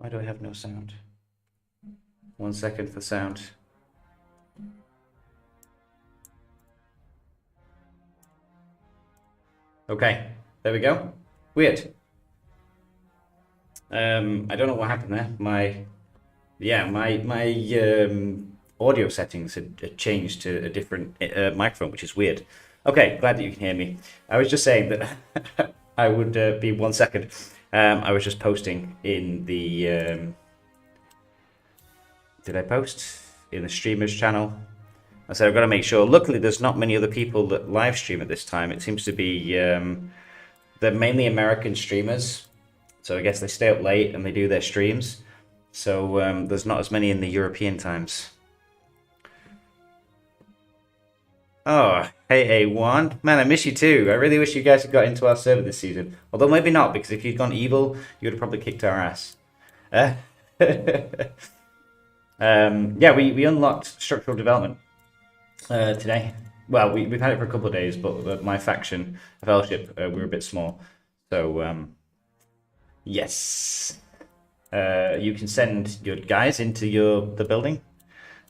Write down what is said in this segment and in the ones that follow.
Why do I have no sound? 1 second for sound. Okay, there we go. Weird. I don't know what happened there. My audio settings had changed to a different microphone, which is weird. Okay, glad that you can hear me. I was just saying that I would be 1 second. I was just posting in the. Did I post in the streamers channel? I said I've got to make sure. Luckily, there's not many other people that live stream at this time. It seems to be they're mainly American streamers, so I guess they stay up late and they do their streams. So there's not as many in the European times. Oh, hey A1. Man, I miss you too. I really wish you guys had got into our server this season. Although maybe not, because if you'd gone evil, you would have probably kicked our ass. Yeah, we unlocked structural development today. Well, we've had it for a couple of days, but my faction, Fellowship, we were a bit small. So, yes. You can send your guys into the building,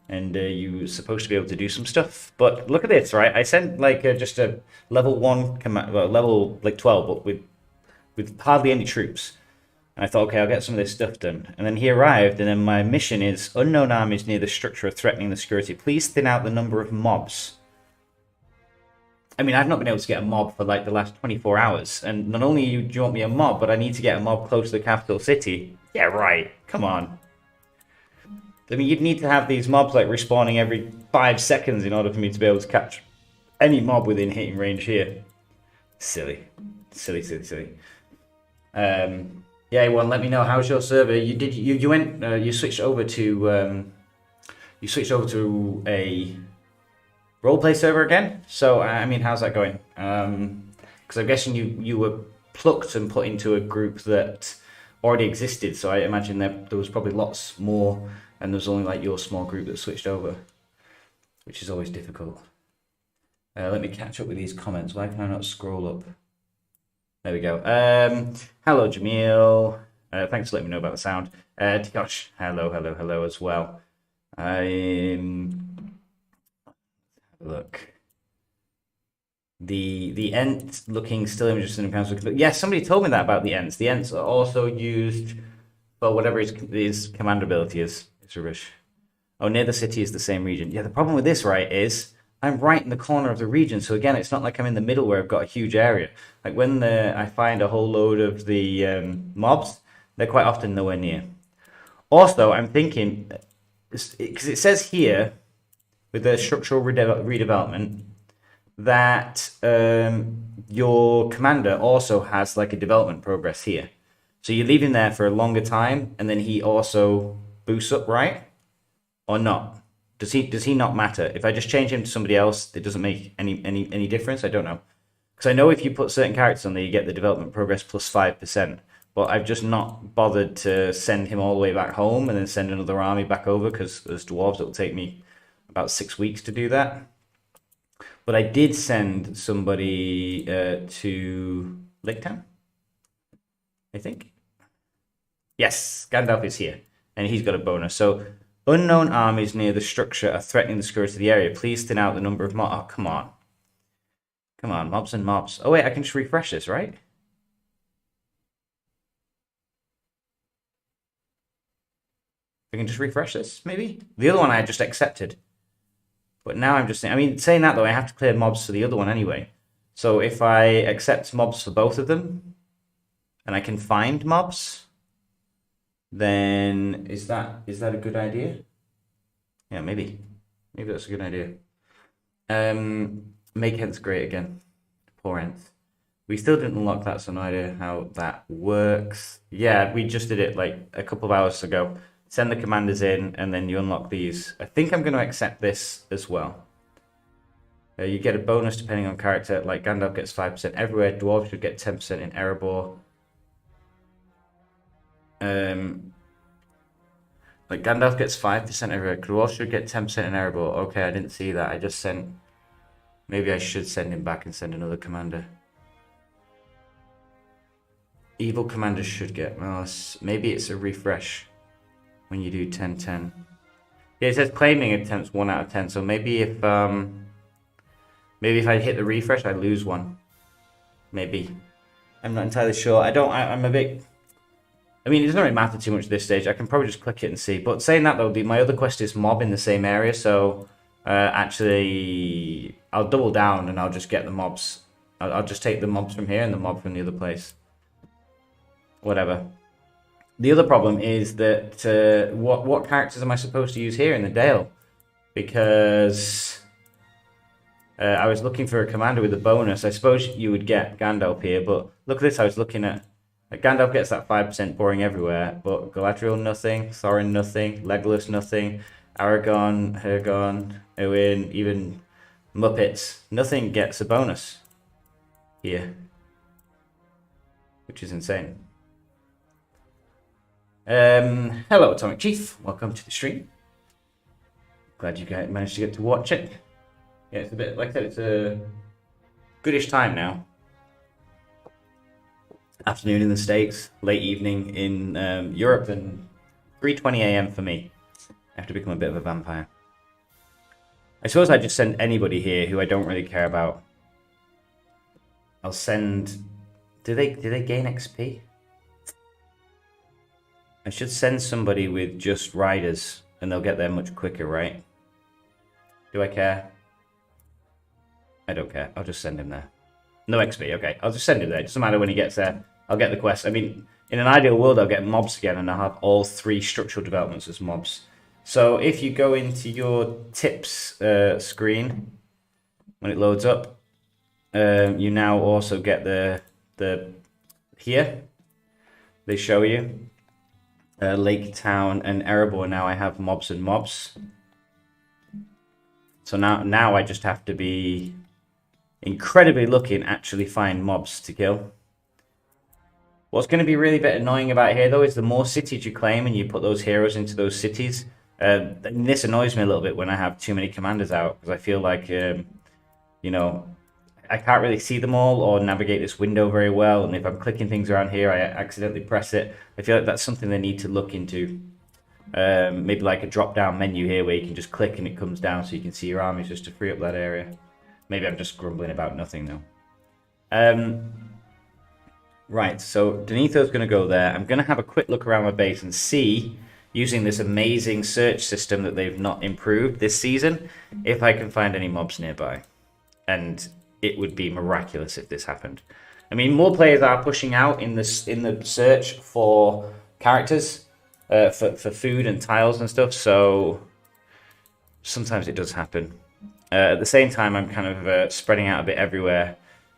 and you're supposed to be able to do some stuff. But look at this, right? I sent like just a level 1 command, well, level like 12, but with hardly any troops. And I thought, okay, I'll get some of this stuff done. And then he arrived, and then my mission is unknown armies near the structure are threatening the security. Please thin out the number of mobs. I mean, I've not been able to get a mob for like the last 24 hours. And not only do you want me a mob, but I need to get a mob close to the capital city. Yeah, right. Come on. I mean, you'd need to have these mobs like respawning every 5 seconds in order for me to be able to catch any mob within hitting range here. Silly. Silly. Yeah, well, let me know how's your server. You switched over to a roleplay server again. So I mean, how's that going? Because I'm guessing you were plucked and put into a group that already existed. So I imagine there was probably lots more, and there was only like your small group that switched over, which is always difficult. Let me catch up with these comments. Why can I not scroll up? There we go. Hello, Jamil. Thanks for letting me know about the sound. Gosh, hello as well. Look. The Ents looking still interested in pounds. Yeah, somebody told me that about the Ents. The Ents are also used for whatever his commandability is. It's rubbish. Oh, near the city is the same region. Yeah, the problem with this, right, is I'm right in the corner of the region. So again, it's not like I'm in the middle where I've got a huge area. Like when I find a whole load of the mobs, they're quite often nowhere near. Also, I'm thinking, because it says here, with the structural redevelopment, that your commander also has like a development progress here. So you leave him there for a longer time, and then he also boosts up, right? Or not? Does he not matter? If I just change him to somebody else, it doesn't make any difference? I don't know. Because I know if you put certain characters on there, you get the development progress plus 5%. But I've just not bothered to send him all the way back home and then send another army back over, because there's dwarves, it'll take me about 6 weeks to do that. But I did send somebody to Lake Town, I think. Yes, Gandalf is here, and he's got a bonus. So, unknown armies near the structure are threatening the security of the area. Please thin out the number of mobs. Oh, come on. Come on, mobs and mobs. Oh, wait, I can just refresh this, right? I can just refresh this, maybe? The other one I just accepted. But now I'm just saying, I mean, saying that though, I have to clear mobs for the other one anyway. So if I accept mobs for both of them, and I can find mobs, then is that a good idea? Yeah, maybe. Maybe that's a good idea. Make Ents great again. Poor Ents. We still didn't unlock that, so no idea how that works. Yeah, we just did it like a couple of hours ago. Send the commanders in, and then you unlock these. I think I'm going to accept this as well. You get a bonus depending on character. Like Gandalf gets 5% everywhere. Dwarves should get 10% in Erebor. Like Gandalf gets 5% everywhere. Dwarves should get 10% in Erebor. Okay, I didn't see that. I just sent... Maybe I should send him back and send another commander. Evil commanders should get... Well, maybe it's a refresh when you do 10-10. Yeah, it says claiming attempts 1 out of 10. So maybe if I hit the refresh, I lose one. Maybe. I'm not entirely sure. I'm a bit... I mean, it doesn't really matter too much at this stage. I can probably just click it and see. But saying that, though, my other quest is mob in the same area. So, actually, I'll double down and I'll just get the mobs. I'll just take the mobs from here and the mob from the other place. Whatever. The other problem is that what characters am I supposed to use here in the Dale? Because I was looking for a commander with a bonus. I suppose you would get Gandalf here, but look at this. I was looking at... Gandalf gets that 5% boring everywhere, but Galadriel nothing, Thorin nothing, Legolas nothing, Aragorn, Owen, even Muppets, nothing gets a bonus here, which is insane. Hello, Atomic Chief. Welcome to the stream. Glad you guys managed to get to watch it. Yeah, it's a bit, like I said, it's a goodish time now. Afternoon in the States, late evening in Europe, and 3:20 a.m. for me. I have to become a bit of a vampire. I suppose I just send anybody here who I don't really care about. I'll send... Do they gain XP? I should send somebody with just riders, and they'll get there much quicker, right? Do I care? I don't care. I'll just send him there. No XP, okay. I'll just send him there. It doesn't matter when he gets there. I'll get the quest. I mean, in an ideal world, I'll get mobs again, and I'll have all 3 structural developments as mobs. So if you go into your tips screen, when it loads up, you now also get the here. They show you Lake Town and Erebor. Now I have mobs and mobs. So now I just have to be incredibly lucky and actually find mobs to kill. What's going to be really a bit annoying about here, though, is the more cities you claim and you put those heroes into those cities. This annoys me a little bit when I have too many commanders out, because I feel like, you know, I can't really see them all or navigate this window very well. And if I'm clicking things around here, I accidentally press it. I feel like that's something they need to look into. Maybe like a drop-down menu here where you can just click and it comes down so you can see your armies just to free up that area. Maybe I'm just grumbling about nothing, though. Right, so Denetho's going to go there. I'm going to have a quick look around my base and see, using this amazing search system that they've not improved this season, if I can find any mobs nearby. And it would be miraculous if this happened. I mean, more players are pushing out in the search for characters, for food and tiles and stuff, so sometimes it does happen. At the same time, I'm kind of spreading out a bit everywhere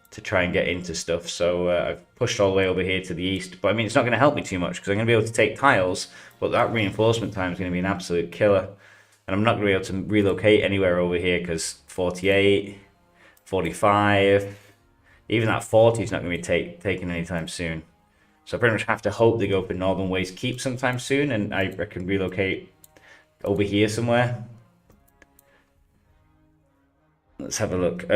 to try and get into stuff. So I've pushed all the way over here to the east. But I mean, it's not going to help me too much because I'm going to be able to take tiles, but that reinforcement time is going to be an absolute killer. And I'm not going to be able to relocate anywhere over here because 48, 45, even that 40 is not going to be taken anytime soon. So I pretty much have to hope they go for Northern Waste Keep sometime soon, and I can relocate over here somewhere. Let's have a look.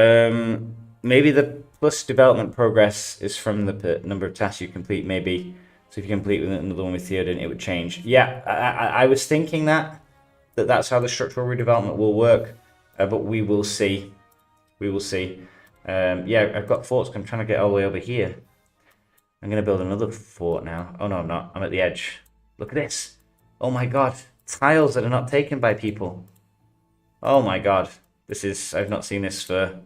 Maybe the plus development progress is from the number of tasks you complete, maybe. So if you complete with another one with Theoden, it would change. Yeah, I was thinking that's how the structural redevelopment will work, but we will see. We will see. Yeah, I've got forts. I'm trying to get all the way over here. I'm going to build another fort now. Oh, no, I'm not. I'm at the edge. Look at this. Oh, my God. Tiles that are not taken by people. Oh, my God. This is... I've not seen this for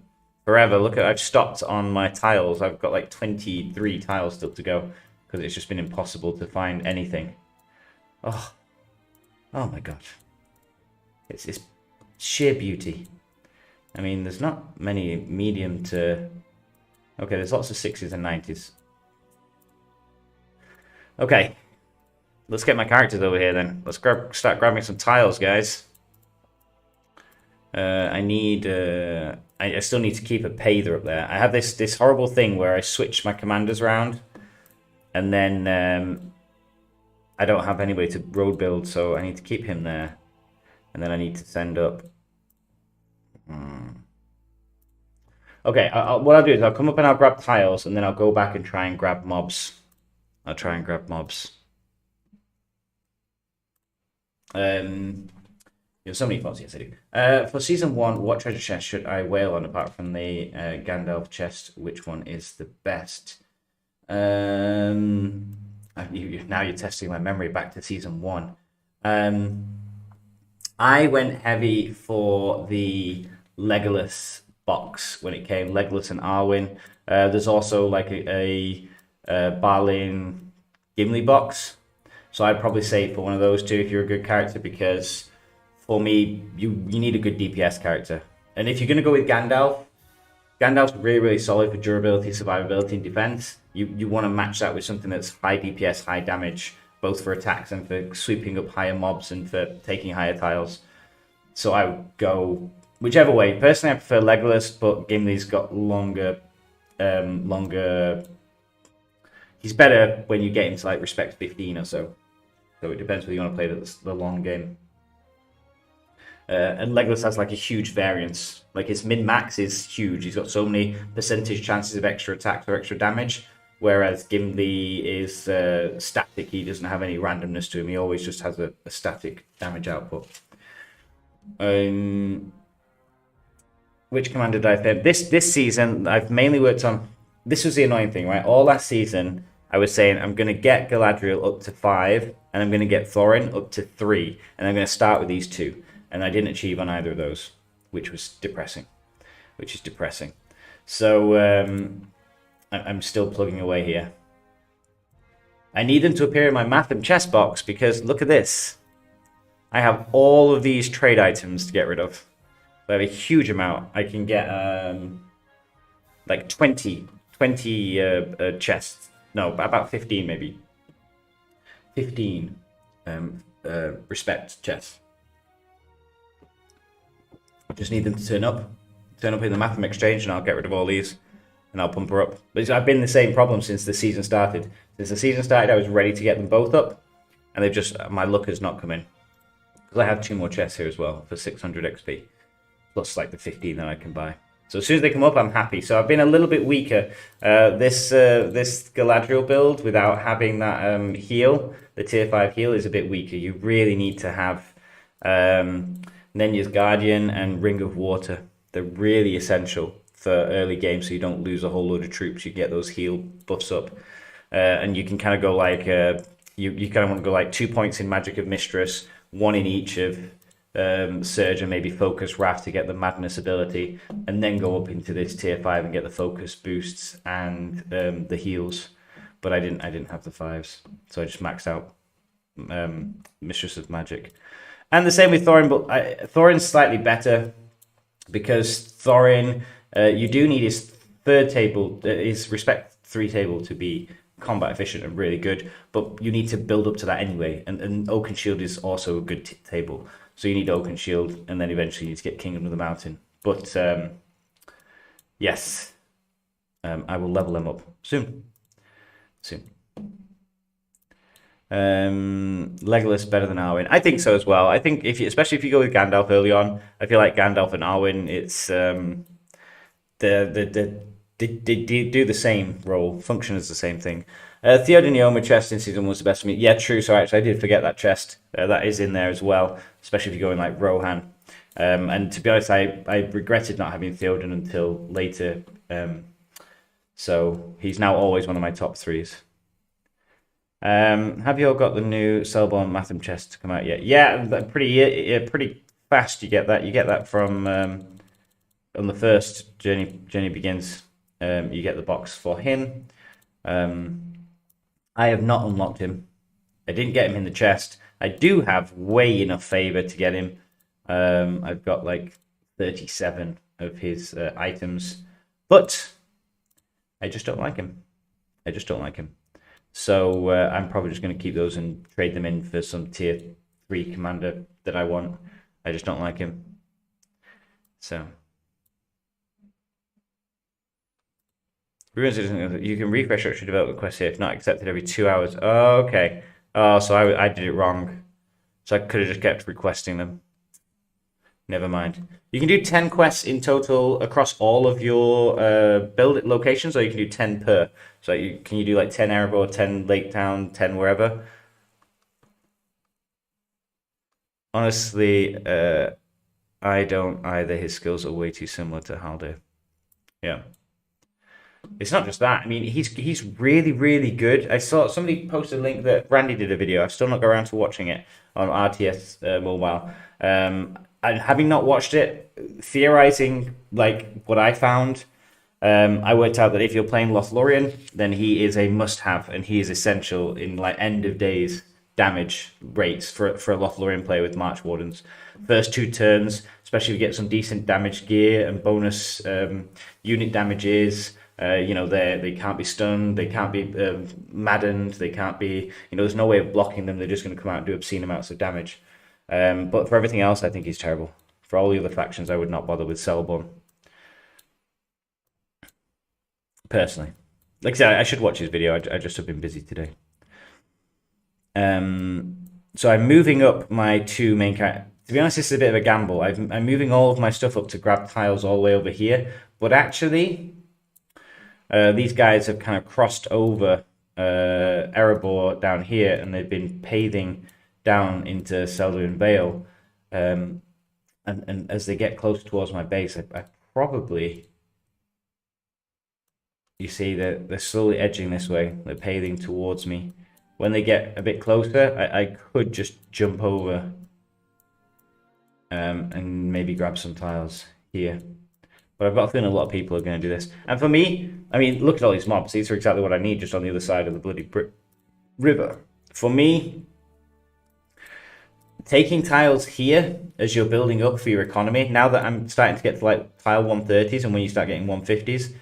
forever. Look at... I've stopped on my tiles. I've got like 23 tiles still to go because it's just been impossible to find anything. Oh. Oh, my God. It's sheer beauty. I mean, there's not many medium to... Okay, there's lots of 60s and 90s. Okay, let's get my characters over here then. Let's start grabbing some tiles, guys. I need... I still need to keep a Pather up there. I have this horrible thing where I switch my commanders around, and then I don't have anybody to road build, so I need to keep him there. And then I need to send up... Okay, what I'll do is I'll come up and I'll grab tiles, and then I'll go back and try and grab mobs. I'll try and grab mobs. So many thoughts, yes I do. For season 1, what treasure chest should I whale on apart from the Gandalf chest? Which one is the best? Now you're testing my memory back to season 1. I went heavy for the Legolas box when it came, Legolas and Arwen. There's also like a Balin Gimli box. So I'd probably say for one of those two if you're a good character, because for me, you need a good DPS character. And if you're going to go with Gandalf, Gandalf's really, really solid for durability, survivability, and defense. You want to match that with something that's high DPS, high damage, both for attacks and for sweeping up higher mobs and for taking higher tiles. So I would go whichever way. Personally, I prefer Legolas, but Gimli's got longer. He's better when you get into like respect 15 or so. So it depends whether you want to play the long game. And Legolas has like a huge variance. Like his min-max is huge. He's got so many percentage chances of extra attacks or extra damage. Whereas Gimli is static. He doesn't have any randomness to him. He always just has a static damage output. Which commander did I play? This season, I've mainly worked on... This was the annoying thing, right? All last season, I was saying I'm going to get Galadriel up to 5, and I'm going to get Thorin up to 3, and I'm going to start with these two. And I didn't achieve on either of those, which was depressing. Which is depressing. So I'm still plugging away here. I need them to appear in my Matham chest box because look at this. I have all of these trade items to get rid of. I have a huge amount. I can get like 20 chests. No, about 15 maybe. 15 respect chests. I just need them to turn up in the Matham exchange, and I'll get rid of all these, and I'll pump her up. But I've been the same problem since the season started. Since the season started, I was ready to get them both up, and they've just my luck has not come in. Because I have 2 more chests here as well for 600 XP, plus like the 15 that I can buy. So as soon as they come up, I'm happy. So I've been a little bit weaker. This Galadriel build without having that heal, the tier 5 heal, is a bit weaker. You really need to have Nenya's Guardian and Ring of Water. They're really essential for early game so you don't lose a whole load of troops. You get those heal buffs up. And you can kind of go like, you kind of want to go like 2 points in Magic of Mistress, 1 in each of Surge and maybe Focus Wrath to get the Madness ability, and then go up into this tier 5 and get the Focus boosts and the heals. But I didn't have the 5s, so I just maxed out Mistress of Magic. And the same with Thorin, but Thorin's slightly better because Thorin, you do need his 3rd table, his respect 3 table to be combat efficient and really good, but you need to build up to that anyway. And Oaken Shield is also a good table. So you need Oaken Shield, and then eventually you need to get Kingdom of the Mountain. But yes, I will level them up soon. Legolas better than Arwen. I think so as well. I think especially if you go with Gandalf early on, I feel like Gandalf and Arwen, it's they do the same role, function as the same thing. Theodonioma chest in season 1 was the best for me. Yeah, true. So actually, I did forget that chest. That is in there as well, especially if you go in like Rohan. And to be honest, I regretted not having Theoden until later. So he's now always one of my top 3s. Have you all got the new Selborne Matham chest to come out yet? Yeah, pretty fast. You get that. You get that from on the first Journey Begins. You get the box for him. I have not unlocked him. I didn't get him in the chest. I do have way enough favor to get him. I've got like 37 of his items, but I just don't like him. So I'm probably just going to keep those and trade them in for some tier 3 commander that I want. I just don't like him. So you can refresh extra development quests here if not accepted every 2 hours. Oh, okay. Oh, so I did it wrong. So I could have just kept requesting them. Never mind. You can do 10 quests in total across all of your build locations, or you can do 10 per. So can you do like 10 Erebor, 10 Lake Town, 10 wherever? Honestly, I don't either. His skills are way too similar to Haldir. Yeah. It's not just that. I mean, he's really, really good. I saw somebody posted a link that Randy did a video. I've still not got around to watching it on RTS mobile. And having not watched it, theorizing like what I found, I worked out that if you're playing Lothlorien, then he is a must-have, and he is essential in like end of days damage rates for a Lothlorien player with March Wardens. First 2 turns, especially if you get some decent damage gear and bonus unit damages. They can't be stunned, they can't be maddened, they can't be, there's no way of blocking them. They're just going to come out and do obscene amounts of damage. But for everything else, I think he's terrible. For all the other factions, I would not bother with Celeborn. Personally. Like I said, I should watch his video. I just have been busy today. So I'm moving up my 2 main characters. To be honest, this is a bit of a gamble. I'm moving all of my stuff up to grab tiles all the way over here. But actually, these guys have kind of crossed over Erebor down here, and they've been paving down into Selduin Vale. And as they get closer towards my base, I probably... You see, they're slowly edging this way. They're paving towards me. When they get a bit closer, I could just jump over and maybe grab some tiles here. But I've got a feeling a lot of people are going to do this. And for me, I mean, look at all these mobs. These are exactly what I need just on the other side of the bloody river. For me, taking tiles here as you're building up for your economy, now that I'm starting to get to like tile 130s and when you start getting 150s,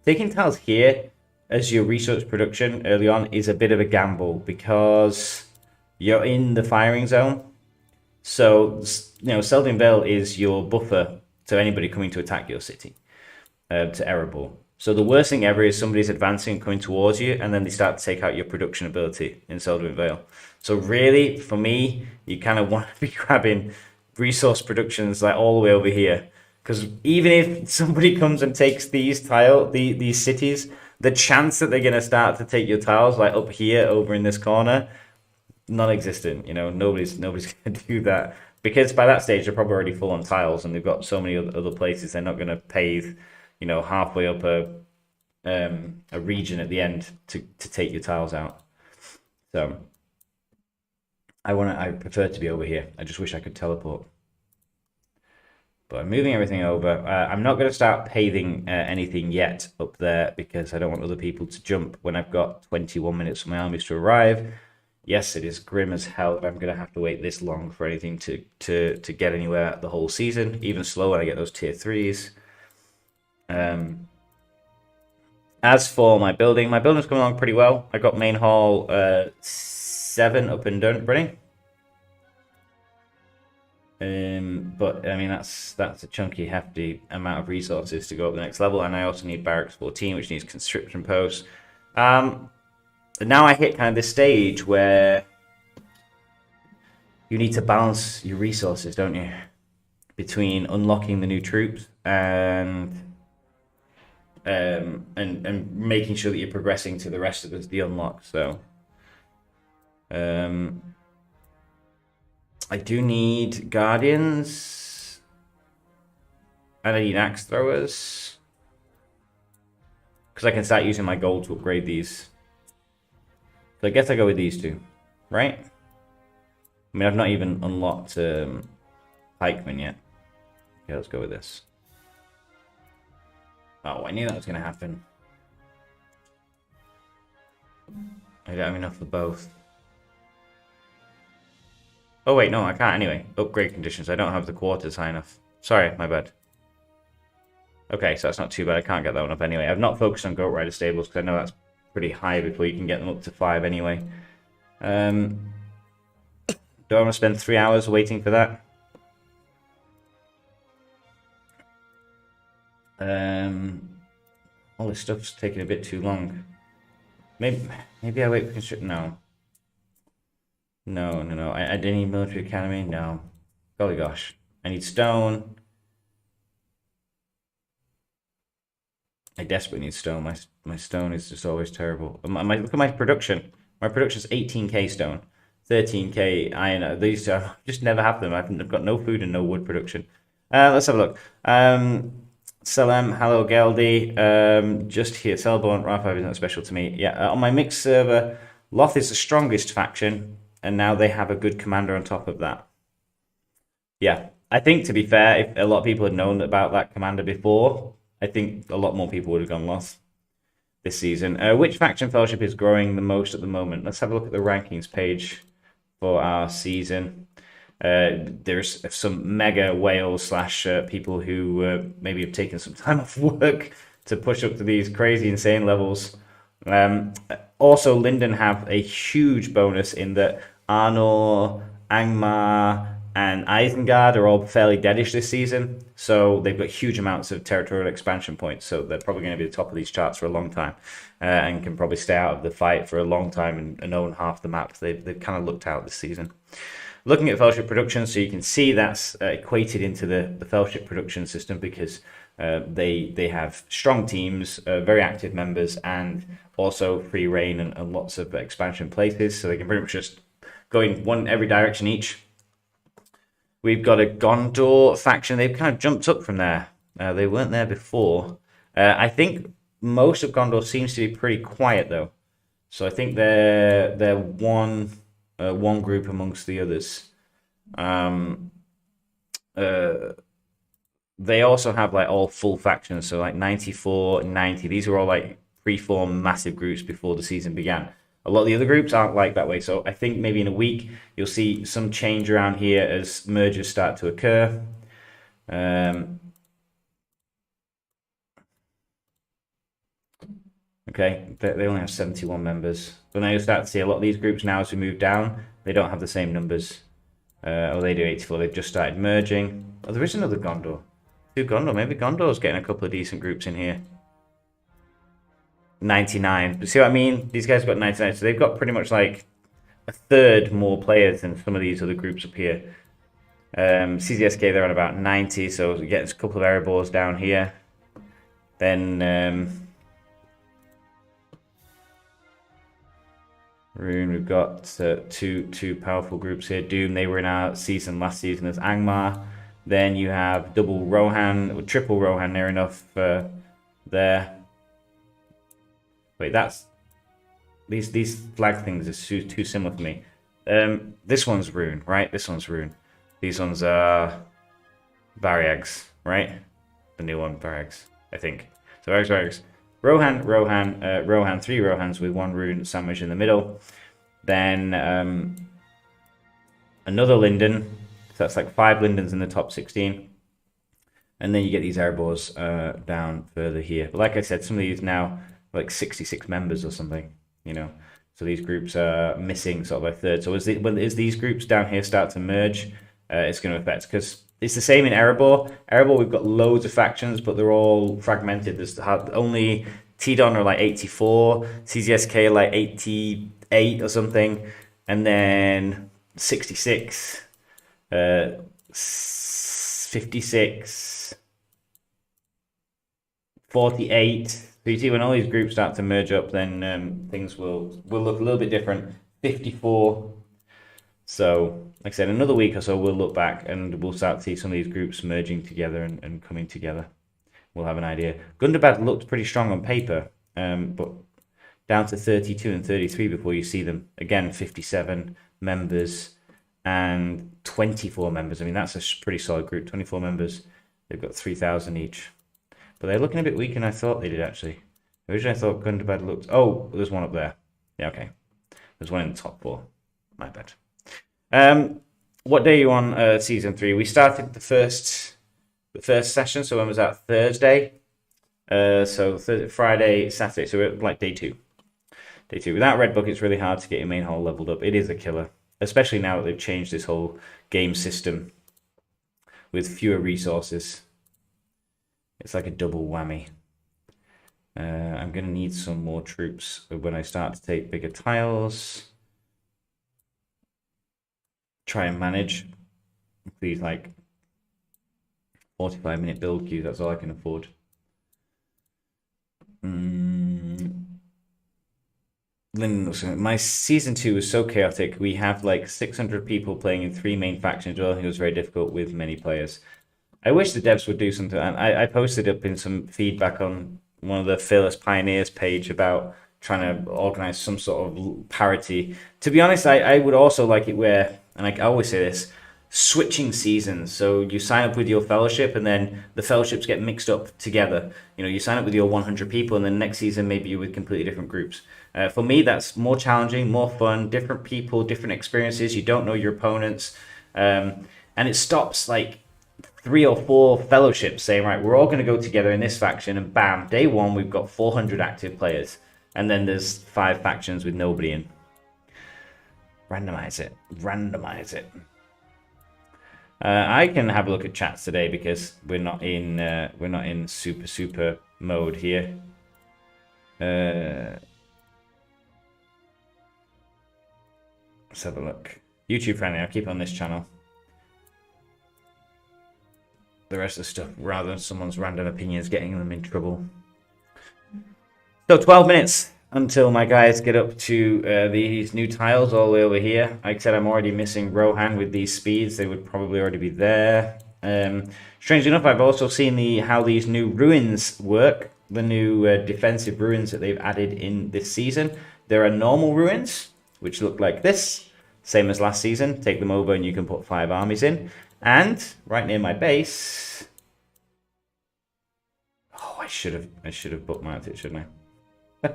taking tiles here as your resource production early on is a bit of a gamble because you're in the firing zone. So, Selduin Vale is your buffer to anybody coming to attack your city, to Erebor. So the worst thing ever is somebody's advancing and coming towards you, and then they start to take out your production ability in Selduin Vale. So really, for me, you kind of want to be grabbing resource productions like all the way over here. Because even if somebody comes and takes these cities, the chance that they're going to start to take your tiles, like up here, over in this corner, non-existent. Nobody's going to do that. Because by that stage, they're probably already full on tiles, and they've got so many other places, they're not going to pave, halfway up a region at the end to take your tiles out. So, I prefer to be over here. I just wish I could teleport. But I'm moving everything over. I'm not going to start paving anything yet up there because I don't want other people to jump when I've got 21 minutes for my armies to arrive. Yes, it is grim as hell. I'm going to have to wait this long for anything to get anywhere the whole season. Even slower when I get those tier 3s. As for my building's coming along pretty well. I got main hall 7 up and running. But I mean that's a chunky, hefty amount of resources to go up the next level, and I also need barracks 14, which needs conscription posts. Now I hit kind of this stage where you need to balance your resources, don't you? Between unlocking the new troops and making sure that you're progressing to the rest of the unlock. So I do need guardians, and I need axe throwers, because I can start using my gold to upgrade these. So I guess I go with these 2, right? I mean, I've not even unlocked pikemen yet. Okay, let's go with this. Oh, I knew that was going to happen. I don't have enough for both. Oh wait, no, I can't anyway. Upgrade conditions. I don't have the quarters high enough. Sorry, my bad. Okay, so that's not too bad. I can't get that one up anyway. I've not focused on Goat Rider stables because I know that's pretty high before you can get them up to 5 anyway. Do I want to spend 3 hours waiting for that? All this stuff's taking a bit too long. Maybe I wait for construction. No. No. I didn't need military academy. No. Golly gosh. I need stone. I desperately need stone. My stone is just always terrible. Look at my production. My production is 18k stone, 13k iron. These just never have them. I've got no food and no wood production. Let's have a look. Salem, hello Geldy. Just here, Cellborn, Ra5 is not special to me. Yeah, on my mixed server, Loth is the strongest faction, and now they have a good commander on top of that. Yeah, I think to be fair, if a lot of people had known about that commander before, I think a lot more people would have gone Loth this season. Which faction fellowship is growing the most at the moment? Let's have a look at the rankings page for our season. There's some mega whales slash people who maybe have taken some time off work to push up to these crazy insane levels. Also, Linden have a huge bonus in that Arnor, Angmar, and Isengard are all fairly deadish this season, so they've got huge amounts of territorial expansion points, so they're probably going to be the top of these charts for a long time, and can probably stay out of the fight for a long time and own half the maps. They've kind of looked out this season. Looking at fellowship production, so you can see that's equated into the fellowship production system because they have strong teams, very active members, and also free reign and lots of expansion places, so they can pretty much just go in every direction each. We've got a Gondor faction. They've kind of jumped up from there. They weren't there before. I think most of Gondor seems to be pretty quiet though, so I think they're one group amongst the others. They also have like all full factions, so like 94, 90. These are all like pre-formed massive groups before the season began. A lot of the other groups aren't like that way, so I think maybe in a week you'll see some change around here as mergers start to occur. Okay, they only have 71 members. But now you'll start to see a lot of these groups now as we move down, they don't have the same numbers. They do 84, they've just started merging. Oh, there is another Gondor. Two Gondor, maybe Gondor's getting a couple of decent groups in here. 99. You see what I mean? These guys have got 99, so they've got pretty much like a third more players than some of these other groups up here. CZSK, they're on about 90, so we get a couple of Erebors down here. Then Rune, we've got two powerful groups here. Doom, they were in our season last season as Angmar. Then you have double Rohan, or triple Rohan, near enough there. Wait, that's these flag things are too similar for me. This one's Rune, right? This one's Rune. These ones are Varyags, right? The new one, Varyags, I think. So Varyags. Rohan, three Rohans with one Rune sandwich in the middle. Then another Linden. So that's like 5 Lindens in the top 16. And then you get these Erebors down further here. But like I said, some of these now like 66 members or something, you know. So these groups are missing sort of a third. So as these groups down here start to merge, it's going to affect, because it's the same in Erebor. Erebor, we've got loads of factions, but they're all fragmented. There's only Tidon are like 84, CZSK like 88 or something, and then 66, 56, 48. So you see, when all these groups start to merge up, then things will look a little bit different. 54. So, like I said, another week or so, we'll look back and we'll start to see some of these groups merging together and coming together. We'll have an idea. Gundabad looked pretty strong on paper, but down to 32 and 33 before you see them. Again, 57 members and 24 members. I mean, that's a pretty solid group. 24 members. They've got 3,000 each. But they're looking a bit weaker than I thought they did, actually. Originally, I thought Gundabad looked... Oh, there's one up there. Yeah, okay. There's one in the top 4. My bad. What day are you on season 3? We started the first session, so when was that? Thursday. So Friday, Saturday, so we're like day 2. Day 2. Without Red Book, it's really hard to get your main hall leveled up. It is a killer, especially now that they've changed this whole game system with fewer resources. It's like a double whammy. I'm going to need some more troops when I start to take bigger tiles. Try and manage these like 45-minute build queue. That's all I can afford. My season 2 was so chaotic. We have like 600 people playing in 3 main factions. Well, it was very difficult with many players. I wish the devs would do something. I posted up in some feedback on one of the Fearless Pioneers page about trying to organize some sort of parity. To be honest, I would also like it where, and I always say this, switching seasons. So you sign up with your fellowship and then the fellowships get mixed up together. You know, you sign up with your 100 people and then next season maybe you're with completely different groups. For me, that's more challenging, more fun, different people, different experiences. You don't know your opponents. And it stops like 3 or 4 fellowships saying, right, we're all going to go together in this faction, and bam, day 1 we've got 400 active players, and then there's 5 factions with nobody in. Randomize it. I can have a look at chats today because we're not in super mode here. Let's have a look. YouTube friendly. I'll keep on this channel. The rest of the stuff, rather than someone's random opinions getting them in trouble. So 12 minutes until my guys get up to these new tiles all the way over here. Like I said, I'm already missing Rohan with these speeds. They would probably already be there. Strangely enough, I've also seen how these new ruins work. The new defensive ruins that they've added in this season. There are normal ruins, which look like this. Same as last season. Take them over and you can put 5 armies in. And right near my base, oh, I should have bookmarked it, shouldn't I?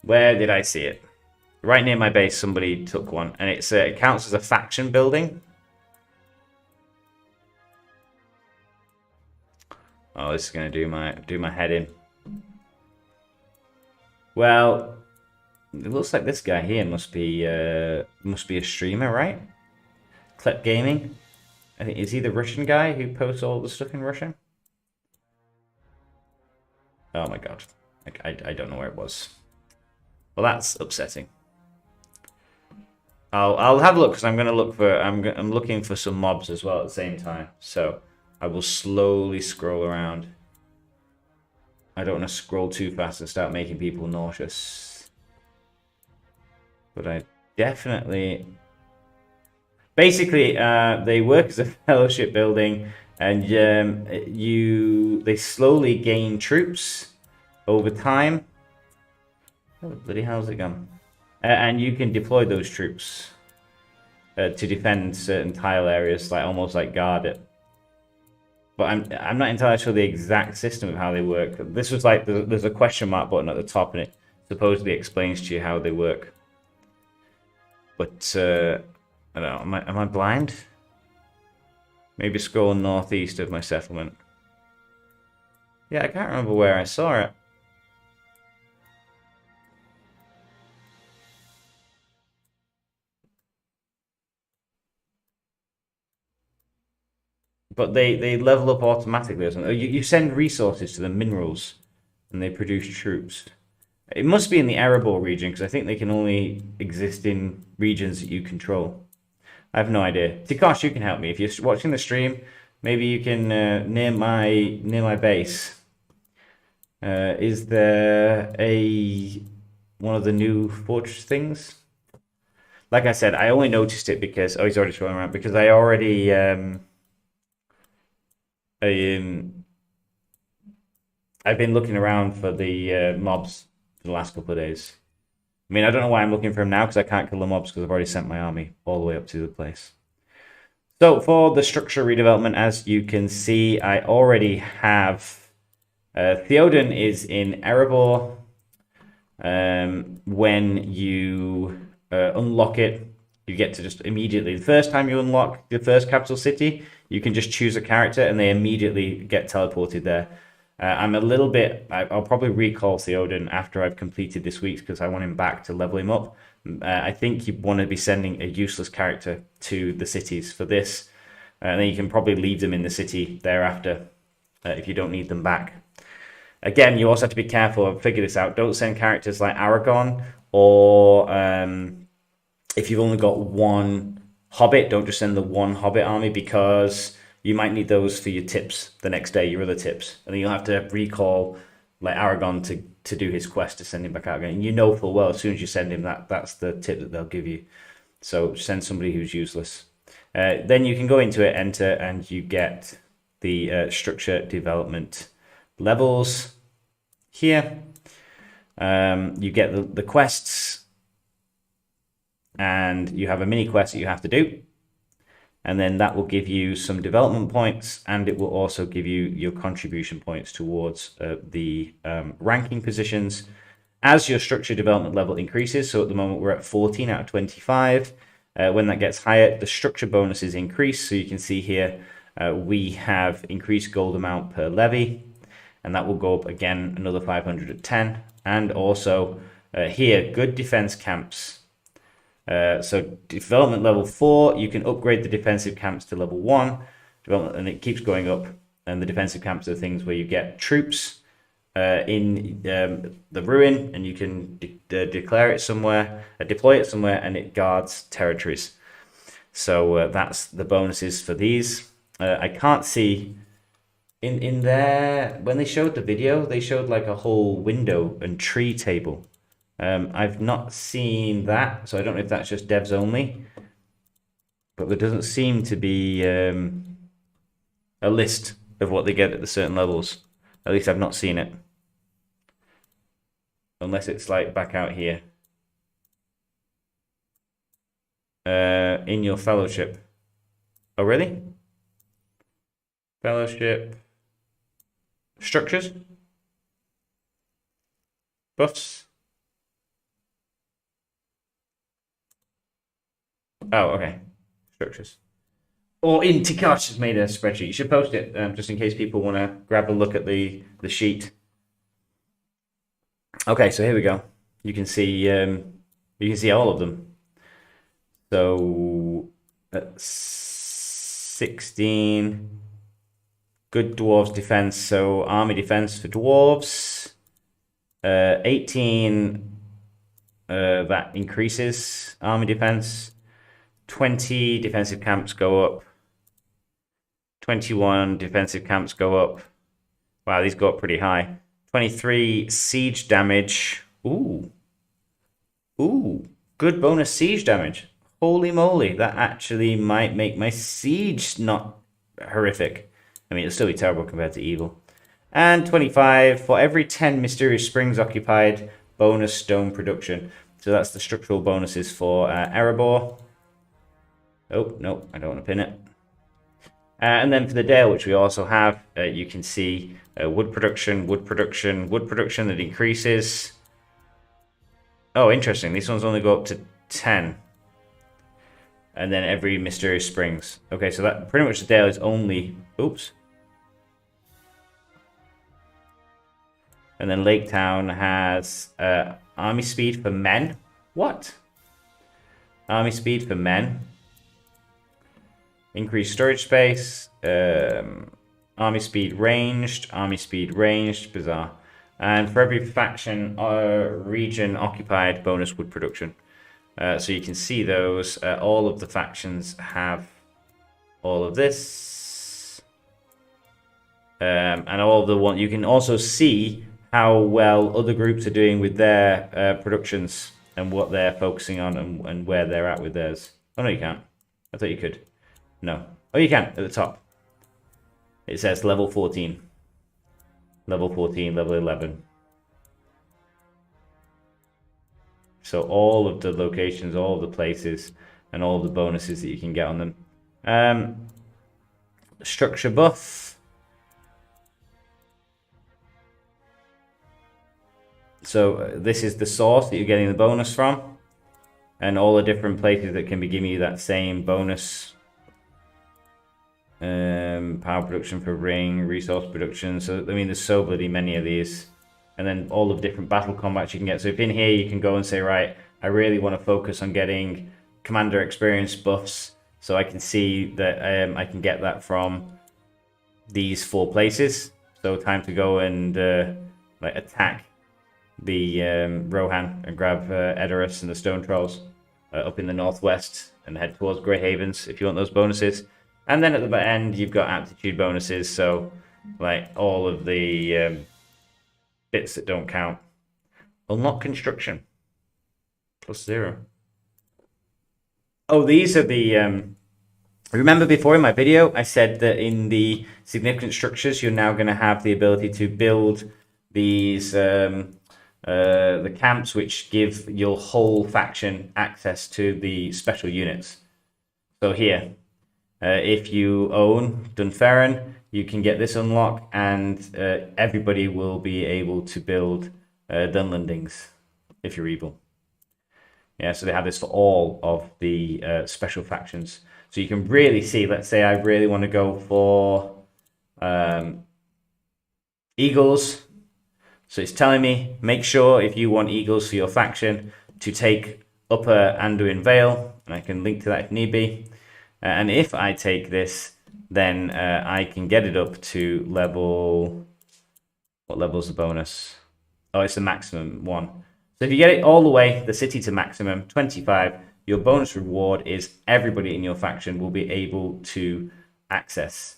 Where did I see it? Right near my base, somebody took one, and it counts as a faction building. Oh, this is gonna do my head in. Well, it looks like this guy here must be a streamer, right? Klep Gaming. I think, is he the Russian guy who posts all the stuff in Russian? Oh my god. I don't know where it was. Well, that's upsetting. I'll have a look because I'm gonna look for I'm looking for some mobs as well at the same time. So I will slowly scroll around. I don't want to scroll too fast and start making people nauseous. But I definitely. Basically, they work as a fellowship building, and they slowly gain troops over time. Oh, bloody hell's it gone? And you can deploy those troops to defend certain tile areas, like almost like guard it. But I'm not entirely sure the exact system of how they work. This was like there's a question mark button at the top, and it supposedly explains to you how they work. But I don't know, am I blind? Maybe scroll northeast of my settlement. Yeah, I can't remember where I saw it. But they level up automatically or something. You send resources to the minerals, and they produce troops. It must be in the arable region, because I think they can only exist in regions that you control. I have no idea. Tikosh, you can help me. If you're watching the stream, maybe you can near my base. Is there one of the new fortress things? Like I said, I only noticed it because he's already scrolling around because I already I've been looking around for the mobs for the last couple of days. I mean, I don't know why I'm looking for him now because I can't kill the mobs because I've already sent my army all the way up to the place. So for the structure redevelopment, as you can see, I already have Theoden is in Erebor. When you unlock it, you get to just immediately, the first time you unlock the first capital city, you can just choose a character and they immediately get teleported there. I'm a little bit, I'll probably recall Theoden after I've completed this week's because I want him back to level him up. I think you want to be sending a useless character to the cities for this. And then you can probably leave them in the city thereafter if you don't need them back. Again, you also have to be careful and figure this out. Don't send characters like Aragon or if you've only got one Hobbit, don't just send the one Hobbit army because you might need those for your tips the next day, your other tips. And then you'll have to recall like Aragon to do his quest to send him back out again. And you know full well as soon as you send him that's the tip that they'll give you. So send somebody who's useless. Then you can go into it, enter, and you get the structure development levels here. You get the quests, and you have a mini quest that you have to do. And then that will give you some development points, and it will also give you your contribution points towards the ranking positions as your structure development level increases. So at the moment we're at 14 out of 25. When that gets higher, the structure bonuses increase. So you can see here we have increased gold amount per levy, and that will go up again another 500 at 10. And also here, good defense camps. So development level 4, you can upgrade the defensive camps to level 1, and it keeps going up. And the defensive camps are things where you get troops in the ruin, and you can declare it somewhere, deploy it somewhere, and it guards territories. So that's the bonuses for these. I can't see in there when they showed the video, they showed like a whole window and tree table. I've not seen that, so I don't know if that's just devs only, but there doesn't seem to be a list of what they get at the certain levels. At least I've not seen it, unless it's like back out here in your fellowship. Oh really? Fellowship structures, buffs. Oh, okay. Structures. Or in Tikash has made a spreadsheet. You should post it just in case people want to grab a look at the sheet. Okay, so here we go. You can see all of them. So 16 good dwarves defense. So army defense for dwarves. 18 that increases army defense. 20 defensive camps go up. 21 defensive camps go up. Wow, these go up pretty high. 23 siege damage. Ooh. Good bonus siege damage. Holy moly, that actually might make my siege not horrific. I mean, it'll still be terrible compared to evil. And 25 for every 10 mysterious springs occupied, bonus stone production. So that's the structural bonuses for Erebor. Oh, no, I don't want to pin it. And then for the Dale, which we also have, you can see wood production that increases. Oh, interesting. These ones only go up to 10. And then every mysterious springs. Okay, so that pretty much the Dale is only... Oops. And then Lake Town has army speed for men. What? Army speed for men. Increased storage space, army speed ranged, bizarre. And for every faction or region occupied, bonus wood production. So you can see those. All of the factions have all of this. And all of the one, you can also see how well other groups are doing with their productions and what they're focusing on and where they're at with theirs. Oh no, you can't. I thought you could. No. Oh, you can, at the top. It says level 14. Level 14, level 11. So all of the locations, all of the places, and all of the bonuses that you can get on them. Structure buff. So this is the source that you're getting the bonus from. And all the different places that can be giving you that same bonus. Power production for ring, resource production. So I mean, there's so bloody many of these, and then all of different battle combats you can get. So if in here you can go and say, right, I really want to focus on getting commander experience buffs, so I can see that I can get that from these 4 places. So time to go and like attack the Rohan and grab Edoras and the Stone Trolls up in the northwest and head towards Grey Havens if you want those bonuses. And then at the end, you've got aptitude bonuses. So, like all of the bits that don't count. Unlock construction. +0. Oh, these are the... remember before in my video, I said that in the significant structures, you're now going to have the ability to build these... the camps which give your whole faction access to the special units. So here, if you own Dunfermline, you can get this unlock, and everybody will be able to build Dunlendings if you're able. Yeah, so they have this for all of the special factions. So you can really see, let's say I really want to go for Eagles. So it's telling me, make sure if you want Eagles for your faction to take Upper Anduin Vale, and I can link to that if need be. And if I take this, then I can get it up to level... What level is the bonus? Oh, it's the maximum one. So if you get it all the way, the city to maximum, 25, your bonus reward is everybody in your faction will be able to access...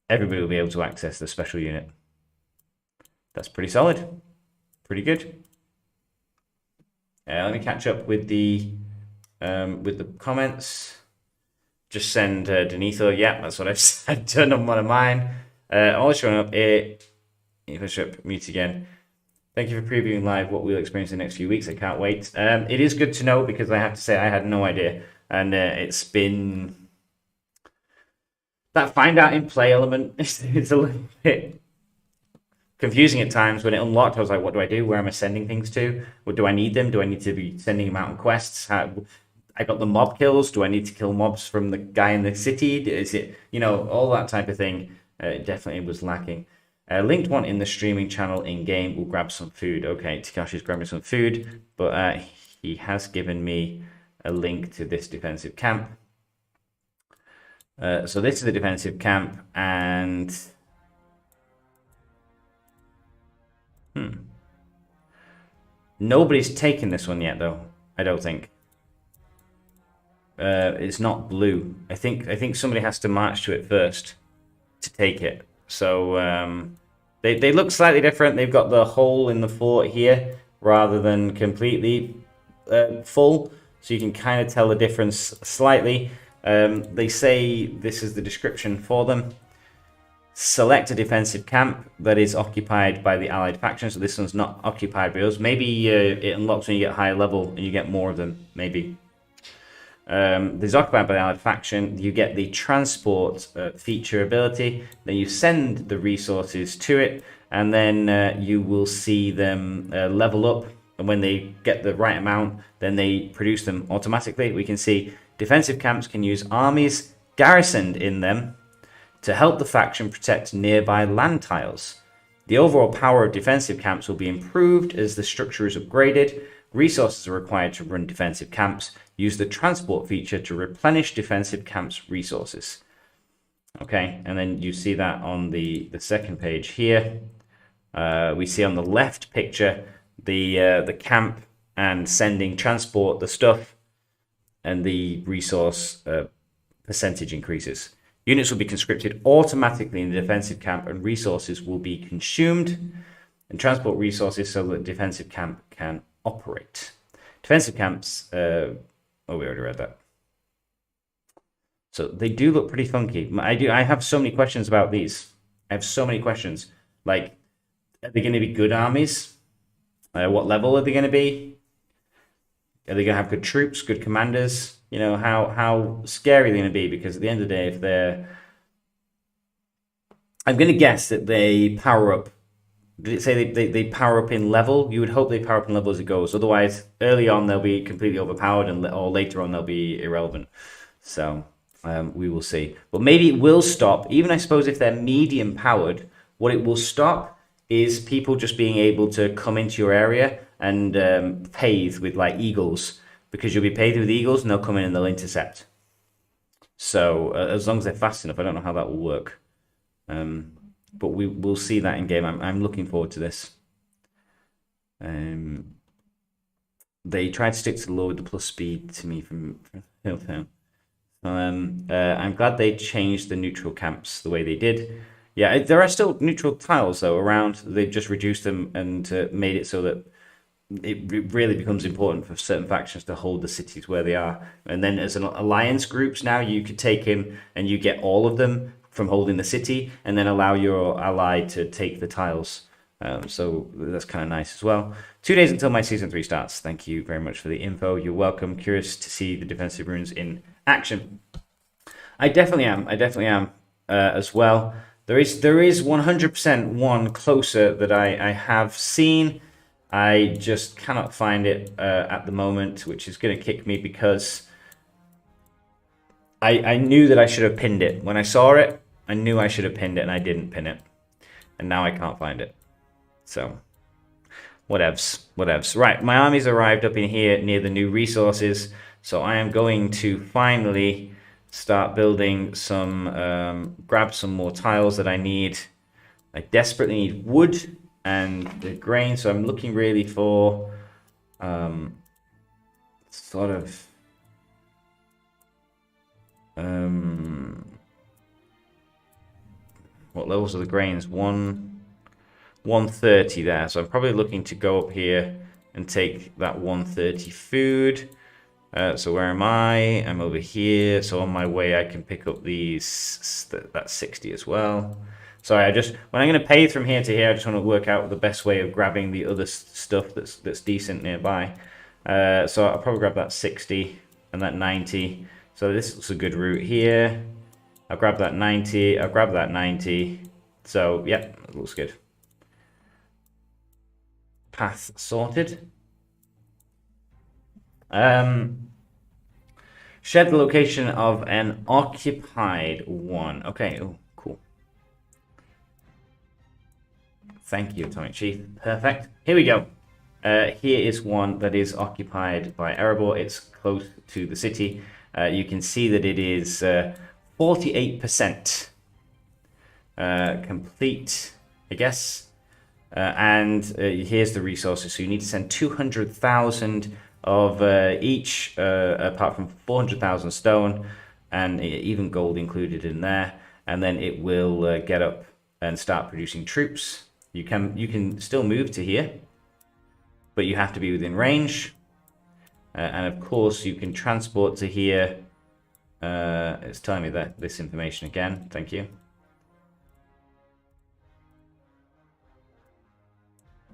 everybody will be able to access the special unit. That's pretty solid. Pretty good. Let me catch up with the comments. Just send Denitho. Yeah, that's what I've done on one of mine. All showing up here. Bishop, mute again. Thank you for previewing live what we'll experience in the next few weeks. I can't wait. It is good to know because I have to say I had no idea. And it's been... That find out in play element it's a little bit confusing at times. When it unlocked, I was like, what do I do? Where am I sending things to? What do I need them? Do I need to be sending them out on quests? I got the mob kills. Do I need to kill mobs from the guy in the city? Is it, all that type of thing? Definitely was lacking. Linked one in the streaming channel in game. We'll grab some food. Okay, Takashi's grabbing some food, but he has given me a link to this defensive camp. So this is the defensive camp, and nobody's taken this one yet, though. I don't think. It's not blue. I think somebody has to march to it first to take it. So they look slightly different. They've got the hole in the fort here rather than completely full, so you can kind of tell the difference slightly. They say this is the description for them. Select a defensive camp that is occupied by the allied faction. So this one's not occupied by us. Maybe it unlocks when you get higher level and you get more of them. Maybe. This is occupied by the allied faction. You get the transport feature ability. Then you send the resources to it, and then you will see them level up. And when they get the right amount, then they produce them automatically. We can see defensive camps can use armies garrisoned in them to help the faction protect nearby land tiles. The overall power of defensive camps will be improved as the structure is upgraded. Resources are required to run defensive camps. Use the transport feature to replenish defensive camps' resources. Okay, and then you see that on the second page here. We see on the left picture the camp and sending transport the stuff, and the resource percentage increases. Units will be conscripted automatically in the defensive camp, and resources will be consumed and transport resources so that the defensive camp can operate. Defensive camps, we already read that. So they do look pretty funky. I have so many questions about these. I have so many questions. Like, are they going to be good armies? What level are they going to be? Are they going to have good troops, good commanders? How scary they're going to be, because at the end of the day, if they're... I'm going to guess that they power up. Did it say they power up in level? You would hope they power up in level as it goes. Otherwise, early on, they'll be completely overpowered, or later on, they'll be irrelevant. So, we will see. But maybe it will stop. Even, I suppose, if they're medium powered, what it will stop is people just being able to come into your area and pave with, like, eagles. Because you'll be paved with eagles, and they'll come in and they'll intercept. So, as long as they're fast enough, I don't know how that will work. But we'll see that in game. I'm looking forward to this. they tried to stick to the law with the plus speed to me from Hilltown. I'm glad they changed the neutral camps the way they did. Yeah, there are still neutral tiles though around. They've just reduced them and made it so that it really becomes important for certain factions to hold the cities where they are. And then as an alliance groups now, you could take him and you get all of them from holding the city, and then allow your ally to take the tiles. So that's kind of nice as well. 2 days until my season 3 starts. Thank you very much for the info. You're welcome. Curious to see the defensive runes in action. I definitely am as well. There is 100% one closer that I have seen. I just cannot find it at the moment, which is going to kick me because I knew that I should have pinned it. When I saw it, I knew I should have pinned it, and I didn't pin it. And now I can't find it. So, whatevs. Right, my army's arrived up in here near the new resources. So I am going to finally start building some, grab some more tiles that I need. I desperately need wood and the grain. So I'm looking really for sort of... what levels are the grains? 130 there. So I'm probably looking to go up here and take that 130 food. So where am I? I'm over here. So on my way, I can pick up these, that 60 as well. Sorry, when I'm going to pay from here to here, I just want to work out the best way of grabbing the other stuff that's decent nearby. So I'll probably grab that 60 and that 90. So this looks a good route here. I'll grab that 90. I'll grab that 90. So, yep, it looks good. Path sorted. Shed the location of an occupied one. Okay, oh, cool. Thank you, Atomic Chief. Perfect. Here we go. Here is one that is occupied by Erebor. It's close to the city. You can see that it is 48% complete, I guess. And here's the resources. So you need to send 200,000 of each, apart from 400,000 stone, and even gold included in there. And then it will get up and start producing troops. You can still move to here, but you have to be within range. And of course, you can transport to here. It's telling me that this information again. Thank you.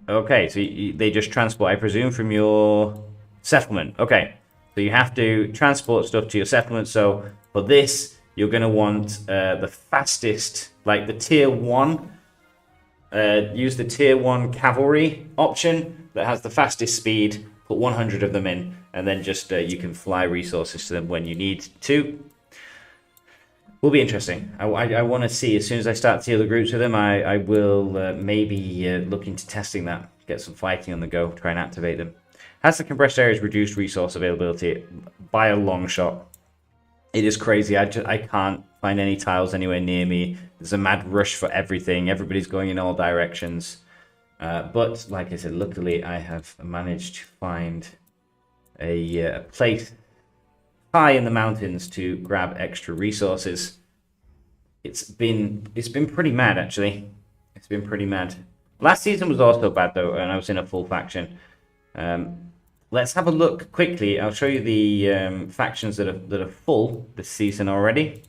Okay, so they just transport, I presume, from your settlement. Okay, so you have to transport stuff to your settlement. So for this, you're going to want the fastest, like the tier 1. Use the tier 1 cavalry option that has the fastest speed. Put 100 of them in, and then just you can fly resources to them when you need to. Will be interesting. I want to see, as soon as I start tier the groups with them, I will maybe look into testing that. Get some fighting on the go, try and activate them. Has the compressed areas reduced resource availability? By a long shot. It is crazy. I can't find any tiles anywhere near me. There's a mad rush for everything. Everybody's going in all directions. But like I said, luckily I have managed to find a place high in the mountains to grab extra resources. It's been pretty mad, actually. It's been pretty mad. Last season was also bad though, and I was in a full faction. Let's have a look quickly. I'll show you the factions that are full this season already.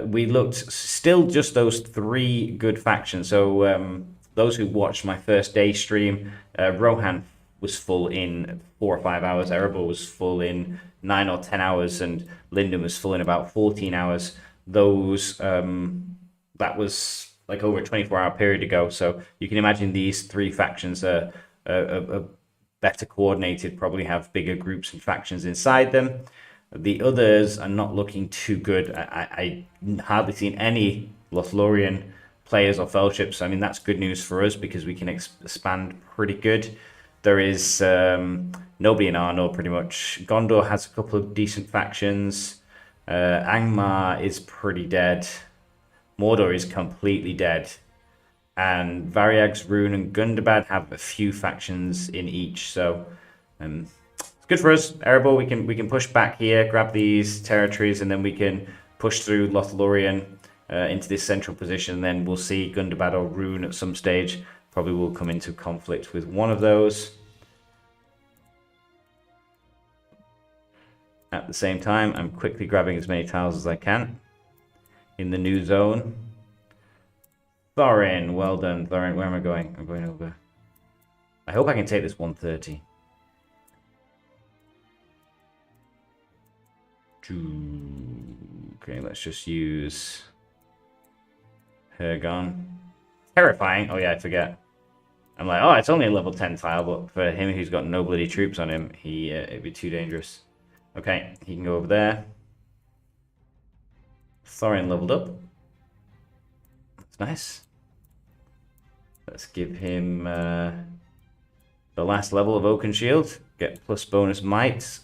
We looked still just those 3 good factions. So those who watched my first day stream, Rohan was full in 4 or 5 hours. Erebor was full in 9 or 10 hours, and Linden was full in about 14 hours. Those that was like over a 24-hour period ago. So you can imagine these 3 factions are better coordinated, probably have bigger groups and factions inside them. The others are not looking too good. I hardly seen any Lothlorien players or fellowships. I mean, that's good news for us because we can expand pretty good. There is nobody in Arnor, pretty much. Gondor has a couple of decent factions. Angmar is pretty dead. Mordor is completely dead. And Variags, Rune, and Gundabad have a few factions in each. So It's good for us. Erebor, we can push back here, grab these territories, and then we can push through Lothlorien into this central position. And then we'll see Gundabad or Rune at some stage. Probably will come into conflict with one of those. At the same time, I'm quickly grabbing as many tiles as I can in the new zone. Thorin, well done. Thorin, where am I going? I'm going over. I hope I can take this 130. Okay, let's just use Hergon. Terrifying. Oh yeah, I forget. I'm like, oh, it's only a level 10 tile, but for him who's got no bloody troops on him, it'd be too dangerous. Okay, he can go over there. Thorin leveled up. That's nice. Let's give him the last level of Oaken Shield. Get plus bonus might.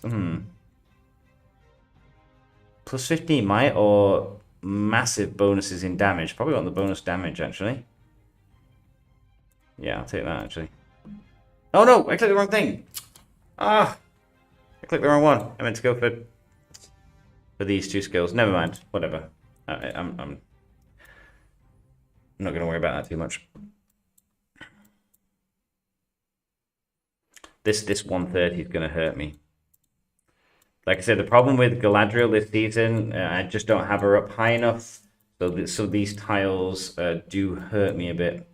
Plus 15 might or massive bonuses in damage. Probably want the bonus damage, actually. Yeah, I'll take that, actually. Oh, no! I clicked the wrong thing! Ah! I clicked the wrong one. I meant to go for these two skills. Never mind. Whatever. I'm not going to worry about that too much. This 130 is going to hurt me. Like I said, the problem with Galadriel this season, I just don't have her up high enough. So these tiles do hurt me a bit.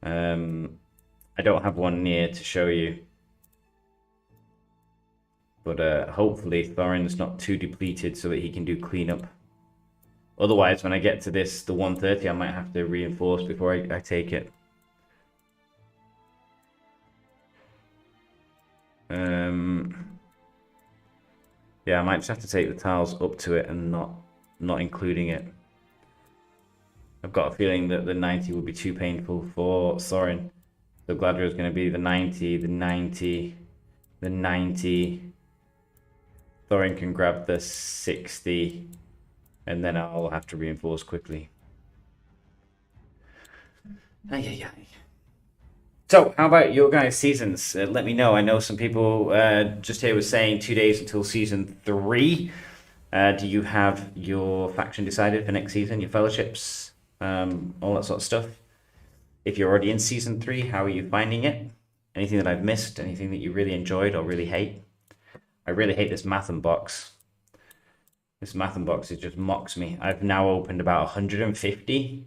I don't have one near to show you. But hopefully Thorin's not too depleted so that he can do cleanup. Otherwise, when I get to this, the 130, I might have to reinforce before I take it. Yeah, I might just have to take the tiles up to it and not including it. I've got a feeling that the 90 would be too painful for Thorin. So Galadriel is going to be the 90, the 90, the 90. Thorin can grab the 60, and then I'll have to reinforce quickly. So, how about your guys' seasons? Let me know. I know some people just here was saying 2 days until season 3. Do you have your faction decided for next season? Your fellowships, all that sort of stuff? If you're already in season 3, how are you finding it? Anything that I've missed? Anything that you really enjoyed or really hate? I really hate this Mathem box. This Mathem box, it just mocks me. I've now opened about 150,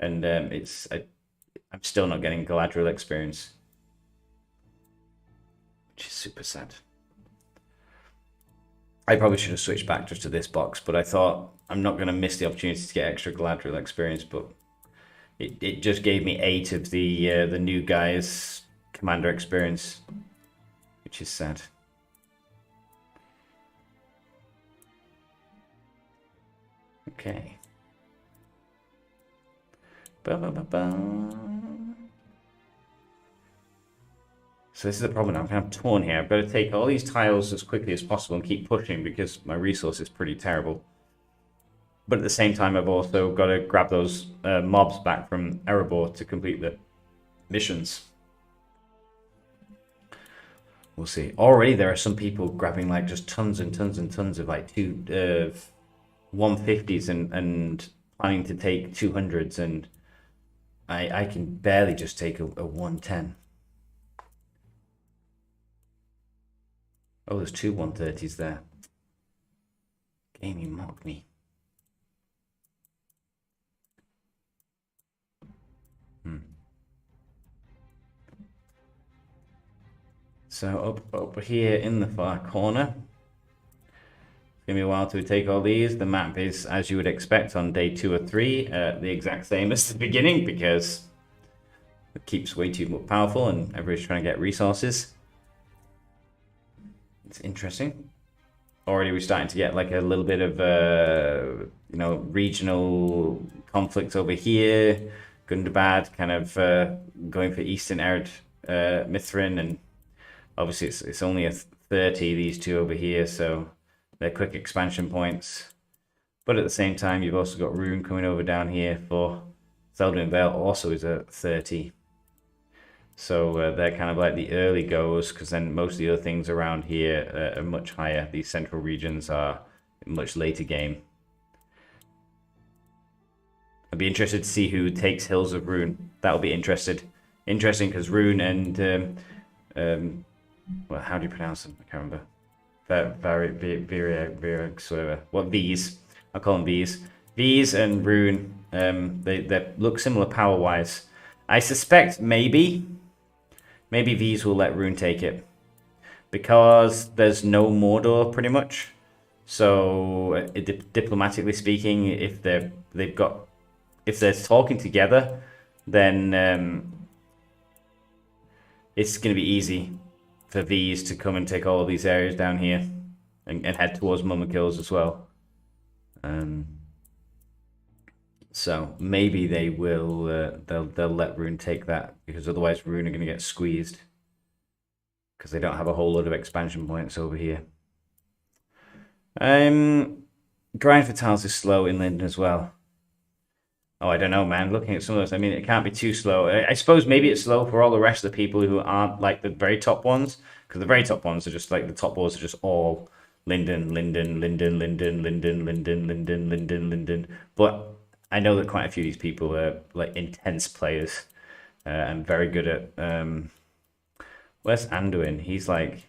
and I'm still not getting Galadriel experience, which is super sad. I probably should have switched back just to this box, but I thought I'm not going to miss the opportunity to get extra Galadriel experience, but it just gave me 8 of the new guys' commander experience, which is sad. Okay. So this is the problem. I'm kind of torn here. I've got to take all these tiles as quickly as possible and keep pushing because my resource is pretty terrible. But at the same time, I've also got to grab those mobs back from Erebor to complete the missions. We'll see. Already there are some people grabbing like just tons and tons and tons of like 150s and planning to take 200s, and I can barely just take a 110. Oh, there's 2 130s there. Game, you mock me. So up here in the far corner, it's going to be a while till we take all these. The map is, as you would expect, on day 2 or 3, the exact same as the beginning because it keeps way too powerful and everybody's trying to get resources. It's interesting. Already we're starting to get like a little bit of, regional conflict over here. Gundabad kind of going for Eastern Ered Mithrin, and obviously it's only a 30, these two over here, so they're quick expansion points. But at the same time, you've also got Rune coming over down here for Elden Vale, also is a 30. So they're kind of like the early goes, because then most of the other things around here are much higher. These central regions are much later game. I'd be interested to see who takes Hills of Rune. That'll be interesting because Rune and well, how do you pronounce them? I can't remember. Whatever. What V's? I'll call them V's. V's and Rune. They look similar power wise. I suspect maybe V's will let Rune take it because there's no Mordor pretty much. So diplomatically speaking, if they're talking together, then it's going to be easy for V's to come and take all of these areas down here and head towards Mumakills as well. So maybe they will. They'll let Rune take that, because otherwise Rune are going to get squeezed because they don't have a whole lot of expansion points over here. Grind for tiles is slow in Linden as well. Oh, I don't know, man. Looking at some of those, I mean, it can't be too slow. I suppose maybe it's slow for all the rest of the people who aren't like the very top ones, because the very top ones are just like the top boards are just all Linden. But I know that quite a few of these people are like intense players and very good at. Where's Anduin? He's like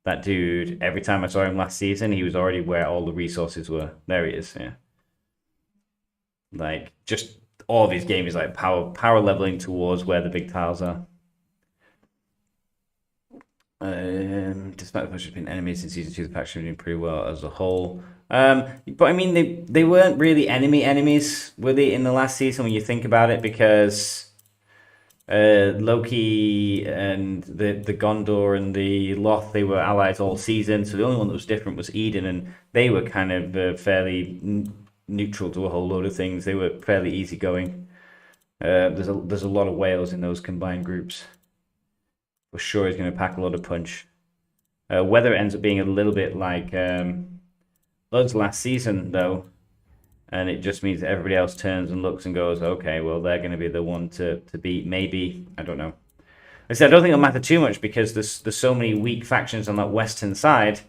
that dude. Every time I saw him last season, he was already where all the resources were. There he is. Yeah. Like just all of his game is like power leveling towards where the big tiles are. Despite the push has been enemies in season 2, the faction doing pretty well as a whole. But I mean, they weren't really enemies, were they, in the last season when you think about it? Because Loki and the Gondor and the Loth, they were allies all season. So the only one that was different was Eden, and they were kind of fairly neutral to a whole load of things. They were fairly easygoing. There's a lot of whales in those combined groups. For sure, he's going to pack a lot of punch. Whether it ends up being a little bit like us last season, though, and it just means that everybody else turns and looks and goes, okay, well, they're going to be the one to beat. Maybe, I don't know. Like I said, I don't think it'll matter too much because there's so many weak factions on that western side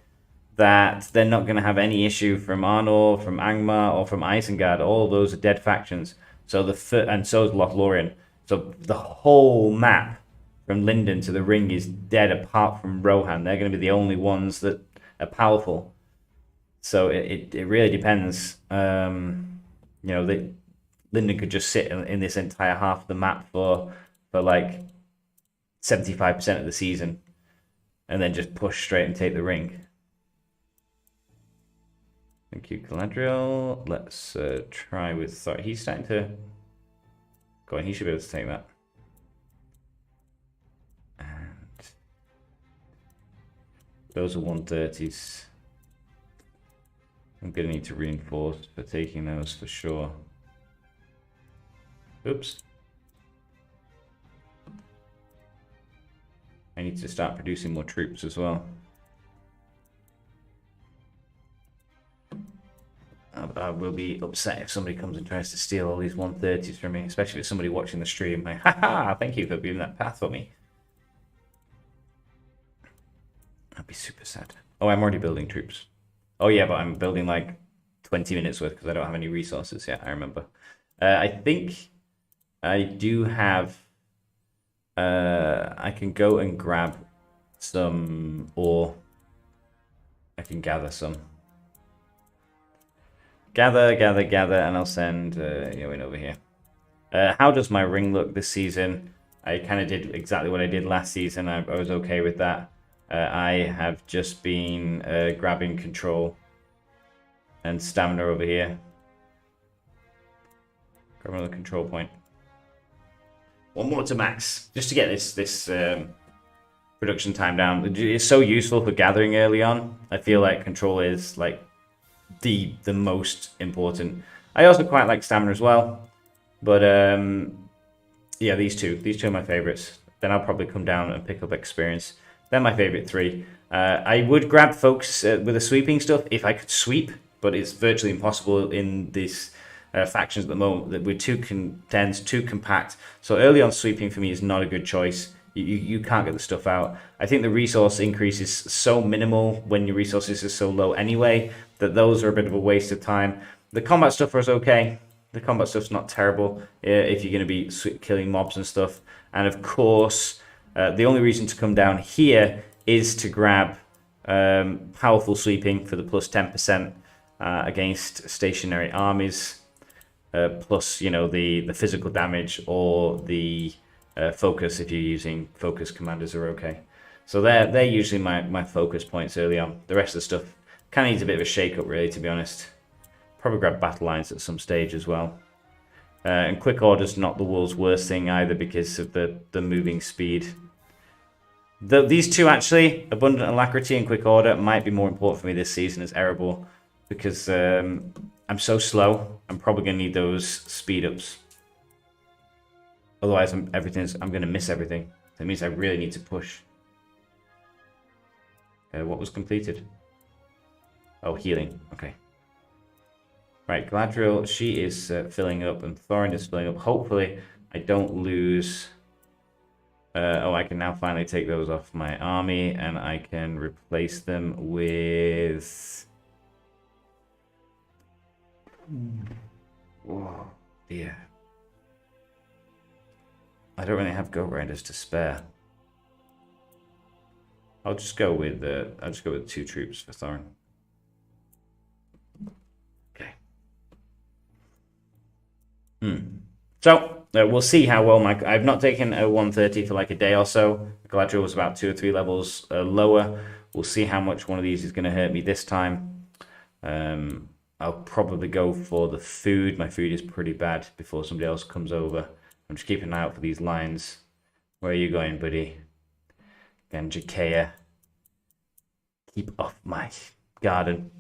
that they're not going to have any issue from Arnor, from Angmar, or from Isengard. All of those are dead factions. And so is Lothlorien. So the whole map from Linden to the Ring is dead apart from Rohan. They're going to be the only ones that are powerful. So it really depends. Linden could just sit in this entire half of the map for like 75% of the season and then just push straight and take the Ring. Thank you, Galadriel. Let's try with Thorin. He's starting to go on. He should be able to take that. And those are 130s. I'm going to need to reinforce for taking those for sure. Oops. I need to start producing more troops as well. I will be upset if somebody comes and tries to steal all these 130s from me, especially if somebody watching the stream. Like, haha, thank you for being that path for me. I'd be super sad. Oh, I'm already building troops. Oh yeah, but I'm building like 20 minutes worth because I don't have any resources yet, I remember. I think I do have... I can go and grab some ore. I can gather some. Gather, and I'll send in over here. How does my ring look this season? I kind of did exactly what I did last season. I was okay with that. I have just been grabbing control and stamina over here. Grab another control point. One more to max, just to get this production time down. It's so useful for gathering early on. I feel like control is like the most important. I also quite like stamina as well, but yeah, these two are my favorites. Then I'll probably come down and pick up experience. They're my favorite three. I would grab folks with the sweeping stuff if I could sweep, but it's virtually impossible in this factions at the moment that we're too condensed, too compact. So early on sweeping for me is not a good choice. You can't get the stuff out. I think the resource increase is so minimal when your resources are so low anyway that those are a bit of a waste of time. The combat stuff is okay. The combat stuff's not terrible if you're going to be killing mobs and stuff. And of course, the only reason to come down here is to grab powerful sweeping for the plus 10% against stationary armies, plus, you know, the physical damage or the focus if you're using focus commanders are okay. So they're usually my focus points early on. The rest of the stuff kind of needs a bit of a shake-up, really, to be honest. Probably grab battle lines at some stage as well. And quick order's not the world's worst thing either because of the moving speed. These two, actually, Abundant Alacrity and Quick Order, might be more important for me this season as Erebor because I'm so slow. I'm probably going to need those speed ups. Otherwise, I'm going to miss everything. That means I really need to push. What was completed? Oh, healing. Okay. Right, Galadriel, she is filling up, and Thorin is filling up. Hopefully, I don't lose... oh, I can now finally take those off my army, and I can replace them with... Oh, dear. I don't really have Goat Riders to spare. I'll just go with 2 troops for Thorin. So we'll see how well I've not taken a 130 for like a day or so. Galadriel was about 2 or 3 levels lower. We'll see how much one of these is going to hurt me this time. I'll probably go for the food. My food is pretty bad before somebody else comes over. I'm just keeping an eye out for these lines. Where are you going, buddy? Ganjakea. Keep off my garden.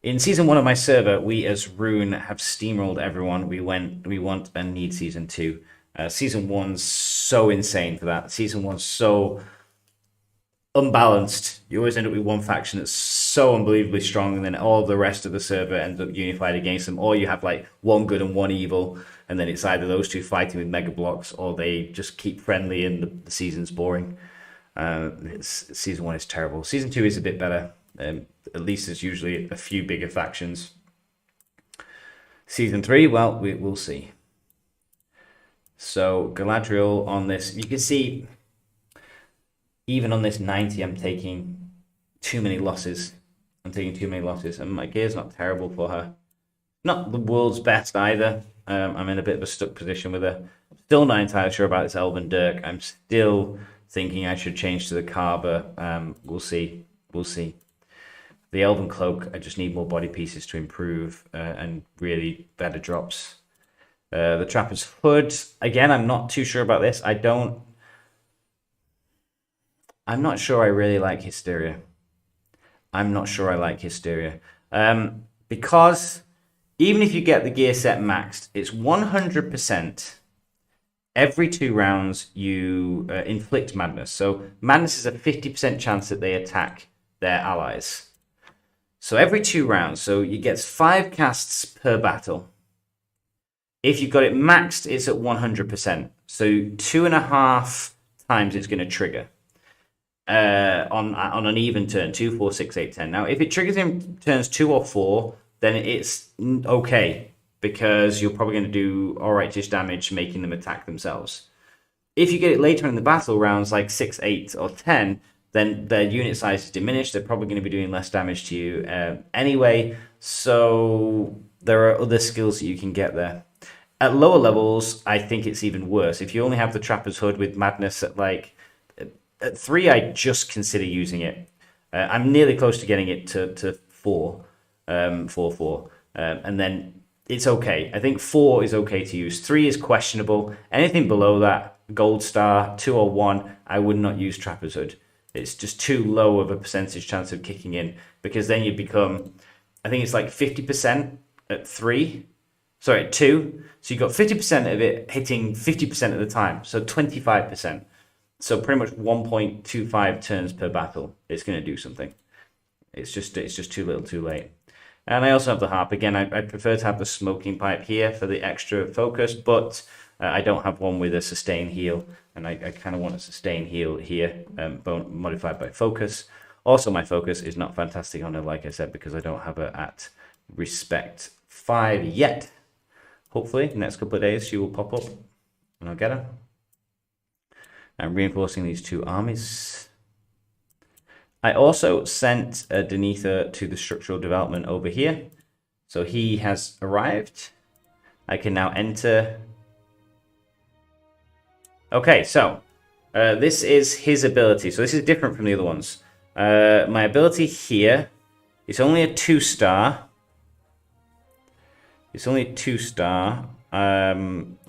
In Season 1 of my server, we as Rune have steamrolled everyone. We want and need Season 2. Season 1's so insane for that. Season 1's so unbalanced. You always end up with one faction that's so unbelievably strong, and then all the rest of the server ends up unified against them. Or you have like one good and one evil, and then it's either those two fighting with mega blocks, or they just keep friendly and the season's boring. Season 1 is terrible. Season 2 is a bit better. At least there's usually a few bigger factions. Season 3, well, we'll see. So Galadriel on this, you can see, even on this 90, I'm taking too many losses. And my gear's not terrible for her. Not the world's best either. I'm in a bit of a stuck position with her. Still not entirely sure about this Elven Dirk. I'm still thinking I should change to the Carver. We'll see. The Elven Cloak, I just need more body pieces to improve and really better drops. The Trapper's Hood, again, I'm not too sure about this. I'm not sure I really like Hysteria. Because even if you get the gear set maxed, it's 100% every 2 rounds you inflict madness. So madness is a 50% chance that they attack their allies. So every 2 rounds, so you get 5 casts per battle. If you've got it maxed, it's at 100%. So 2.5 times it's going to trigger on an even turn, 2, 4, 6, 8, 10. Now, if it triggers in turns 2 or 4, then it's okay, because you're probably going to do alright-ish damage, making them attack themselves. If you get it later in the battle rounds, like 6, 8, or 10, then their unit size is diminished. They're probably going to be doing less damage to you anyway. So there are other skills that you can get there. At lower levels, I think it's even worse. If you only have the Trapper's Hood with Madness at 3, I just consider using it. I'm nearly close to getting it to 4, 4. And then it's okay. I think 4 is okay to use. 3 is questionable. Anything below that, Gold Star, 2 or 1, I would not use Trapper's Hood. It's just too low of a percentage chance of kicking in, because then you become, I think it's like 50% at 3. Sorry, at 2. So you've got 50% of it hitting 50% of the time. So 25%. So pretty much 1.25 turns per battle. It's going to do something. It's just too little too late. And I also have the harp. Again, I prefer to have the smoking pipe here for the extra focus, but I don't have one with a sustain heal, and I kind of want a sustain heal here, modified by focus. Also, my focus is not fantastic on her, like I said, because I don't have her at respect 5 yet. Hopefully, the next couple of days she will pop up, and I'll get her. I'm reinforcing these 2 armies. I also sent Denetha to the structural development over here. So he has arrived. I can now enter. Okay, so this is his ability. So this is different from the other ones. My ability here is only a 2-star. It's only a 2-star.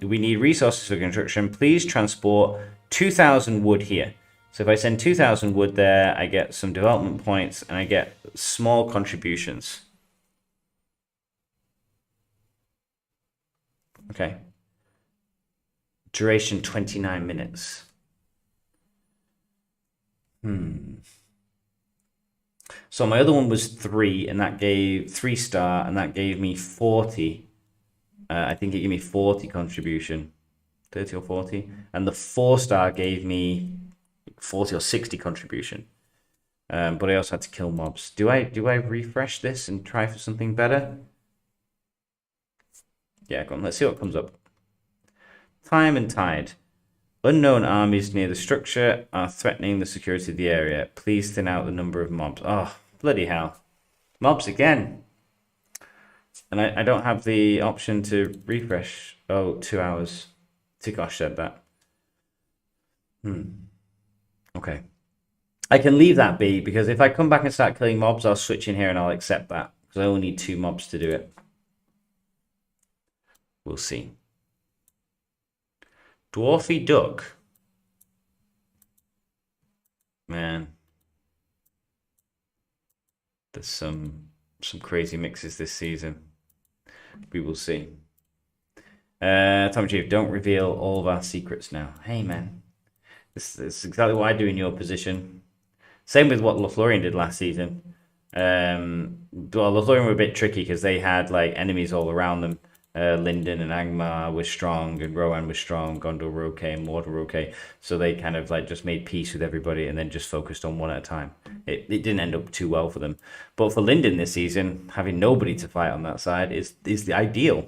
We need resources for construction. Please transport 2,000 wood here. So if I send 2,000 wood there, I get some development points and I get small contributions. Okay. Duration 29 minutes. So my other one was 3, and that gave 3-star, and that gave me 40. I think it gave me 40 contribution, 30 or 40, and the 4-star gave me 40 or 60 contribution. But I also had to kill mobs. Do I refresh this and try for something better? Yeah, go on. Let's see what comes up. Time and tide. Unknown armies near the structure are threatening the security of the area. Please thin out the number of mobs. Oh, bloody hell. Mobs again. And I don't have the option to refresh. Oh, 2 hours. Tikosh said that. Okay. I can leave that be, because if I come back and start killing mobs, I'll switch in here and I'll accept that. Because I only need 2 mobs to do it. We'll see. Dwarfy Duck. Man. There's some crazy mixes this season. We will see. Tommy Chief, don't reveal all of our secrets now. Hey, man. This is exactly what I do in your position. Same with what Lothlorien did last season. Well, Lothlorien were a bit tricky because they had like enemies all around them. Linden and Angmar were strong, and Rohan was strong, Gondor were okay, and Mordor were okay. So they kind of like just made peace with everybody and then just focused on one at a time. It didn't end up too well for them. But for Linden this season, having nobody to fight on that side is the ideal.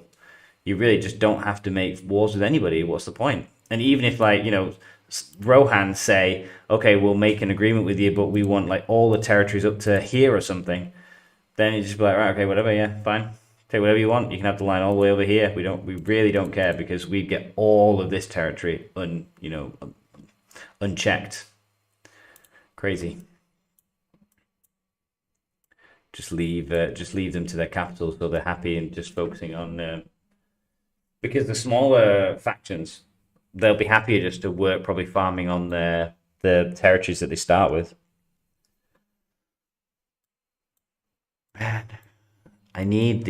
You really just don't have to make wars with anybody. What's the point? And even if like, you know, Rohan say, okay, we'll make an agreement with you, but we want like all the territories up to here or something, then you just be like, right, okay, whatever, yeah, fine. Take whatever you want. You can have the line all the way over here. We really don't care, because we get all of this territory unchecked. Crazy. Just leave them to their capital so they're happy and just focusing on because the smaller factions, they'll be happier just to work probably farming on the territories that they start with. Man. I need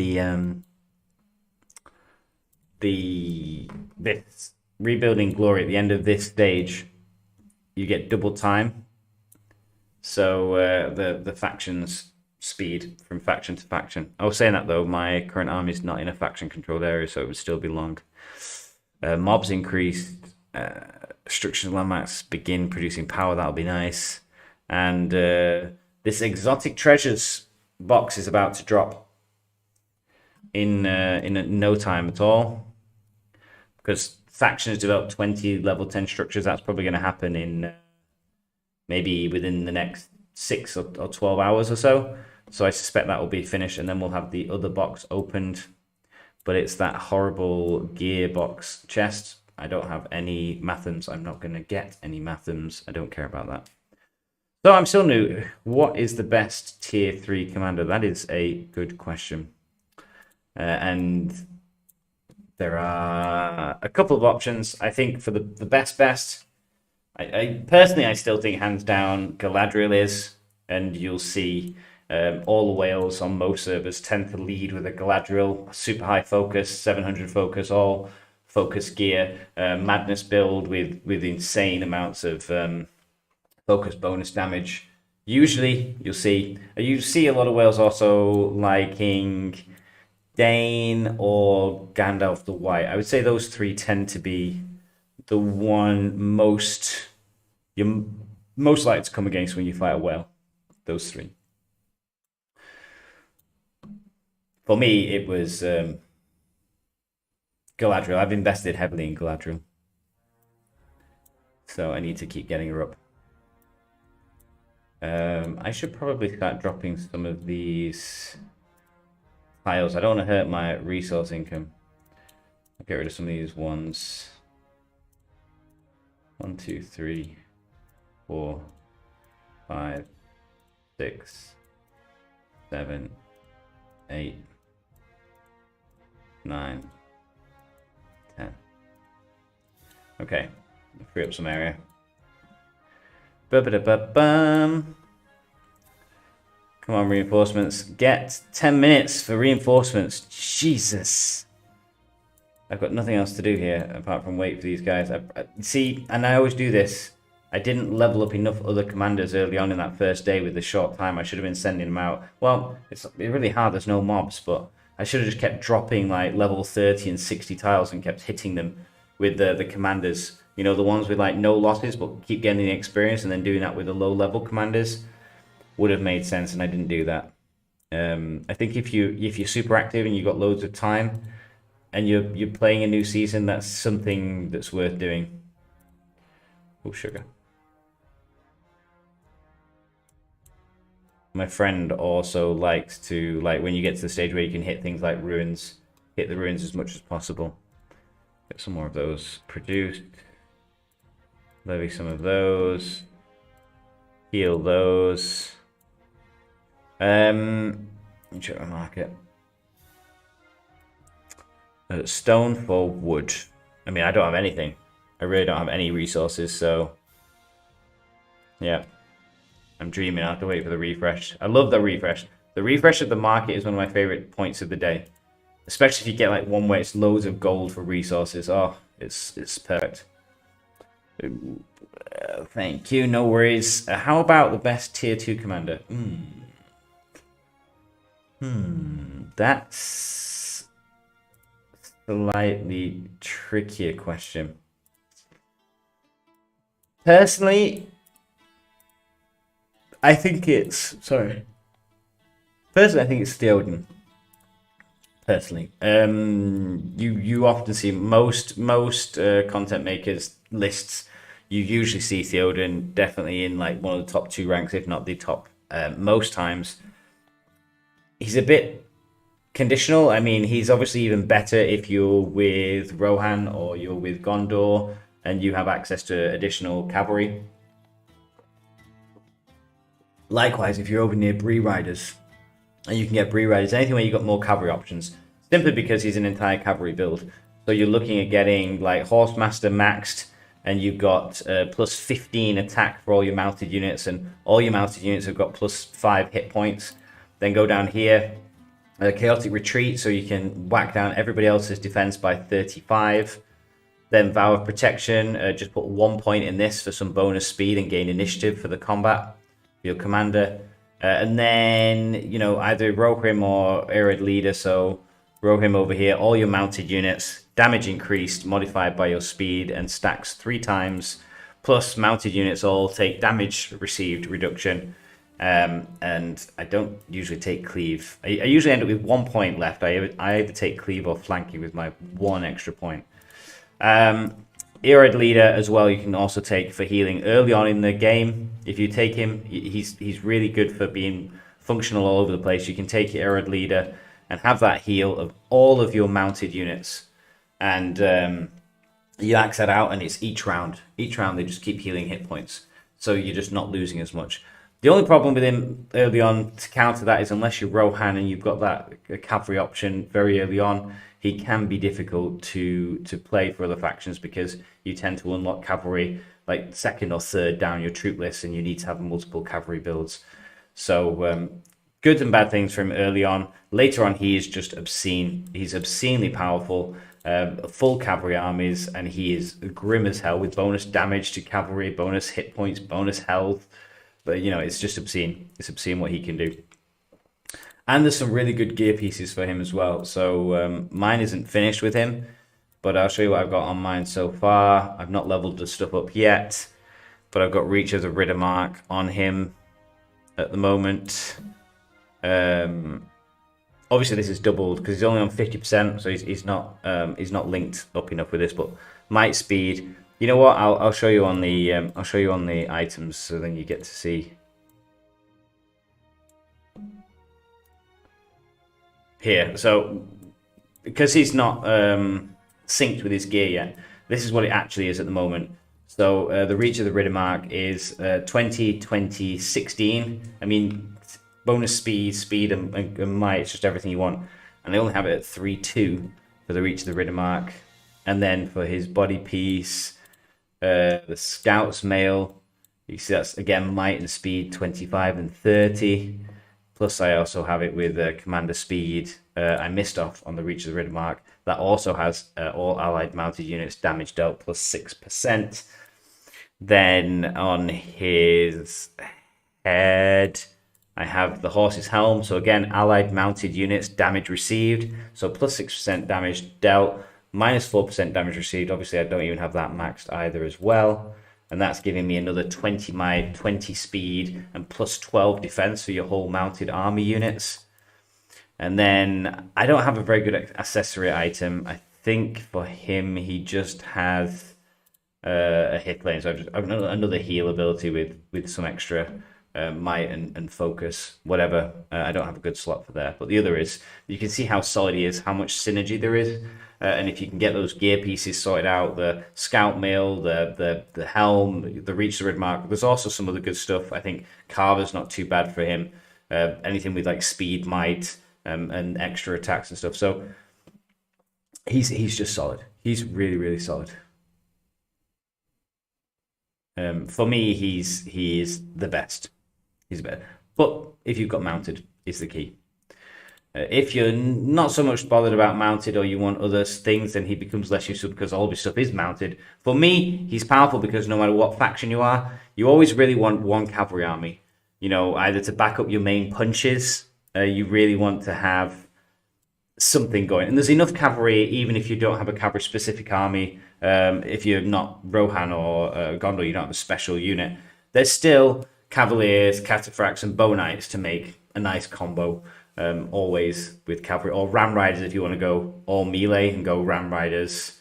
this rebuilding glory at the end of this stage. You get double time, so the factions speed from faction to faction. I was saying that though, my current army is not in a faction controlled area, so it would still be long. Mobs increased. Structural landmarks begin producing power. That'll be nice. And this exotic treasures box is about to drop. In no time at all, because factions develop 20 level 10 structures. That's probably going to happen in maybe within the next 6 or 12 hours or so. So I suspect that will be finished, and then we'll have the other box opened. But it's that horrible gearbox chest. I don't have any Mathams. I'm not going to get any Mathams. I don't care about that. So I'm still new. What is the best tier 3 commander? That is a good question. And there are a couple of options. I think for the best, I personally, I still think hands down Galadriel is, and you'll see all the whales on most servers tend to lead with a Galadriel, super high focus, 700 focus, all focus gear, madness build with insane amounts of focus bonus damage. Usually, you see a lot of whales also liking Dane or Gandalf the White. I would say those three tend to be the one you're most likely to come against when you fight a whale. Those three. For me, it was Galadriel. I've invested heavily in Galadriel, so I need to keep getting her up. I should probably start dropping some of these tiles. I don't want to hurt my resource income. I'll get rid of some of these ones. 1, 2, 3, 4, 5, 6, 7, 8, 9, 10. Okay, free up some area. Ba-ba-da-ba-bum. Come on, reinforcements. Get 10 minutes for reinforcements. Jesus. I've got nothing else to do here apart from wait for these guys. See, and I always do this. I didn't level up enough other commanders early on in that first day with the short time. I should have been sending them out. Well, it's really hard. There's no mobs, but I should have just kept dropping like level 30 and 60 tiles and kept hitting them with the commanders. You know, the ones with like no losses but keep getting the experience, and then doing that with the low level commanders would have made sense, and I didn't do that. I think if you're super active and you've got loads of time and you're playing a new season, that's something that's worth doing. Oh, sugar. My friend also likes to, like, when you get to the stage where you can hit things like ruins, hit the ruins as much as possible. Get some more of those produced. Levy some of those. Heal those. Let me check my market. Stone for wood. I mean, I don't have anything. I really don't have any resources, so yeah. I'm dreaming. I have to wait for the refresh. I love the refresh. The refresh of the market is one of my favorite points of the day. Especially if you get like one where it's loads of gold for resources. Oh, it's perfect. Thank you, no worries. How about the best tier 2 commander? That's slightly trickier question. Personally, I think it's Theoden. Personally, you often see most content makers lists. You usually see Theoden definitely in like one of the top 2 ranks, if not the top. Most times, he's a bit conditional. I mean, he's obviously even better if you're with Rohan or you're with Gondor and you have access to additional cavalry. Likewise, if you're over near Bree Riders, and you can get Bree Riders, anything where you've got more cavalry options, simply because he's an entire cavalry build. So you're looking at getting like Horsemaster maxed, and you've got plus 15 attack for all your mounted units, and all your mounted units have got plus 5 hit points. Then go down here, Chaotic Retreat, so you can whack down everybody else's defense by 35. Then Vow of Protection, just put 1 point in this for some bonus speed and gain initiative for the combat, for your commander. And then, you know, either Rohirrim or Arid Leader, so Rohirrim over here, all your mounted units, damage increased, modified by your speed, and stacks 3 times, plus mounted units all take damage received reduction. And I don't usually take cleave. I usually end up with 1 point left. I either take cleave or flanking with my 1 extra point. Arid Leader as well, you can also take for healing early on in the game. If you take him, he's really good for being functional all over the place. You can take your Arid Leader and have that heal of all of your mounted units. And you axe that out, and it's each round. Each round they just keep healing hit points. So you're just not losing as much. The only problem with him early on to counter that is unless you're Rohan and you've got that cavalry option very early on, he can be difficult to play for other factions because you tend to unlock cavalry like second or third down your troop list, and you need to have multiple cavalry builds. So good and bad things from early on. Later on, he is just obscene. He's obscenely powerful. Full cavalry armies, and he is grim as hell with bonus damage to cavalry, bonus hit points, bonus health. But, you know, it's just obscene. It's obscene what he can do. And there's some really good gear pieces for him as well. So mine isn't finished with him, but I'll show you what I've got on mine so far. I've not leveled the stuff up yet, but I've got Reach of the Riddermark on him at the moment. Obviously this is doubled because he's only on 50%, so he's not linked up enough with this. But might speed. You know what? I'll show you on the items, so then you get to see. Here, so because he's not synced with his gear yet, this is what it actually is at the moment. So the Reach of the Riddermark is 20, 20, 16. I mean, bonus speed, and might, it's just everything you want. And they only have it at 3-2 for the Reach of the Riddermark. And then for his body piece, the Scout's Mail, you see that's again might and speed 25 and 30. Plus, I also have it with Commander Speed. I missed off on the Reach of the Riddermark. That also has all allied mounted units damage dealt plus 6%. Then on his head, I have the Horse's Helm. So again, allied mounted units damage received. So plus 6% damage dealt, minus 4% damage received. Obviously, I don't even have that maxed either as well. And that's giving me another 20 might, 20 speed, and plus 12 defense for your whole mounted army units. And then I don't have a very good accessory item. I think for him, he just has a hit lane. So I've another heal ability with some extra might and focus, whatever. I don't have a good slot for there. But the other is, you can see how solid he is, how much synergy there is. And if you can get those gear pieces sorted out, the Scout Mail, the Helm, the Reach the Riddermark, there's also some other good stuff. I think Carver's not too bad for him. Anything with like speed, might, and extra attacks and stuff. So he's just solid. He's really, really solid. For me, he's the best. He's better. But if you've got mounted, is the key. If you're not so much bothered about mounted or you want other things, then he becomes less useful because all of his stuff is mounted. For me, he's powerful because no matter what faction you are, you always really want one cavalry army. You know, either to back up your main punches, you really want to have something going. And there's enough cavalry, even if you don't have a cavalry-specific army. If you're not Rohan or Gondor, you don't have a special unit. There's still Cavaliers, Cataphracts, and Bow Knights to make a nice combo. Always with cavalry, or Ram Riders if you want to go all melee and go Ram Riders,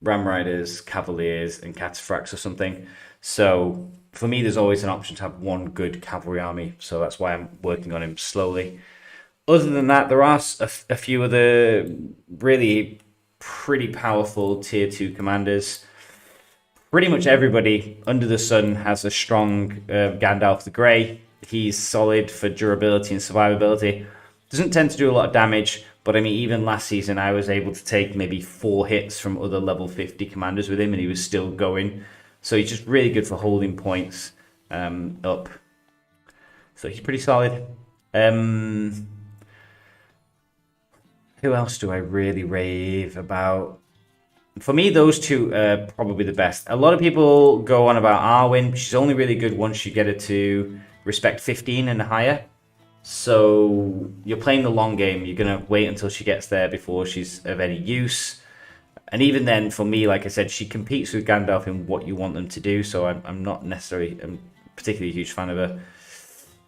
Cavaliers, and Cataphracts or something. So for me, there's always an option to have one good cavalry army. So that's why I'm working on him slowly. Other than that, there are a few other really pretty powerful tier 2 commanders. Pretty much everybody under the sun has a strong Gandalf the Grey. He's solid for durability and survivability. Doesn't tend to do a lot of damage, but I mean, even last season, I was able to take maybe 4 hits from other level 50 commanders with him, and he was still going. So he's just really good for holding points up. So he's pretty solid. Who else do I really rave about? For me, those two are probably the best. A lot of people go on about Arwen. She's only really good once you get her to respect 15 and higher. So you're playing the long game. You're going to wait until she gets there before she's of any use. And even then, for me, like I said, she competes with Gandalf in what you want them to do. So I'm not necessarily particularly a huge fan of her.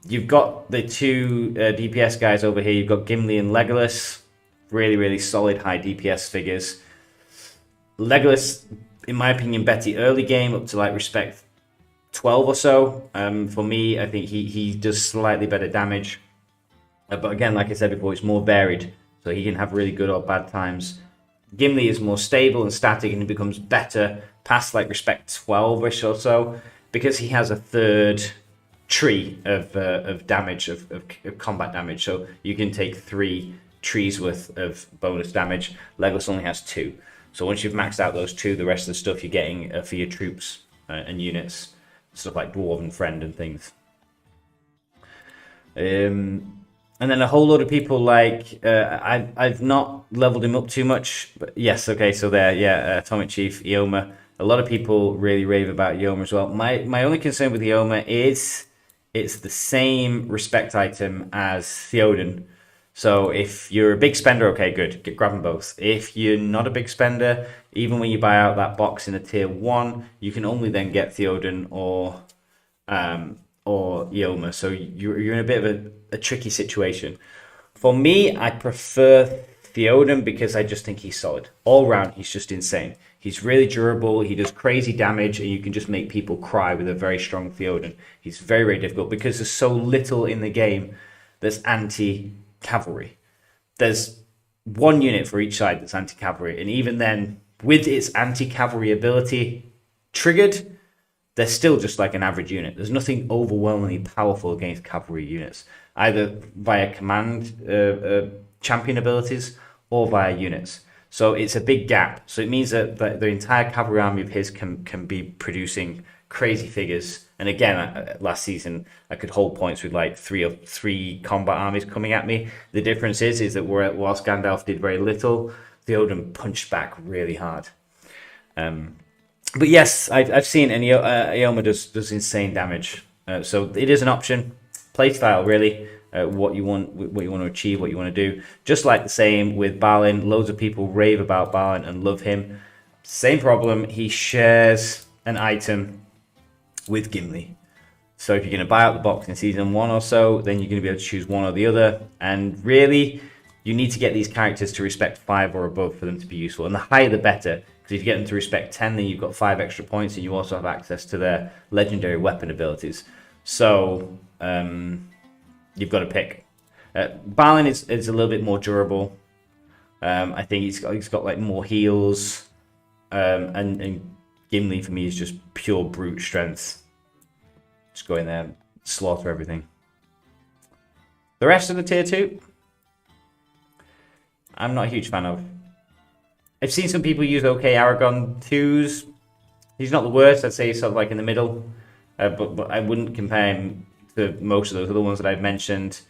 You've got the two DPS guys over here. You've got Gimli and Legolas. Really, really solid high DPS figures. Legolas, in my opinion, better early game up to like respect 12 or so. For me, I think he does slightly better damage. But again, like I said before, it's more varied. So he can have really good or bad times. Gimli is more stable and static, and he becomes better past like respect 12-ish or so, because he has a third tree of damage, of combat damage. So you can take 3 trees worth of bonus damage. Legolas only has 2. So once you've maxed out those 2, the rest of the stuff you're getting for your troops and units. Stuff like Dwarven Friend and things. And then a whole lot of people like... I've not leveled him up too much. But yes, okay, so there, yeah. Atomic Chief, Eoma. A lot of people really rave about Yoma as well. My only concern with Yoma is it's the same respect item as Theoden. So if you're a big spender, okay, good, grab them both. If you're not a big spender, even when you buy out that box in a tier 1, you can only then get Theoden or Yoma. So you're in a bit of a tricky situation. For me, I prefer Theoden because I just think he's solid. All round, he's just insane. He's really durable, he does crazy damage, and you can just make people cry with a very strong Theoden. He's very, very difficult because there's so little in the game that's anti-cavalry. There's one unit for each side that's anti-cavalry, and even then, with its anti-cavalry ability triggered, they're still just like an average unit. There's nothing overwhelmingly powerful against cavalry units, either via command champion abilities or via units. So it's a big gap. So it means that the entire cavalry army of his can be producing crazy figures. And again, last season I could hold points with like three combat armies coming at me. The difference is that whilst Gandalf did very little, Theoden punched back really hard. But yes, I've seen, and Eoma does insane damage. So it is an option. Playstyle, really. What you want to achieve, what you want to do. Just like the same with Balin. Loads of people rave about Balin and love him. Same problem. He shares an item with Gimli. So if you're going to buy out the box in season 1 or so, then you're going to be able to choose one or the other. And really, you need to get these characters to respect 5 or above for them to be useful. And the higher the better. Because if you get them to respect 10, then you've got 5 extra points, and you also have access to their legendary weapon abilities. So you've got to pick. Balin is a little bit more durable. I think he's got like more heals, and Gimli for me is just pure brute strength. Just go in there, slaughter everything. The rest of the tier 2, I'm not a huge fan of. I've seen some people use Aragon 2s. He's not the worst. I'd say he's sort of like in the middle, but I wouldn't compare him to most of those other ones that I've mentioned.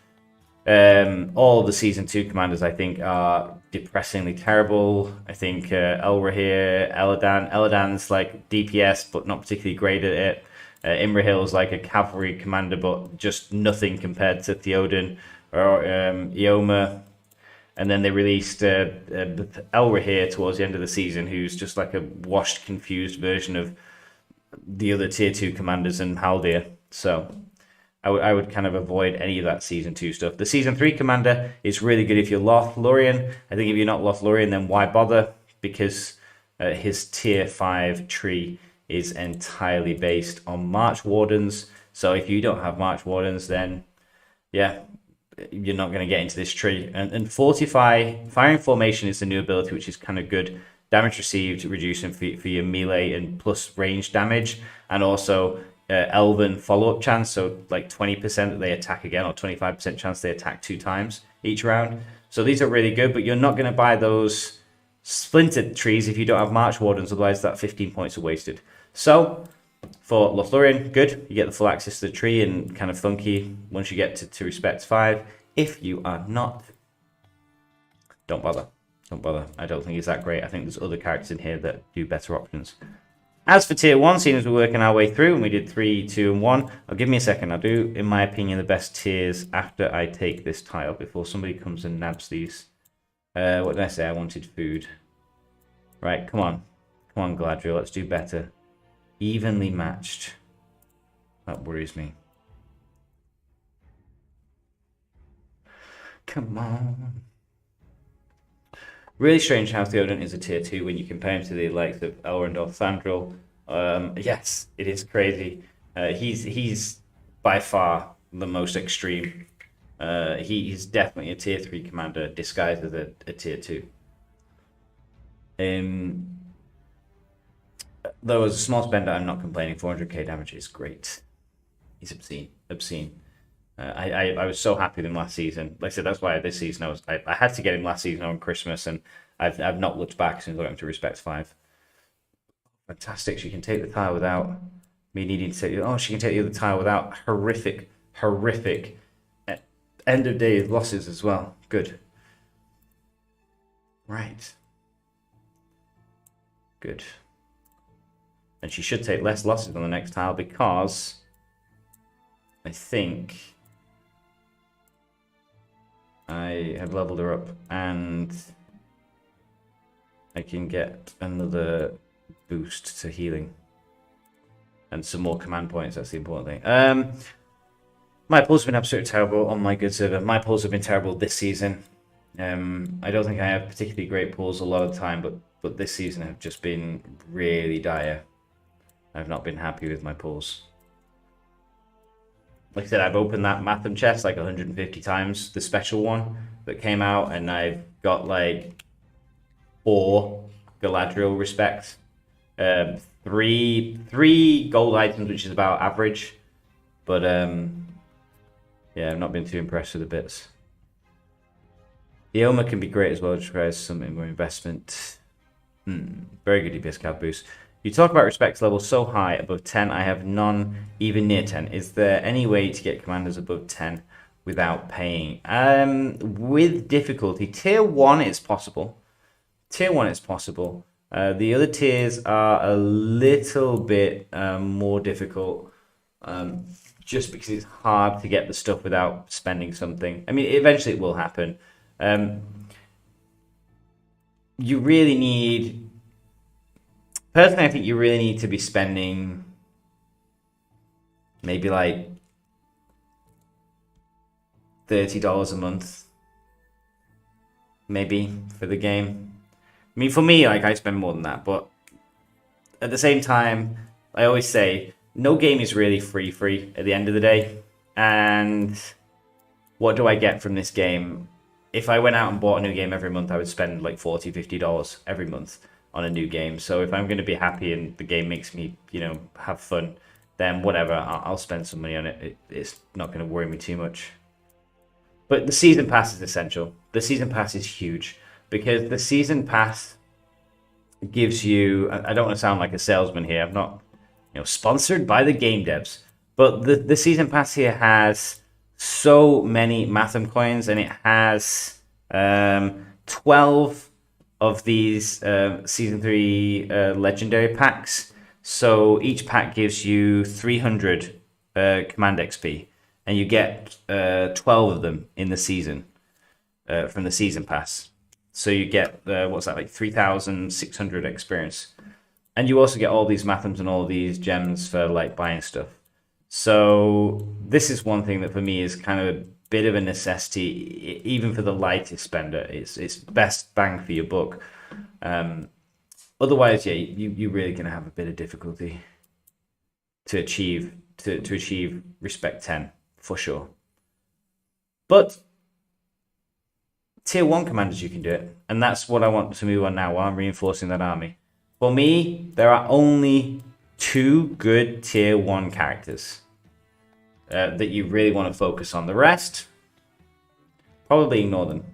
All of the season 2 commanders, I think, are depressingly terrible. I think Elrahir, Eledan's like DPS, but not particularly great at it. Imrahil's like a cavalry commander, but just nothing compared to Theoden or Eoma. And then they released Elrahir towards the end of the season, who's just like a washed, confused version of the other tier 2 commanders and Haldir. So I would kind of avoid any of that season 2 stuff. The season 3 commander is really good if you're Lothlorien. I think if you're not Lothlorien, then why bother? Because his tier 5 tree is entirely based on March Wardens. So if you don't have March Wardens, then yeah, you're not going to get into this tree. And Fortify, Firing Formation is the new ability, which is kind of good. Damage received, reducing for your melee and plus range damage. And also Elven follow-up chance, so like 20% that they attack again, or 25% chance they attack 2 times each round. So these are really good, but you're not going to buy those splintered trees if you don't have March Wardens, otherwise that 15 points are wasted. So for Lothlorien, good. You get the full access to the tree and kind of funky once you get to respect 5. If you are not, don't bother. Don't bother. I don't think it's that great. I think there's other characters in here that do better options. As for tier 1, seeing as we're working our way through, and we did 3, 2, and 1, I'll give me a second. I'll do, in my opinion, the best tiers after I take this tile, before somebody comes and nabs these. What did I say? I wanted food. Right, come on. Come on, Galadriel, let's do better. Evenly matched. That worries me. Come on. Really strange how Theoden is a tier 2 when you compare him to the likes of Elrond or Thandril. Yes, it is crazy. He's by far the most extreme. He's definitely a tier 3 commander disguised as a tier 2. Though as a small spender, I'm not complaining. 400k damage is great. He's obscene. I was so happy with him last season. Like I said, that's why this season I had to get him last season on Christmas, and I've not looked back since I got him to respect 5. Fantastic. She can take the tile without me needing to take. Oh, she can take the other tile without horrific end of day losses as well. Good. Right. Good. And she should take less losses on the next tile because I think I have leveled her up and I can get another boost to healing and some more command points. That's the important thing. My pulls have been absolutely terrible on my good server. My pulls have been terrible this season. I don't think I have particularly great pulls a lot of the time, but this season have just been really dire. I've not been happy with my pulls. Like I said, I've opened that Matham chest like 150 times, the special one that came out, and I've got like 4 Galadriel respect, 3 gold items, which is about average, but yeah, I've not been too impressed with the bits. The Oma can be great as well, it requires some more investment. Very good DPS cav boost. You talk about respect levels so high, above 10. I have none even near 10. Is there any way to get commanders above 10 without paying? With difficulty, tier 1 it's possible. Tier 1 it's possible. The other tiers are a little bit more difficult, just because it's hard to get the stuff without spending something. I mean, eventually it will happen. You really need... Personally, I think you really need to be spending maybe like $30 a month, maybe, for the game. I mean, for me, like, I spend more than that, but at the same time, I always say, no game is really free at the end of the day. And what do I get from this game? If I went out and bought a new game every month, I would spend like $40, $50 every month on a new game. So if I'm going to be happy and the game makes me, you know, have fun, then whatever, I'll spend some money on it. It's not going to worry me too much. But the season pass is essential. The season pass is huge because the season pass gives you... I don't want to sound like a salesman here. I'm not, you know, sponsored by the game devs. But the season pass here has so many Matham coins, and it has 12 of these Season 3 Legendary packs. So each pack gives you 300 Command XP, and you get 12 of them in the season from the Season Pass. So you get, what's that, like 3,600 experience. And you also get all these Mathams and all these gems for like buying stuff. So this is one thing that for me is kind of a bit of a necessity, even for the lightest spender. It's best bang for your buck. Otherwise, yeah, you're really going to have a bit of difficulty to achieve respect 10 for sure. But tier 1 commanders, you can do it, and that's what I want to move on now while I'm reinforcing that army. For me, there are only 2 good tier 1 characters that you really want to focus on. The rest, probably ignore them.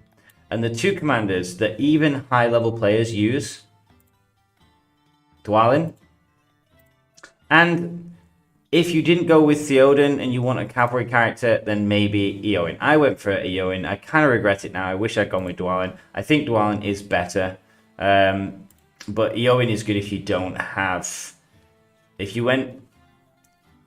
And the 2 commanders that even high-level players use, Dwalin, and if you didn't go with Theoden and you want a cavalry character, then maybe Eowyn. I went for Eowyn. I kind of regret it now. I wish I'd gone with Dwalin. I think Dwalin is better. But Eowyn is good if you don't have... If you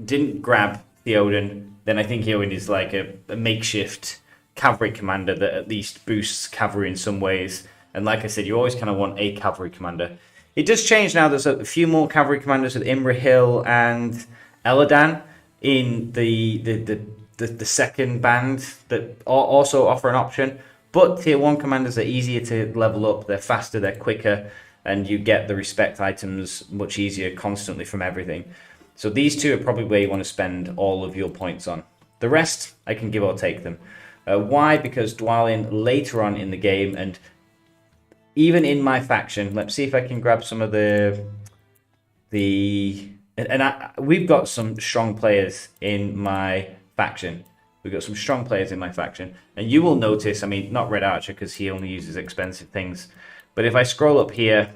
didn't grab Theoden, then I think Eowyn is like a makeshift cavalry commander that at least boosts cavalry in some ways. And like I said, you always kind of want a cavalry commander. It does change now. There's a few more cavalry commanders with Imrahil and Eladan in the second band that also offer an option. But tier 1 commanders are easier to level up. They're faster, they're quicker, and you get the respect items much easier constantly from everything. So these 2 are probably where you want to spend all of your points on. The rest, I can give or take them. Why? Because Dwalin later on in the game, and even in my faction, let's see if I can grab some of we've got some strong players in my faction. We've got some strong players in my faction. And you will notice, I mean, not Red Archer because he only uses expensive things. But if I scroll up here,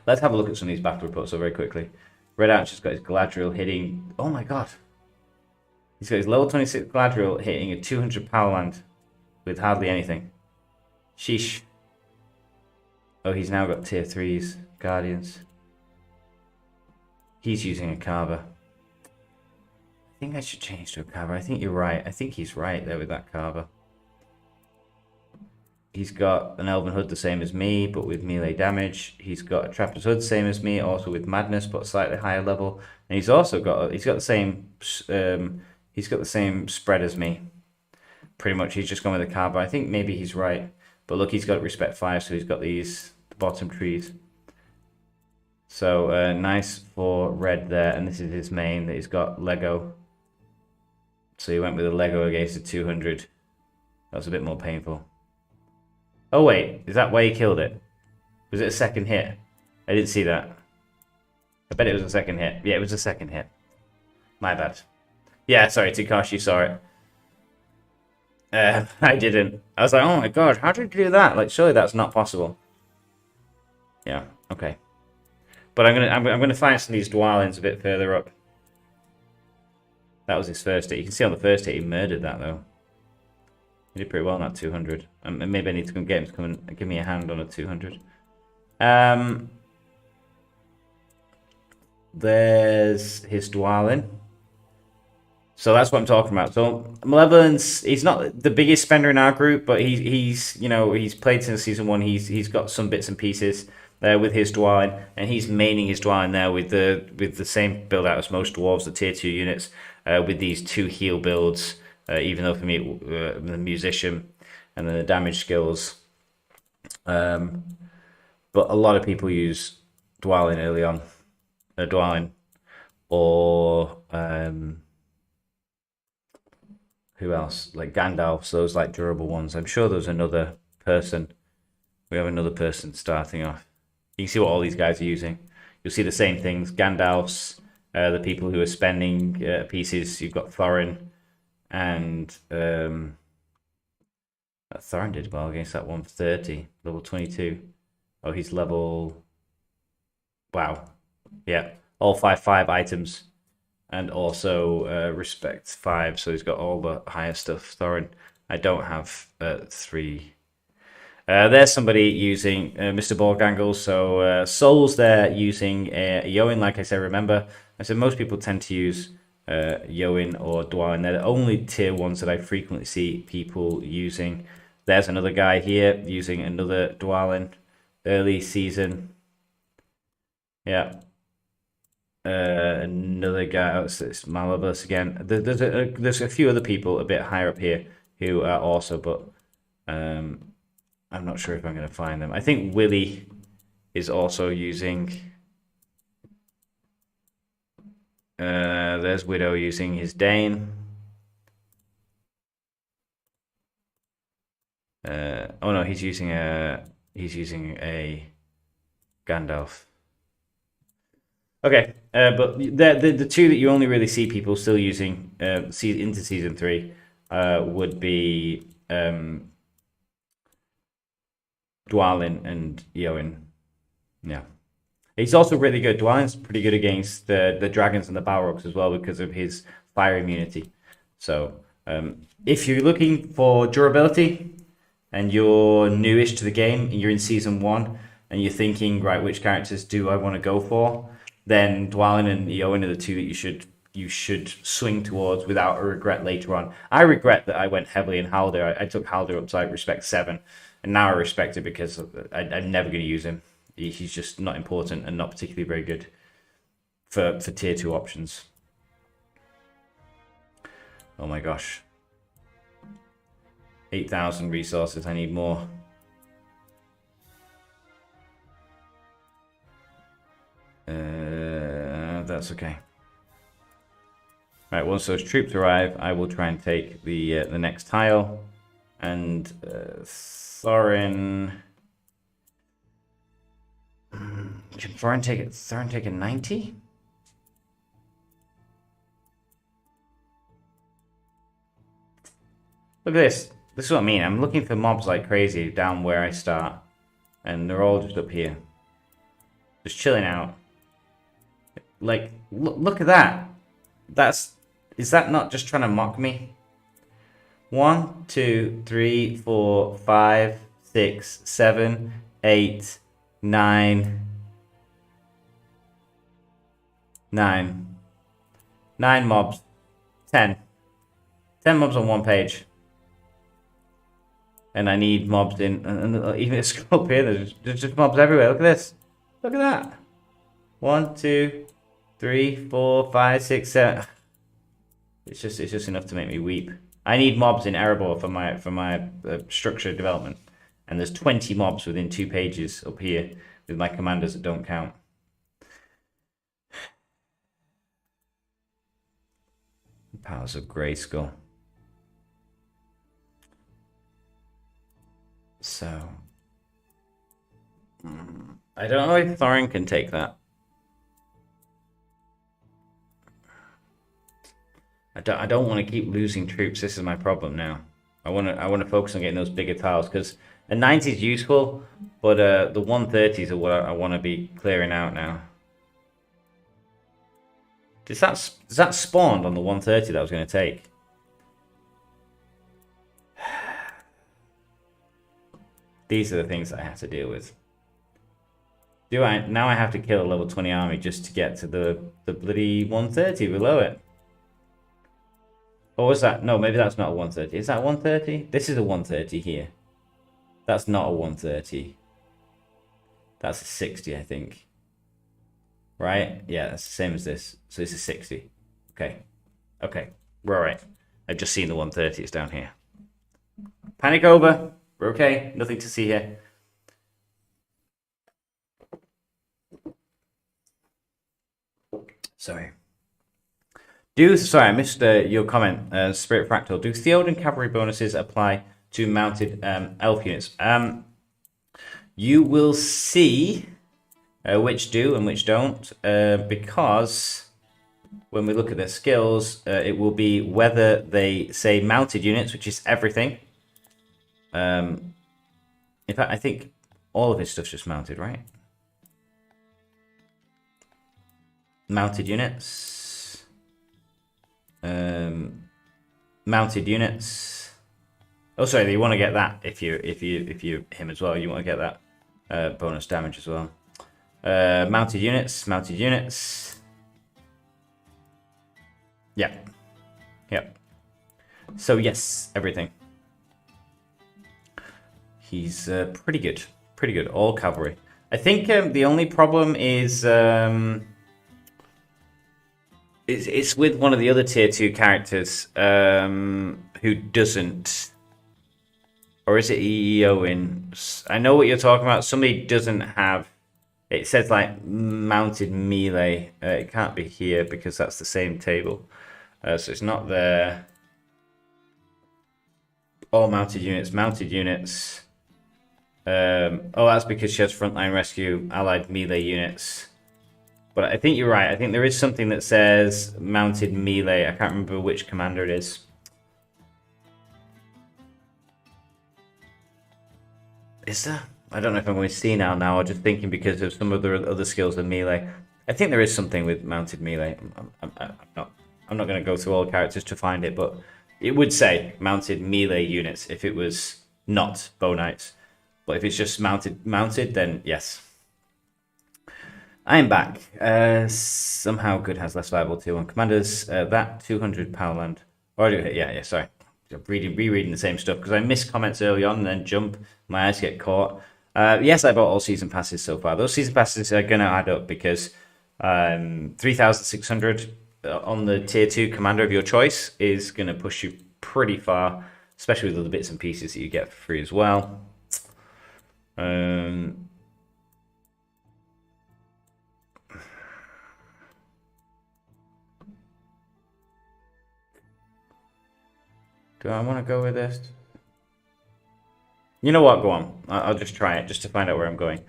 let's have a look at some of these battle reports very quickly. Red Archer's got his Galadriel hitting... Oh my god. He's got his level 26 Galadriel hitting a 200 power land with hardly anything. Sheesh. Oh, he's now got tier 3s, Guardians. He's using a carver. I think I should change to a carver. I think you're right. I think he's right there with that carver. He's got an Elven Hood the same as me, but with melee damage. He's got a Trapper's Hood same as me, also with Madness, but slightly higher level. And he's also got the same spread as me. Pretty much, he's just gone with a carver. I think maybe he's right, but look, he's got Respect 5, so he's got the bottom trees. So nice for red there, and this is his main that he's got Lego. So he went with a Lego against a 200. That was a bit more painful. Oh wait, is that why he killed it? Was it a second hit? I didn't see that. I bet it was a second hit. Yeah, it was a second hit. My bad. Yeah, sorry, Takashi saw it. I didn't. I was like, oh my god, how did you do that? Like, surely that's not possible. Yeah, okay. But I'm gonna find some of these Dwalins a bit further up. That was his first hit. You can see on the first hit he murdered that though. He did pretty well on that 200. And maybe I need to go and get him to come and give me a hand on a 200. There's his Dwalin. So that's what I'm talking about. So Malevolence, he's not the biggest spender in our group, but he's played since season 1. He's got some bits and pieces there with his Dwalin, and he's maining his Dwalin there with the same build out as most dwarves, the tier 2 units, with these 2 heal builds. Even though for me, the musician and then the damage skills. But a lot of people use Dwalin early on. Dwalin. Or who else? Like Gandalf, those like durable ones. I'm sure there's another person. We have another person starting off. You can see what all these guys are using. You'll see the same things. Gandalf's, the people who are spending pieces. You've got Thorin. And Thorin did well against that 130, level 22. Oh, he's level... Wow. Yeah, all 5/5 items. And also Respect 5, so he's got all the higher stuff. Thorin, I don't have 3. There's somebody using Mr. Borgangle, so Souls there using Yoin, like I said, remember. I said most people tend to use... Yoin or Dwalin. They're the only tier 1s that I frequently see people using. There's another guy here using another Dwalin early season. Yeah. Another guy, it's Malabus again. There's a few other people a bit higher up here who are also, but I'm not sure if I'm going to find them. I think Willie is also using... there's Widow using his Dane. Oh no, he's using a Gandalf. Okay, but the 2 that you only really see people still using into season 3 would be Dwalin and Yoin. Yeah. He's also really good. Dwalin's pretty good against the dragons and the Balrogs as well because of his fire immunity. So if you're looking for durability and you're newish to the game and you're in season 1 and you're thinking, right, which characters do I want to go for, then Dwalin and Yoin are the 2 that you should swing towards without a regret later on. I regret that I went heavily in Haldir. I took Haldir up to like respect 7, and now I respect it because I'm never going to use him. He's just not important and not particularly very good for tier 2 options. Oh my gosh. 8,000 resources, I need more. That's okay. Right, once those troops arrive, I will try and take the next tile. And Thorin... Can Thorin take a 90? Look at this. This is what I mean. I'm looking for mobs like crazy down where I start. And they're all just up here. Just chilling out. Like, look at that. Is that not just trying to mock me? 1, 2, 3, 4, 5, 6, 7, 8... 9, 9. 9 mobs. 10. 10 mobs on one page. And I need mobs in, and even a scroll up here, there's just mobs everywhere. Look at this. Look at that. 1, 2, 3, 4, 5, 6, 7. It's just enough to make me weep. I need mobs in Erebor for my structured development. And there's 20 mobs within 2 pages up here with my commanders that don't count. Powers of Grayskull. So, I don't know if Thorin can take that. I don't want to keep losing troops. This is my problem now. I want to focus on getting those bigger tiles because a 90 is useful, but the 130s are what I want to be clearing out now. Does that spawned on the 130 that I was going to take? These are the things that I have to deal with. Now I have to kill a level 20 army just to get to the bloody 130 below it. Or was that? No, maybe that's not a 130. Is that 130? This is a 130 here. That's not a 130. That's a 60, I think. Right? Yeah, that's the same as this. So this is 60. Okay. Okay. We're alright. I've just seen the 130. It's down here. Panic over. We're okay. Nothing to see here. Sorry. Sorry, I missed your comment, Spirit Fractal. Do Theoden cavalry bonuses apply to mounted elf units? You will see which do and which don't, because when we look at their skills, it will be whether they say mounted units, which is everything. In fact, I think all of his stuff's just mounted, right? Mounted units. Mounted units. Oh, sorry, you want to get that if you him as well. You want to get that bonus damage as well. Mounted units. Mounted units. Yep. Yep. So yes, everything. He's pretty good. Pretty good. All cavalry. I think the only problem is it's with one of the other tier 2 characters who doesn't. Or is it Eowyn? I know what you're talking about. Somebody doesn't have. It says like mounted melee. It can't be here because that's the same table. So it's not there. All mounted units. Mounted units. Oh, that's because she has frontline rescue, allied melee units. But I think you're right. I think there is something that says mounted melee. I can't remember which commander it is. Is there? I don't know if I'm going to see now. Now, I'm just thinking because of some of the other skills in melee. I think there is something with mounted melee. I'm not going to go through all characters to find it, but it would say mounted melee units if it was not bow knights. But if it's just mounted, then yes. I am back. Somehow good has less viable tier 1 commanders. That 200 power land. Yeah, sorry. Rereading the same stuff because I missed comments early on and then jump. My eyes get caught. Yes, I bought all season passes so far. Those season passes are going to add up because 3,600 on the tier 2 commander of your choice is going to push you pretty far, especially with all the bits and pieces that you get for free as well. Do I want to go with this? You know what? Go on. I'll just try it just to find out where I'm going.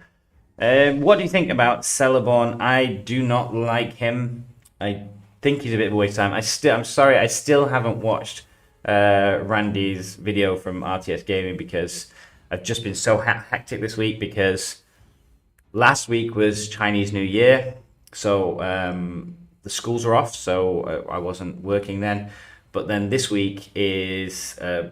What do you think about Celeborn? I do not like him. I think he's a bit of a waste of time. I'm sorry. I still haven't watched Randy's video from RTS Gaming because I've just been so hectic this week because last week was Chinese New Year. So the schools are off. So I wasn't working then. But then this week is the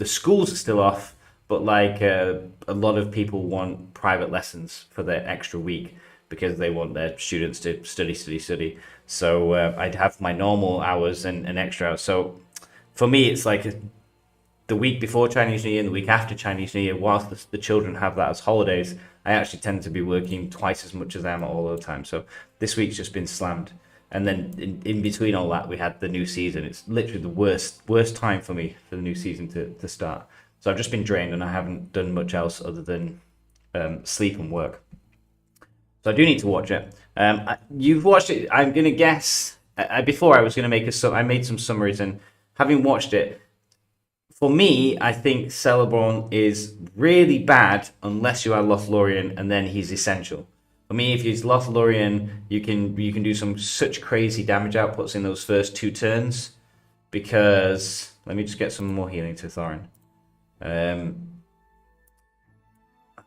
schools are still off, but like a lot of people want private lessons for their extra week. because they want their students to study. So I'd have my normal hours and extra hours. So for me, it's like the week before Chinese New Year and the week after Chinese New Year, whilst the children have that as holidays, I actually tend to be working twice as much as I am all the time. So this week's just been slammed. And then in between all that, we had the new season. It's literally the worst time for me for the new season to start. So I've just been drained and I haven't done much else other than sleep and work. So I do need to watch it. You've watched it. I'm going to guess. Before I was going to make I made some summaries, and having watched it, for me, I think Celeborn is really bad unless you are Lothlorien, and then he's essential. For me, if he's Lothlorien, you can do such crazy damage outputs in those first 2 turns. Because let me just get some more healing to Thorin. That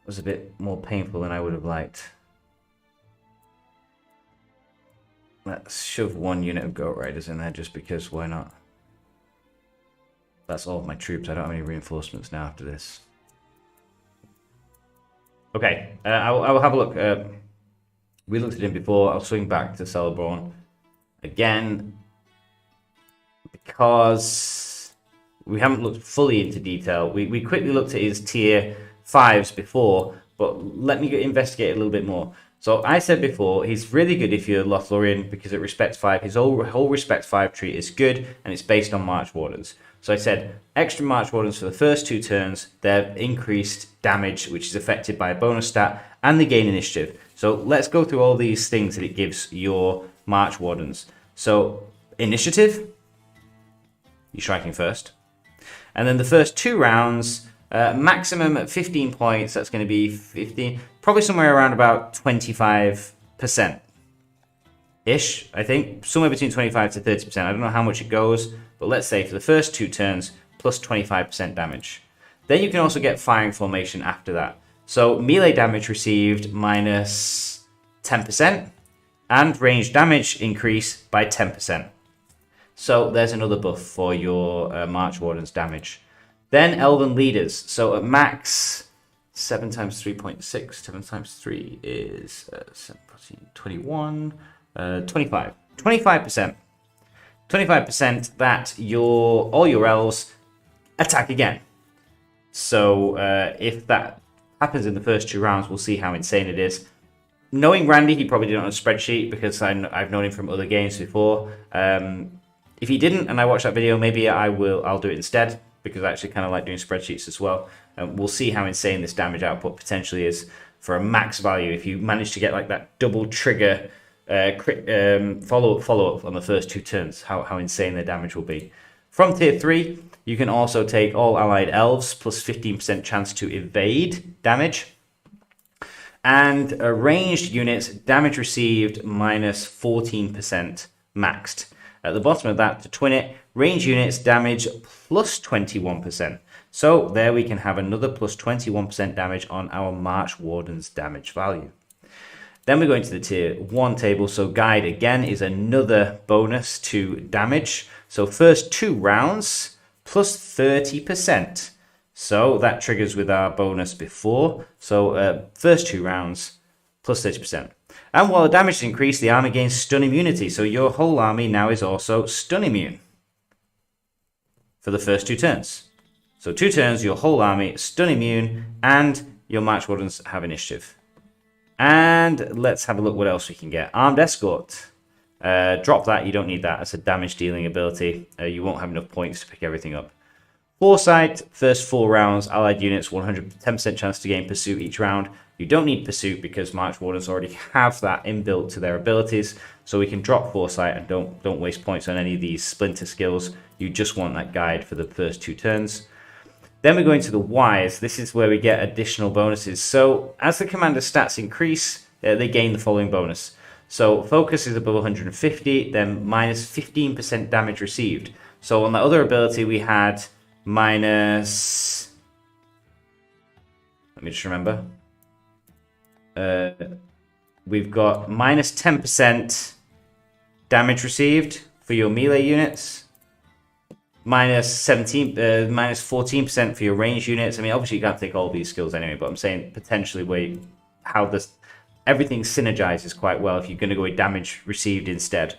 was a bit more painful than I would have liked. Let's shove 1 unit of Goat Riders in there just because why not? That's all of my troops. I don't have any reinforcements now after this. Okay, I will have a look. We looked at him before. I'll swing back to Celeborn again because we haven't looked fully into detail. We quickly looked at his tier 5s before, but let me investigate a little bit more. So I said before, he's really good if you're Lothlorien because it respects 5. His whole respect 5 tree is good, and it's based on March Wardens. So I said extra March Wardens for the first 2 turns. They're increased damage, which is affected by a bonus stat, and they gain initiative. So let's go through all these things that it gives your March Wardens. So initiative, you're striking first. And then the first 2 rounds, maximum at 15 points, that's going to be 15, probably somewhere around about 25%. Ish, I think. Somewhere between 25 to 30%. I don't know how much it goes, but let's say for the first 2 turns, plus 25% damage. Then you can also get firing formation after that. So melee damage received minus 10%, and range damage increase by 10%. So there's another buff for your March Warden's damage. Then Elven Leaders. So at max, 7 times 3.6, 7 times 3 is 21, 25. 25%. 25% that all your elves attack again. So if that happens in the first 2 rounds, we'll see how insane it is. Knowing Randy, he probably did it on a spreadsheet because I've known him from other games before. If he didn't, and I watched that video, maybe I'll do it instead because I actually kind of like doing spreadsheets as well. We'll see how insane this damage output potentially is for a max value. If you manage to get like that double trigger follow up on the first 2 turns, how insane the damage will be. From tier 3, you can also take all allied elves plus 15% chance to evade damage. And ranged units, damage received minus 14% maxed. At the bottom of that, to twin it, ranged units damage plus 21%. So there we can have another plus 21% damage on our March Warden's damage value. Then we go into the tier 1 table. So guide again is another bonus to damage. So first 2 rounds plus 30%. So that triggers with our bonus before. So first 2 rounds plus 30%. And while the damage is increased, the army gains stun immunity. So your whole army now is also stun immune for the first 2 turns. So 2 turns, your whole army is stun immune, and your March Wardens have initiative. And let's have a look what else we can get. Armed Escort. Drop that, you don't need that. That's a damage dealing ability. You won't have enough points to pick everything up. Foresight, first 4 rounds, allied units, 110% chance to gain Pursuit each round. You don't need Pursuit because March Wardens already have that inbuilt to their abilities. So we can drop Foresight and don't waste points on any of these splinter skills. You just want that guide for the first 2 turns. Then we go into the Wise. This is where we get additional bonuses. So as the commander stats increase, they gain the following bonus. So focus is above 150, then minus 15% damage received. So on the other ability we had minus... Let me just remember. We've got minus 10% damage received for your melee units. Minus 14% for your range units. I mean, obviously you can't take all these skills anyway, but I'm saying potentially how everything synergizes quite well if you're going to go with damage received instead.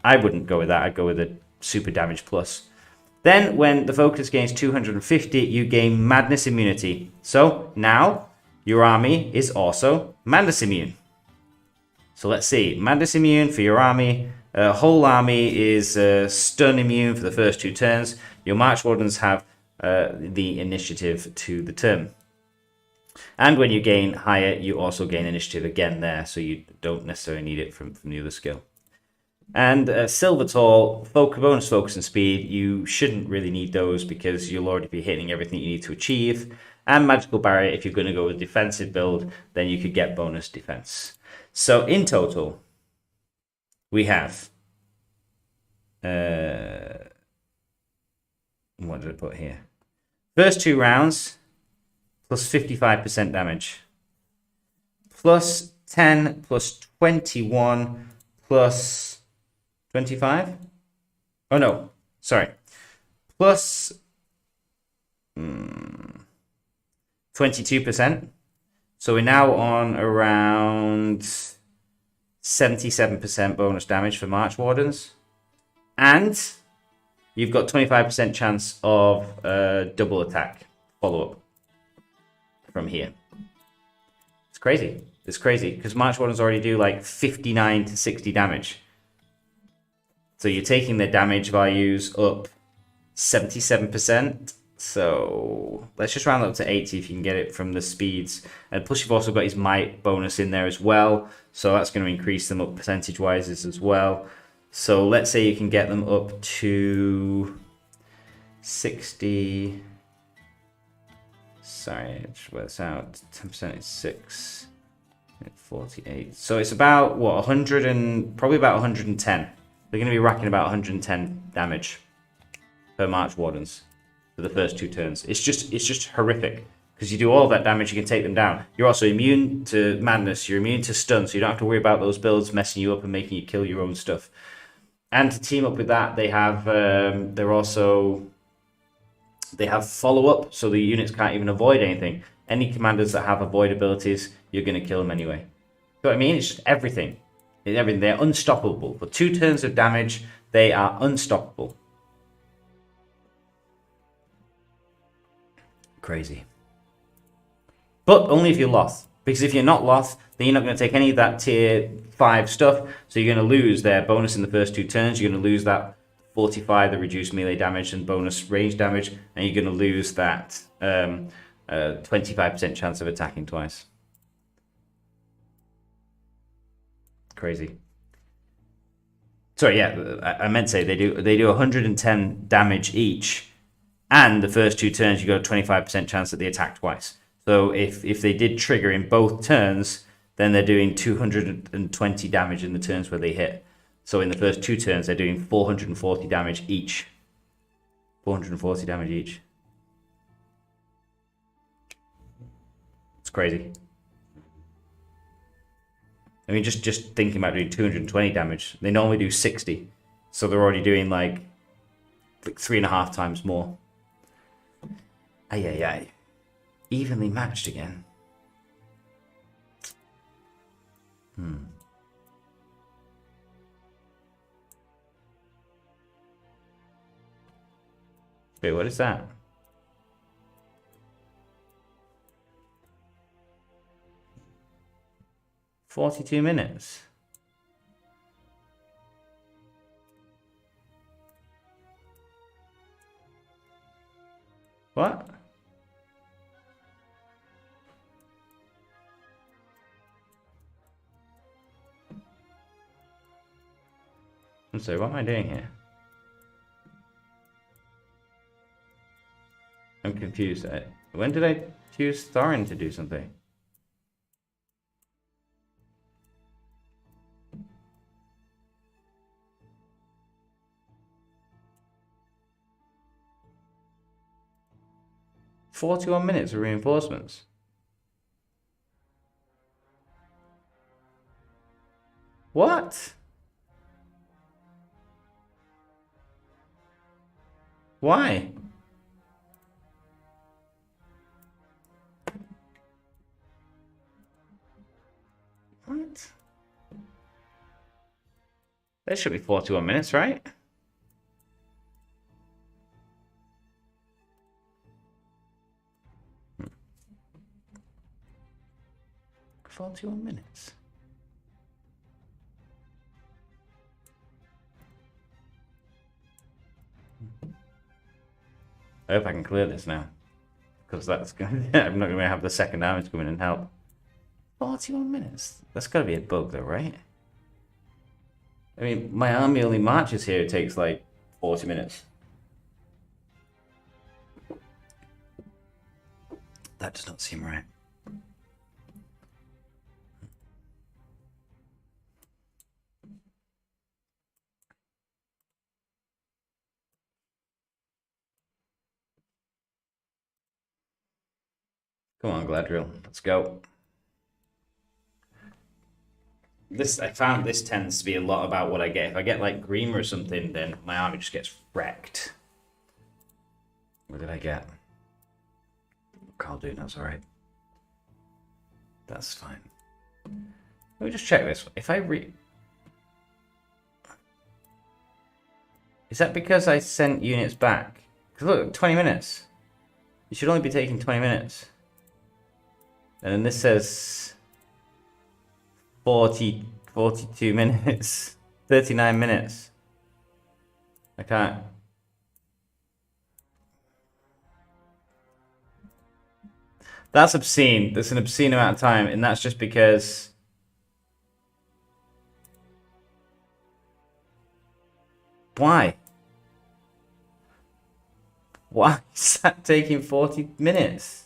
I wouldn't go with that. I'd go with a super damage plus. Then when the focus gains 250, you gain madness immunity. So now your army is also madness immune. So let's see. Madness immune for your army. Whole army is stun immune for the first 2 turns. Your March Wardens have the initiative to the turn. And when you gain higher, you also gain initiative again there. So you don't necessarily need it from the other skill. And Silver Tall, bonus focus and speed, you shouldn't really need those because you'll already be hitting everything you need to achieve. And Magical Barrier, if you're going to go with defensive build, then you could get bonus defense. So in total, we have, what did I put here? First 2 rounds, plus 55% damage. Plus 10, plus 21, plus 25? Oh no, sorry. Plus 22%. So we're now on around 77% bonus damage for March Wardens. And you've got 25% chance of double attack follow-up from here. It's crazy. It's crazy because March Wardens already do like 59 to 60 damage. So you're taking their damage values up 77%. So let's just round that up to 80 if you can get it from the speeds. And plus you've also got his might bonus in there as well. So that's going to increase them up percentage-wise as well. So let's say you can get them up to 60. Sorry, I just worked this out. 10% is 6. 48. So it's about, what, 100 and probably about 110. They're going to be racking about 110 damage per March Wardens for the first 2 turns. It's just horrific because you do all of that damage, you can take them down. You're also immune to madness. You're immune to stun, so you don't have to worry about those builds messing you up and making you kill your own stuff. And to team up with that, they have they have follow-up, so the units can't even avoid anything. Any commanders that have avoid abilities, you're going to kill them anyway. You know what I mean? It's just everything. Everything. They're unstoppable. For 2 turns of damage, they are unstoppable. Crazy. But only if you're Loth. Because if you're not Loth, then you're not going to take any of that tier 5 stuff. So you're going to lose their bonus in the first 2 turns. You're going to lose that 45, the reduced melee damage and bonus range damage. And you're going to lose that 25% chance of attacking twice. Crazy. Sorry, yeah, I meant to say they do 110 damage each. And the first 2 turns, you got a 25% chance that they attack twice. So if they did trigger in both turns, then they're doing 220 damage in the turns where they hit. So in the first 2 turns, they're doing 440 damage each. 440 damage each. It's crazy. I mean, just thinking about doing 220 damage, they normally do 60. So they're already doing like 3.5 times more. Ay. Evenly matched again. Wait, what is that? "42 minutes. What? I'm sorry, what am I doing here? I'm confused. When did I choose Thorin to do something? "41 minutes of reinforcements." What? Why? What? There should be 41 minutes, right? Hmm. 41 minutes. I hope I can clear this now. Because that's going to... I'm not going to have the second army to come in and help. 41 minutes? That's got to be a bug though, right? I mean, my army only marches here. It takes like 40 minutes. That does not seem right. Come on, Gladriel. Let's go. I found this tends to be a lot about what I get. If I get like Grima or something, then my army just gets wrecked. What did I get? Anduin, that's alright. That's fine. Let me just check this. If I Is that because I sent units back? Because look, 20 minutes. You should only be taking 20 minutes. And then this says 42 minutes, 39 minutes. I can't. That's obscene. That's an obscene amount of time, and that's just because... Why? Why is that taking 40 minutes?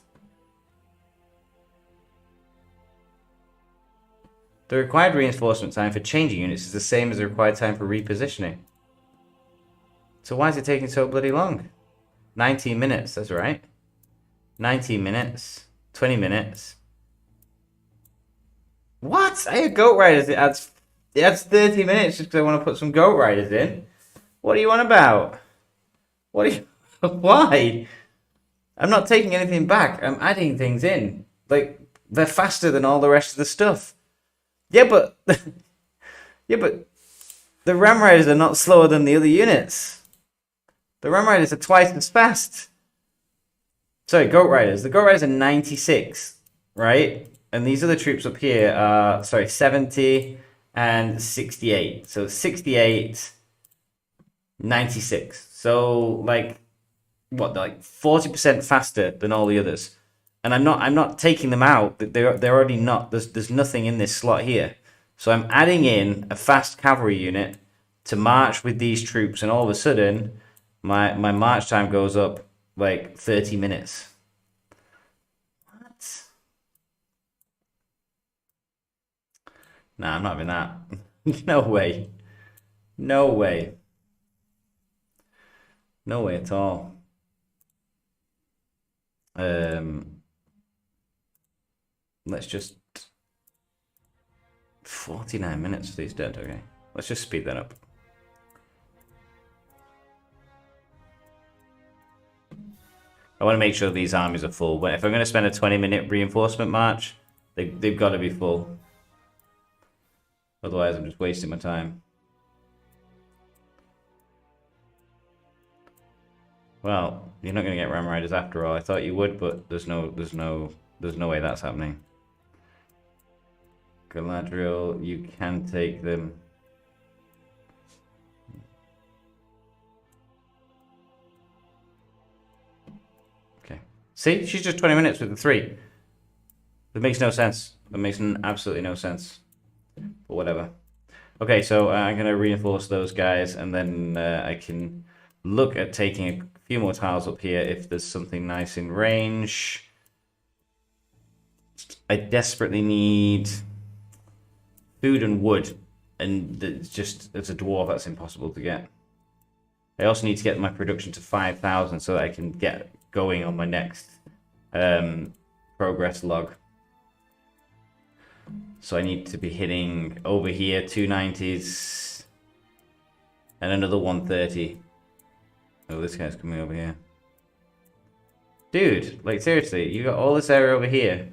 The required reinforcement time for changing units is the same as the required time for repositioning. So why is it taking so bloody long? 19 minutes, that's right. 19 minutes. 20 minutes. What? I had goat riders. It adds 30 minutes just because I want to put some goat riders in. What are you on about? What are you... Why? I'm not taking anything back. I'm adding things in. Like, they're faster than all the rest of the stuff. Yeah, but... yeah, but... The Ram Riders are not slower than the other units. The Ram Riders are twice as fast. Sorry, Goat Riders. The Goat Riders are 96, right? And these other troops up here are, 70 and 68. So 68, 96. So, like, what, they're like 40% faster than all the others. And I'm not taking them out. They're already not. There's nothing in this slot here. So I'm adding in a fast cavalry unit to march with these troops, and all of a sudden, my march time goes up like 30 minutes. What? Nah, I'm not having that. No way. No way. No way at all. Let's just 49 minutes for these dead, okay. Let's just speed that up. I want to make sure these armies are full, but if I'm going to spend a 20-minute reinforcement march, they've got to be full. Otherwise, I'm just wasting my time. Well, you're not going to get Ram Riders after all. I thought you would, but there's no way that's happening. Galadriel, you can take them. Okay. See, she's just 20 minutes with the 3. That makes no sense. That makes absolutely no sense. But whatever. Okay, so I'm going to reinforce those guys, and then I can look at taking a few more tiles up here if there's something nice in range. I desperately need food and wood, and it's a dwarf that's impossible to get. I also need to get my production to 5,000 so that I can get going on my next progress log. So I need to be hitting over here 290s and another 130. Oh, this guy's coming over here. Dude, like seriously, you got all this area over here.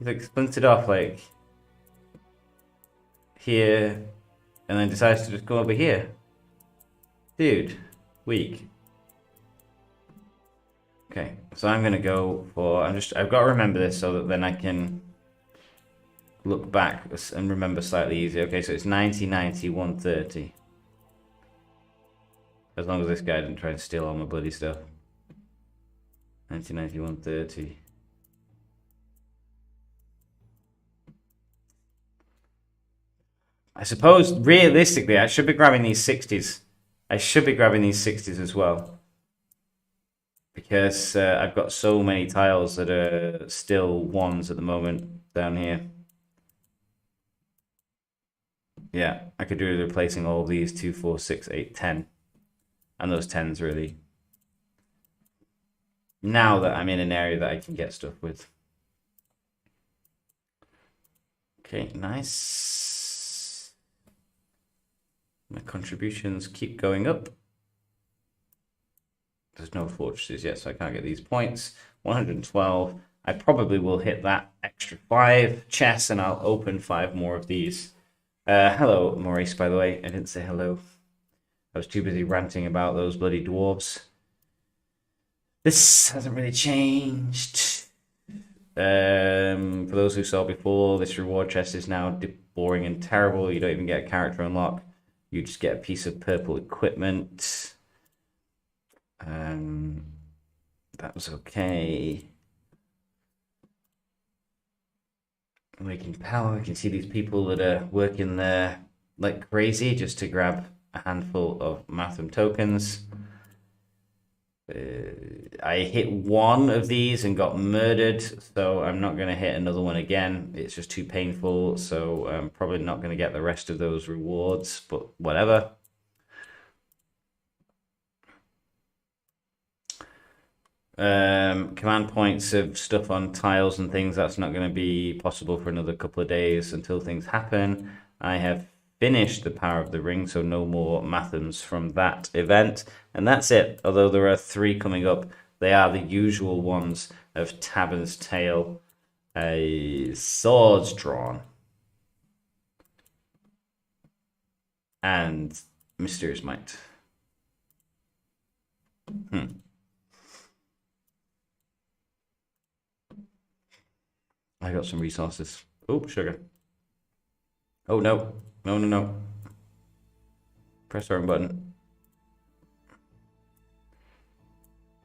He's like splintered off, like... here, and then decides to just go over here. Dude, weak. Okay, so I'm gonna go for, I've got to remember this so that then I can look back and remember slightly easier. Okay, so it's 90, 90, 130. As long as this guy didn't try and steal all my bloody stuff. 90, 90, 130. I suppose, realistically, I should be grabbing these 60s. I should be grabbing these 60s as well. Because I've got so many tiles that are still ones at the moment down here. Yeah, I could do replacing all of these 2, 4, 6, 8, 10. And those 10s really. Now that I'm in an area that I can get stuff with. Okay, nice. My contributions keep going up. There's no fortresses yet, so I can't get these points. 112. I probably will hit that extra 5 chests, and I'll open 5 more of these. Hello, Maurice, by the way. I didn't say hello. I was too busy ranting about those bloody dwarves. This hasn't really changed. For those who saw before, this reward chest is now boring and terrible. You don't even get a character unlock. You just get a piece of purple equipment. That was okay. Making power. We can see these people that are working there like crazy just to grab a handful of Matham tokens. I hit one of these and got murdered, so I'm not going to hit another one again. It's just too painful, so I'm probably not going to get the rest of those rewards, but whatever. Command points of stuff on tiles and things, that's not going to be possible for another couple of days until things happen. I have finished the Power of the Ring, so no more Mathams from that event. And that's it. Although there are 3 coming up, they are the usual ones of Tavern's Tale, a Swords Drawn, and Mysterious Might. I got some resources. Oh, sugar. Oh, no. No, no, no. Press the wrong button.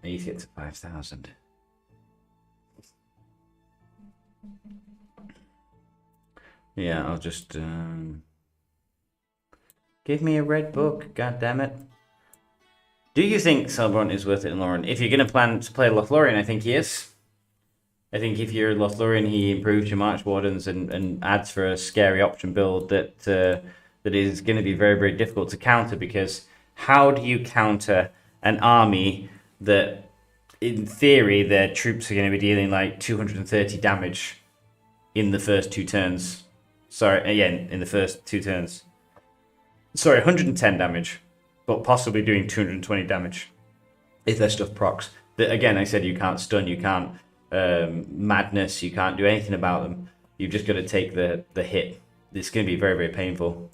I need to get to 5,000. Yeah, I'll just... Give me a red book, god damn it. Do you think Celebron is worth it in Lothlorien? If you're going to plan to play Lothlorien, I think he is. I think if you're Lothlorien, he improves your March Wardens and adds for a scary option build that that is going to be very, very difficult to counter, because how do you counter an army that, in theory, their troops are going to be dealing like 230 damage in the first 2 turns? Sorry, again, in the first 2 turns. Sorry, 110 damage, but possibly doing 220 damage if their stuff procs. But again, I said you can't stun, you can't madness, you can't do anything about them. You've just got to take the hit. It's going to be very, very painful.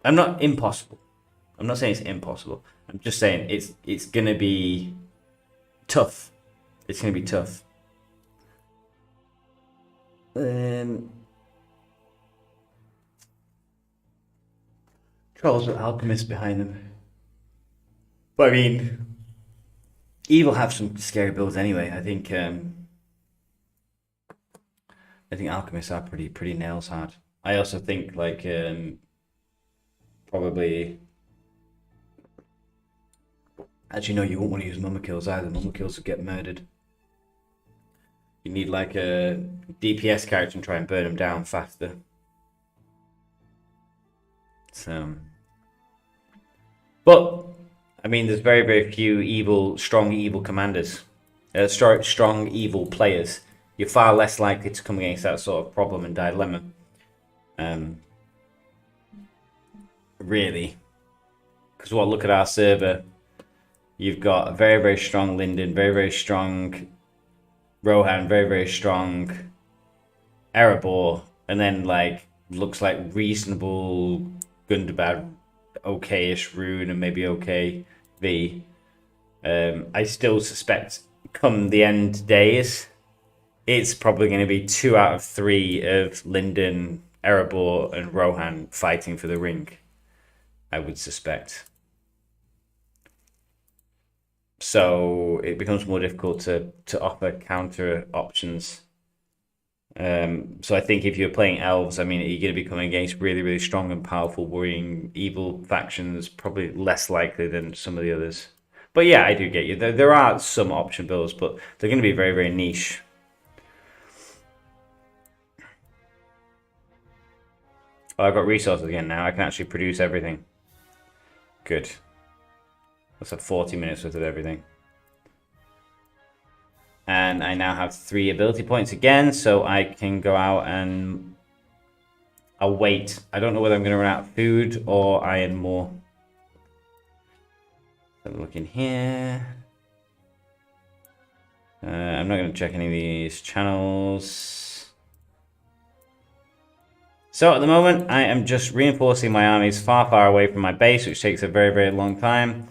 I'm not impossible. I'm not saying it's impossible. I'm just saying it's going to be tough. It's going to be tough. Trolls with alchemists behind them. But I mean, Evil have some scary builds anyway. I think alchemists are pretty nails hard. I also think like probably. Actually, no, you won't want to use mumma kills either. Mumma kills will get murdered. You need like a DPS character and try and burn them down faster. So, but I mean, there's very, very few strong evil commanders, strong evil players. You're far less likely to come against that sort of problem and dilemma. Really, because look at our server. You've got a very, very strong Linden, very, very strong Rohan, very, very strong Erebor, and then like looks like reasonable Gundabad, okay-ish rune, and maybe okay V. I still suspect come the end days, it's probably going to be 2 out of 3 of Linden, Erebor, and Rohan fighting for the ring, I would suspect. So it becomes more difficult to offer counter options. So I think if you're playing elves, I mean, you're going to be coming against really, really strong and powerful, worrying evil factions, probably less likely than some of the others. But yeah, I do get you. There are some option builds, but they're going to be very, very niche. Oh, I've got resources again now. I can actually produce everything. Good. That's 40 minutes worth of everything. And I now have 3 ability points again, so I can go out and I'll wait. I don't know whether I'm going to run out of food or iron more. Let me look in here. I'm not going to check any of these channels. So at the moment, I am just reinforcing my armies far, far away from my base, which takes a very, very long time.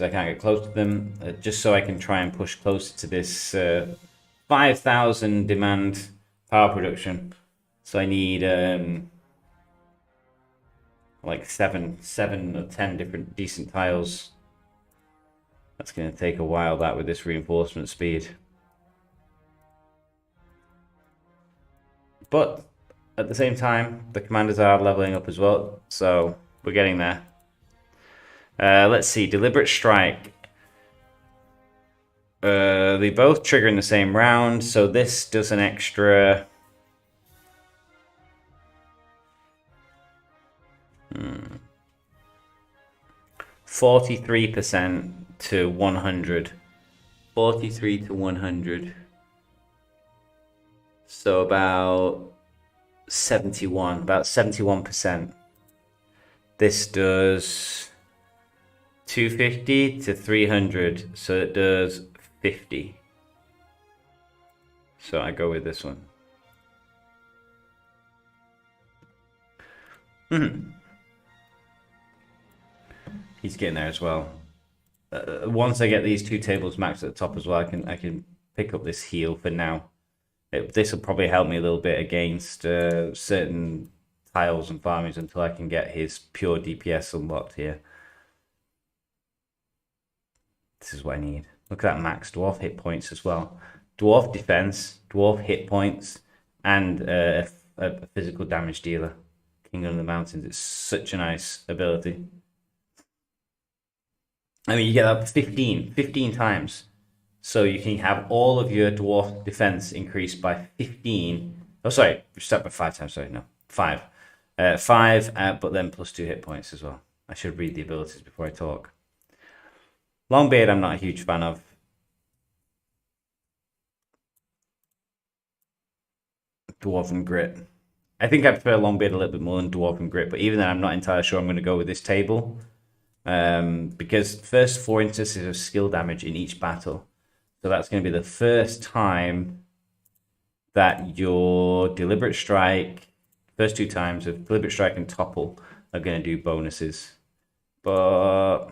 I can't get close to them, just so I can try and push closer to this 5,000 demand power production. So I need like 7 or 10 different decent tiles. That's going to take a while, that, with this reinforcement speed. But at the same time, the commanders are leveling up as well, so we're getting there. Let's see, Deliberate Strike. They both trigger in the same round, so this does an extra... 43% to 100. 43 to 100. So about 71, about 71%. This does 250 to 300, so it does 50. So I go with this one. He's getting there as well. Once I get these 2 tables maxed at the top as well, I can pick up this heal for now. This will probably help me a little bit against certain tiles and farmings until I can get his pure DPS unlocked here. This is what I need. Look at that max dwarf hit points as well. Dwarf defense, dwarf hit points, and a physical damage dealer. King of the Mountains. It's such a nice ability. I mean, you get that 15 times. So you can have all of your dwarf defense increased by 15. Oh, sorry. Start by 5 times. Sorry, no. 5. 5, but then plus 2 hit points as well. I should read the abilities before I talk. Longbeard, I'm not a huge fan of. Dwarven Grit. I think I prefer Longbeard a little bit more than Dwarven Grit, but even then, I'm not entirely sure I'm going to go with this table. Because first 4 instances of skill damage in each battle. So that's going to be the first time that your Deliberate Strike, first 2 times of Deliberate Strike and Topple are going to do bonuses. But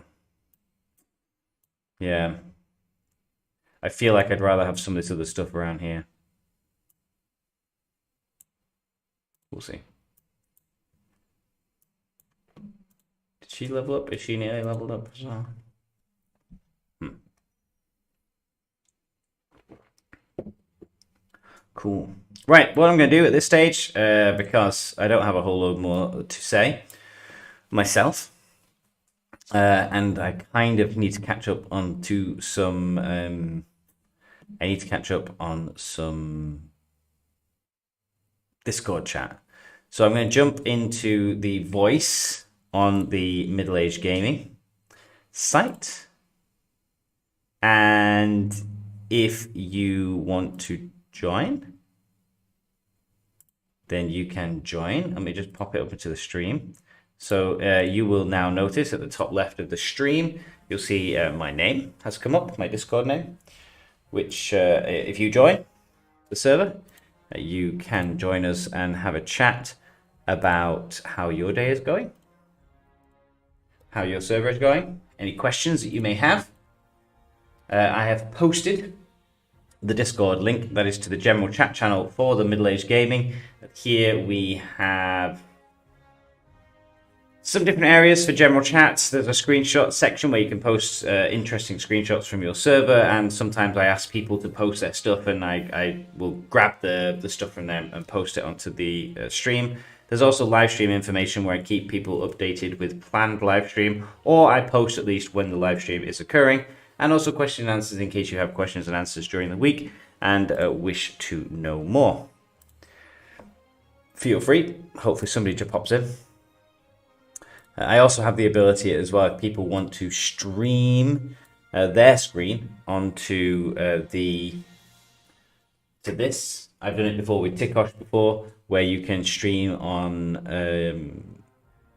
yeah, I feel like I'd rather have some of this other stuff around here. We'll see. Did she level up? Is she nearly leveled up as well? Cool. Right, what I'm going to do at this stage, because I don't have a whole load more to say myself, and I kind of need to catch up on some. I need to catch up on some Discord chat. So I'm going to jump into the voice on the Middle Age Gaming site, and if you want to join, then you can join. Let me just pop it up into the stream. So you will now notice at the top left of the stream, you'll see my name has come up, my Discord name, which if you join the server, you can join us and have a chat about how your day is going, how your server is going, any questions that you may have. I have posted the Discord link that is to the general chat channel for the Middle Age Gaming. Here we have some different areas for general chats. There's a screenshot section where you can post interesting screenshots from your server, and sometimes I ask people to post their stuff, and I will grab the stuff from them and post it onto the stream. There's also live stream information where I keep people updated with planned live stream, or I post at least when the live stream is occurring, and also question and answers in case you have questions and answers during the week and wish to know more. Feel free. Hopefully somebody just pops in. I also have the ability as well, if people want to stream their screen onto this. I've done it before with Tikosh before, where you can stream on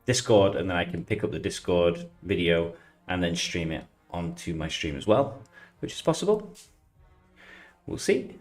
Discord, and then I can pick up the Discord video and then stream it onto my stream as well, which is possible. We'll see.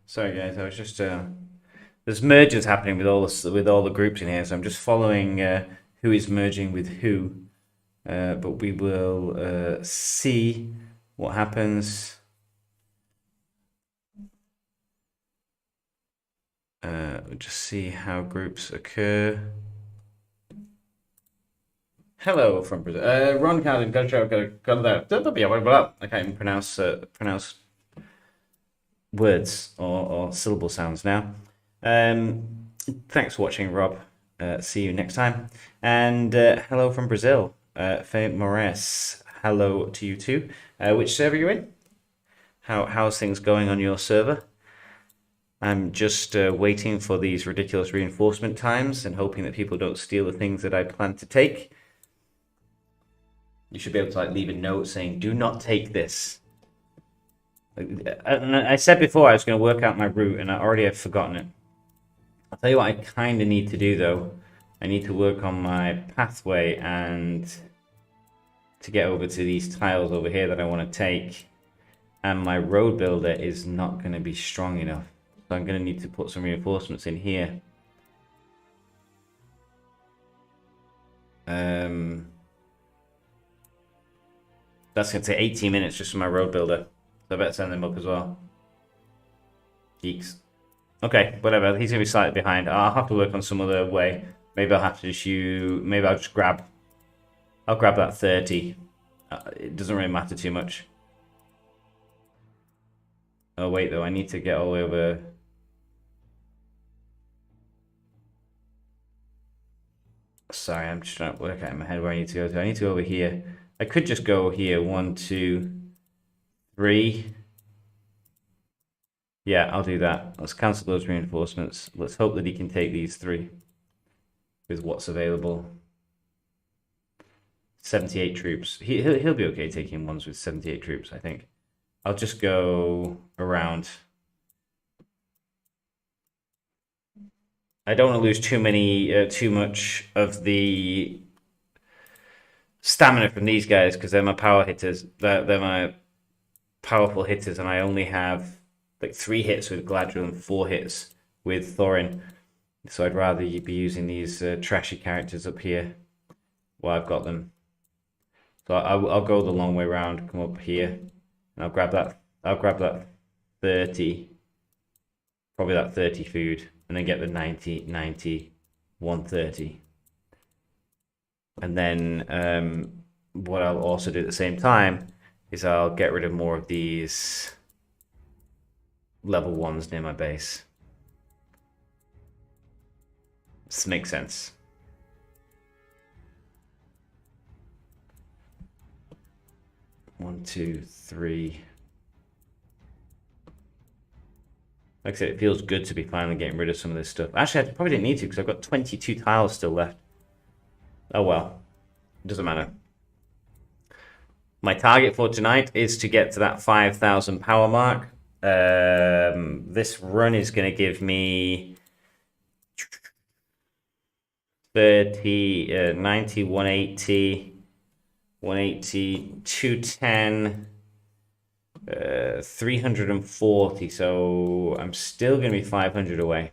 Sorry guys, I was just there's mergers happening with all the groups in here, so I'm just following who is merging with who. But we will see what happens. We'll just see how groups occur. Hello from Brazil. Ron Calvin, got that. I can't even pronounce words or syllable sounds now. Thanks for watching, Rob. See you next time. And hello from Brazil. Faye Mores, hello to you too. Which server are you in? How's things going on your server? I'm just waiting for these ridiculous reinforcement times and hoping that people don't steal the things that I plan to take. You should be able to like leave a note saying, "Do not take this." I said before I was going to work out my route, and I already have forgotten it. I'll tell you what I kind of need to do, though. I need to work on my pathway and to get over to these tiles over here that I want to take. And my road builder is not going to be strong enough. So I'm going to need to put some reinforcements in here. That's going to take 18 minutes just for my road builder. So I better send them up as well. Geeks. Okay, whatever. He's going to be slightly behind. I'll have to work on some other way. Maybe I'll have to just use... Maybe I'll just grab... I'll grab that 30. It doesn't really matter too much. Oh, wait, though. I need to get all the way over... Sorry, I'm just trying to work out in my head where I need to go to. I need to go over here. I could just go here. 1, 2, 3. Yeah, I'll do that. Let's cancel those reinforcements. Let's hope that he can take these 3 with what's available. 78 troops. He'll be okay taking ones with 78 troops, I think. I'll just go around. I don't want to lose too much of the stamina from these guys because they're my power hitters. They're my powerful hitters, and I only have like 3 hits with Gladriel and 4 hits with Thorin. So I'd rather you be using these trashy characters up here while I've got them. So I'll go the long way around, come up here, and I'll grab that 30 probably that 30 food, and then get the 90, 90, 130. And then what I'll also do at the same time is I'll get rid of more of these level 1s near my base. This makes sense. One, two, three. Like I said, it feels good to be finally getting rid of some of this stuff. Actually, I probably didn't need to because I've got 22 tiles still left. Oh well, doesn't matter. My target for tonight is to get to that 5,000 power mark. This run is going to give me 30, 90, 180, 180, 210, 340. So I'm still going to be 500 away.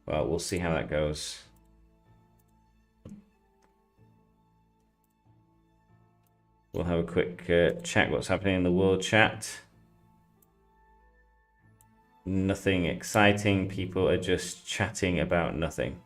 Well, we'll see how that goes. We'll have a quick check what's happening in the world chat. Nothing exciting. People are just chatting about nothing.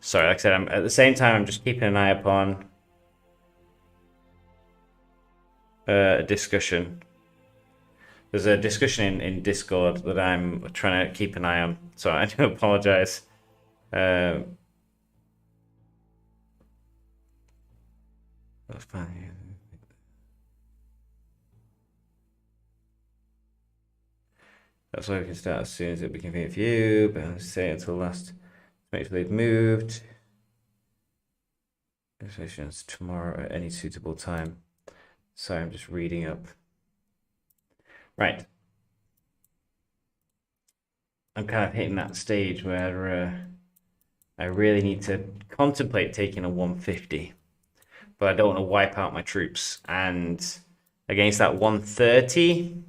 Sorry, like I said, at the same time, I'm just keeping an eye upon a discussion. There's a discussion in Discord that I'm trying to keep an eye on, so I do apologize. That's fine. That's why we can start as soon as it becomes convenient for you, but I'll say until last to make sure they've moved. Reservations tomorrow at any suitable time. Sorry, I'm just reading up. Right. I'm kind of hitting that stage where I really need to contemplate taking a 150, but I don't want to wipe out my troops. And against that 130,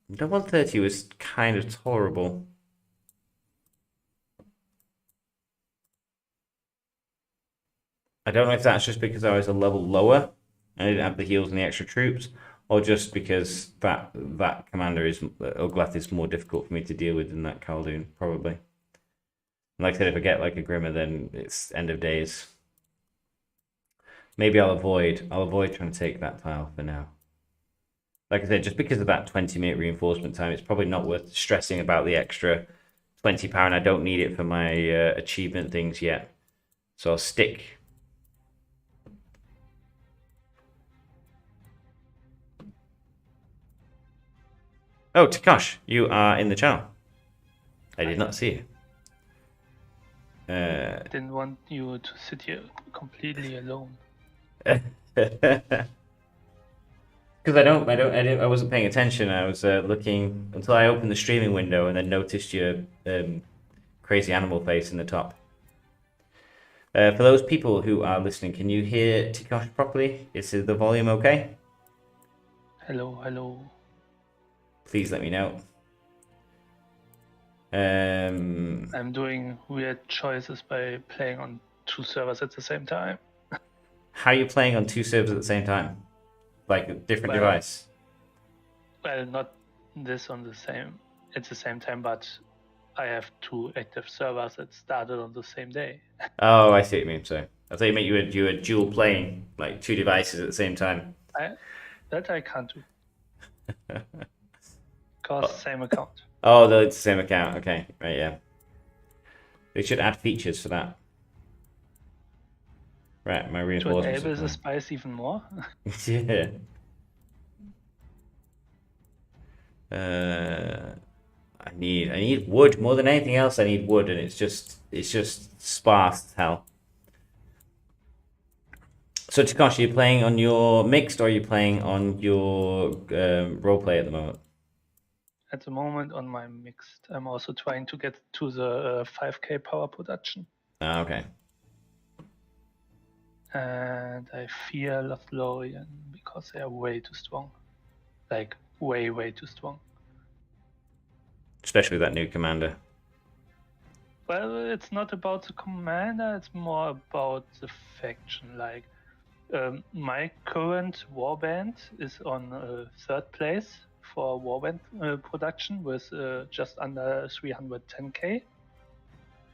the 130 was kind of tolerable. I don't know if that's just because I was a level lower and I didn't have the heals and the extra troops, or just because that commander is Oglath is more difficult for me to deal with than that Khaldun, probably. Like I said, if I get like a Grimmer, then it's end of days. Maybe I'll avoid trying to take that tile for now. Like I said, just because of that 20-minute reinforcement time, it's probably not worth stressing about the extra 20 power, and I don't need it for my achievement things yet. So I'll stick. Oh, Takash, you are in the channel. I did not see you. I didn't want you to sit here completely alone. Because I wasn't paying attention. I was looking until I opened the streaming window and then noticed your crazy animal face in the top. For those people who are listening, can you hear Takash properly? Is the volume okay? Hello, hello. Please let me know. I'm doing weird choices by playing on 2 servers at the same time. How are you playing on 2 servers at the same time? Like a different device? Well, not this on the same at the same time, but I have 2 active servers that started on the same day. Oh, I see what you mean. So I thought you meant you were dual playing, like 2 devices at the same time. That I can't do. Because same account. Oh, it's the same account. Okay, right, yeah. They should add features for that. Right, my reinforcements. To enable the spice even more. Yeah. I need wood more than anything else. I need wood, and it's just sparse as hell. So Takashi, are you playing on your mixed, or are you playing on your roleplay at the moment? At the moment on my mixed. I'm also trying to get to the 5k power production. Ah, okay. And I fear Lothlorien because they are way too strong. Like, way, way too strong. Especially with that new commander. Well, it's not about the commander, it's more about the faction. Like, my current warband is on third place for warband production with just under 310k.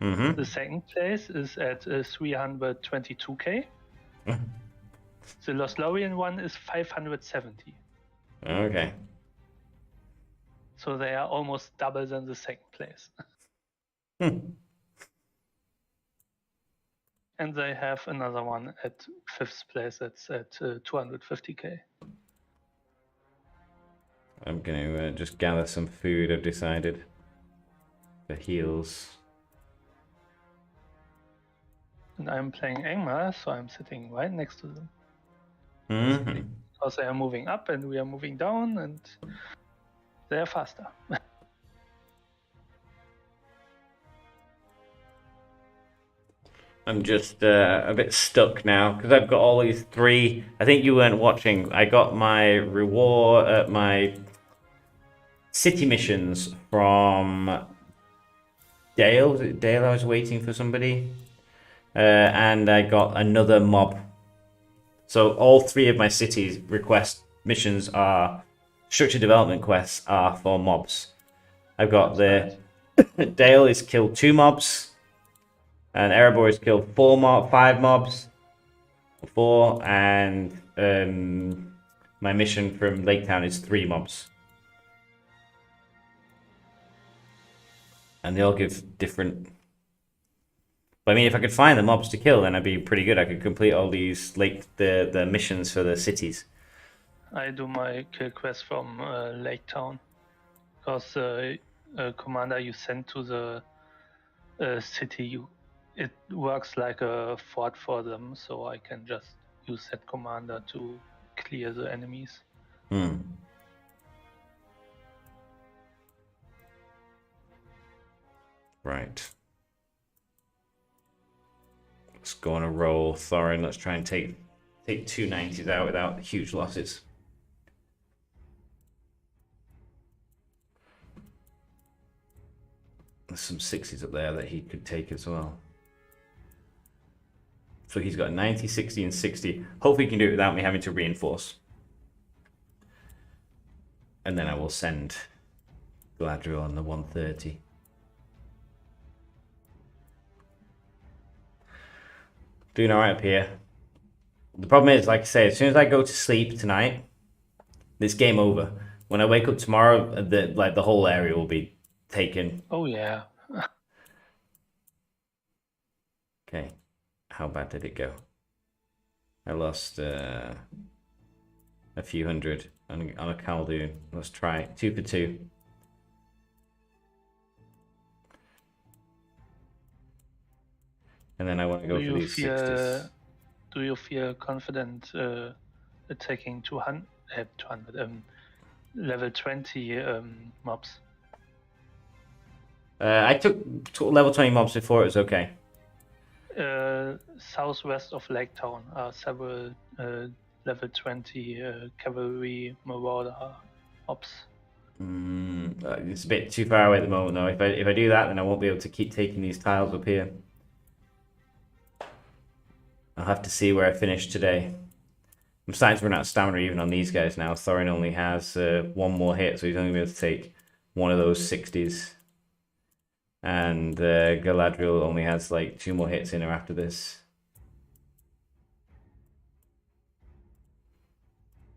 Mm-hmm. The second place is at 322k. The Lothlorien one is 570. Okay. So they are almost double than the second place. And they have another one at fifth place that's at 250k. I'm going to just gather some food, I've decided. For heals. And I'm playing Angmar, so I'm sitting right next to them. Mm-hmm. Because they are moving up and we are moving down and they are faster. I'm just a bit stuck now because I've got all these three. I think you weren't watching. I got my reward, my city missions from Dale. Was it Dale? I was waiting for somebody, and I got another mob. So all three of my cities request missions are structured development quests are for mobs. I've got the Dale is killed 2 mobs. And Erebor has killed 5 mobs. 4, and my mission from Lake Town is 3 mobs. And they all give different. But I mean, if I could find the mobs to kill, then I'd be pretty good. I could complete all these the missions for the cities. I do my kill quest from Lake Town. Because commander you send to the city, it works like a fort for them, so I can just use that commander to clear the enemies. Right. Let's go on a roll, Thorin. Let's try and take 2 90s out without huge losses. There's some 60s up there that he could take as well. So he's got 90, 60, and 60. Hopefully he can do it without me having to reinforce. And then I will send Galadriel on the 130. Doing alright up here. The problem is, like I say, as soon as I go to sleep tonight, this game over. When I wake up tomorrow, the whole area will be taken. Oh yeah. Okay. How bad did it go? I lost a few hundred on a Caldoon. Let's try it. 2 for 2. And then I want to go for these 60s. Do you feel confident attacking 200 level 20 mobs? I took level 20 mobs before, it was okay. Southwest of Lake Town are several level 20 cavalry marauder mobs. It's a bit too far away at the moment, though. If I do that, then I won't be able to keep taking these tiles up here. I'll have to see where I finish today. I'm starting to run out of stamina even on these guys now. Thorin only has 1 more hit, so he's only going to be able to take one of those 60s. And Galadriel only has like 2 more hits in her after this.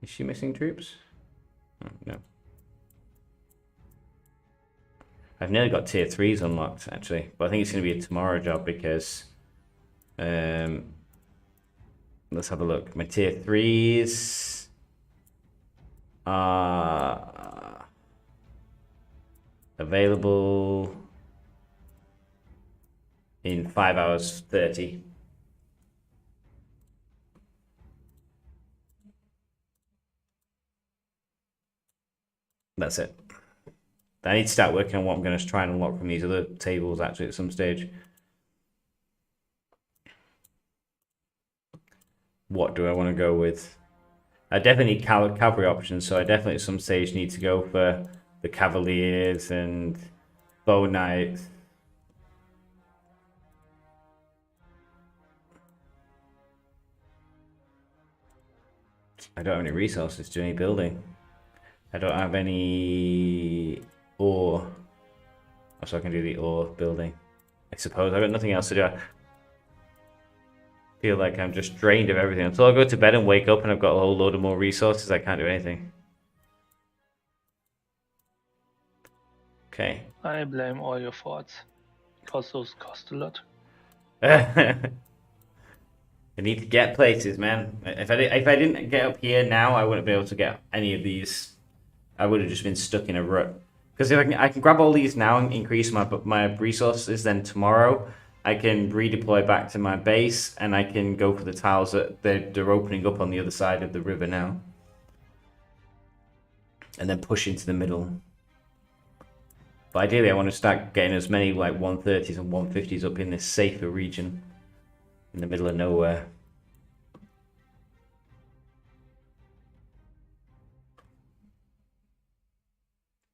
Is she missing troops? Oh, no. I've nearly got tier 3s unlocked, actually. But I think it's going to be a tomorrow job because... let's have a look. My tier 3s are available in 5 hours 30. That's it. I need to start working on what I'm going to try and unlock from these other tables actually at some stage. what do I want to go with? I definitely need cavalry options, so I definitely at some stage need to go for the cavaliers and bow knights. I don't have any resources to any building. I don't have any ore. So I can do the ore building. I suppose I've got nothing else to do. I feel like I'm just drained of everything. Until I go to bed and wake up and I've got a whole load of more resources, I can't do anything. Okay. I blame all your forts, because those cost a lot. I need to get places, man. If I didn't get up here now, I wouldn't be able to get any of these. I would have just been stuck in a rut. Because if I can grab all these now and increase my resources, then tomorrow I can redeploy back to my base and I can go for the tiles that they're opening up on the other side of the river now. And then push into the middle. But ideally I want to start getting as many like 130s and 150s up in this safer region. In the middle of nowhere.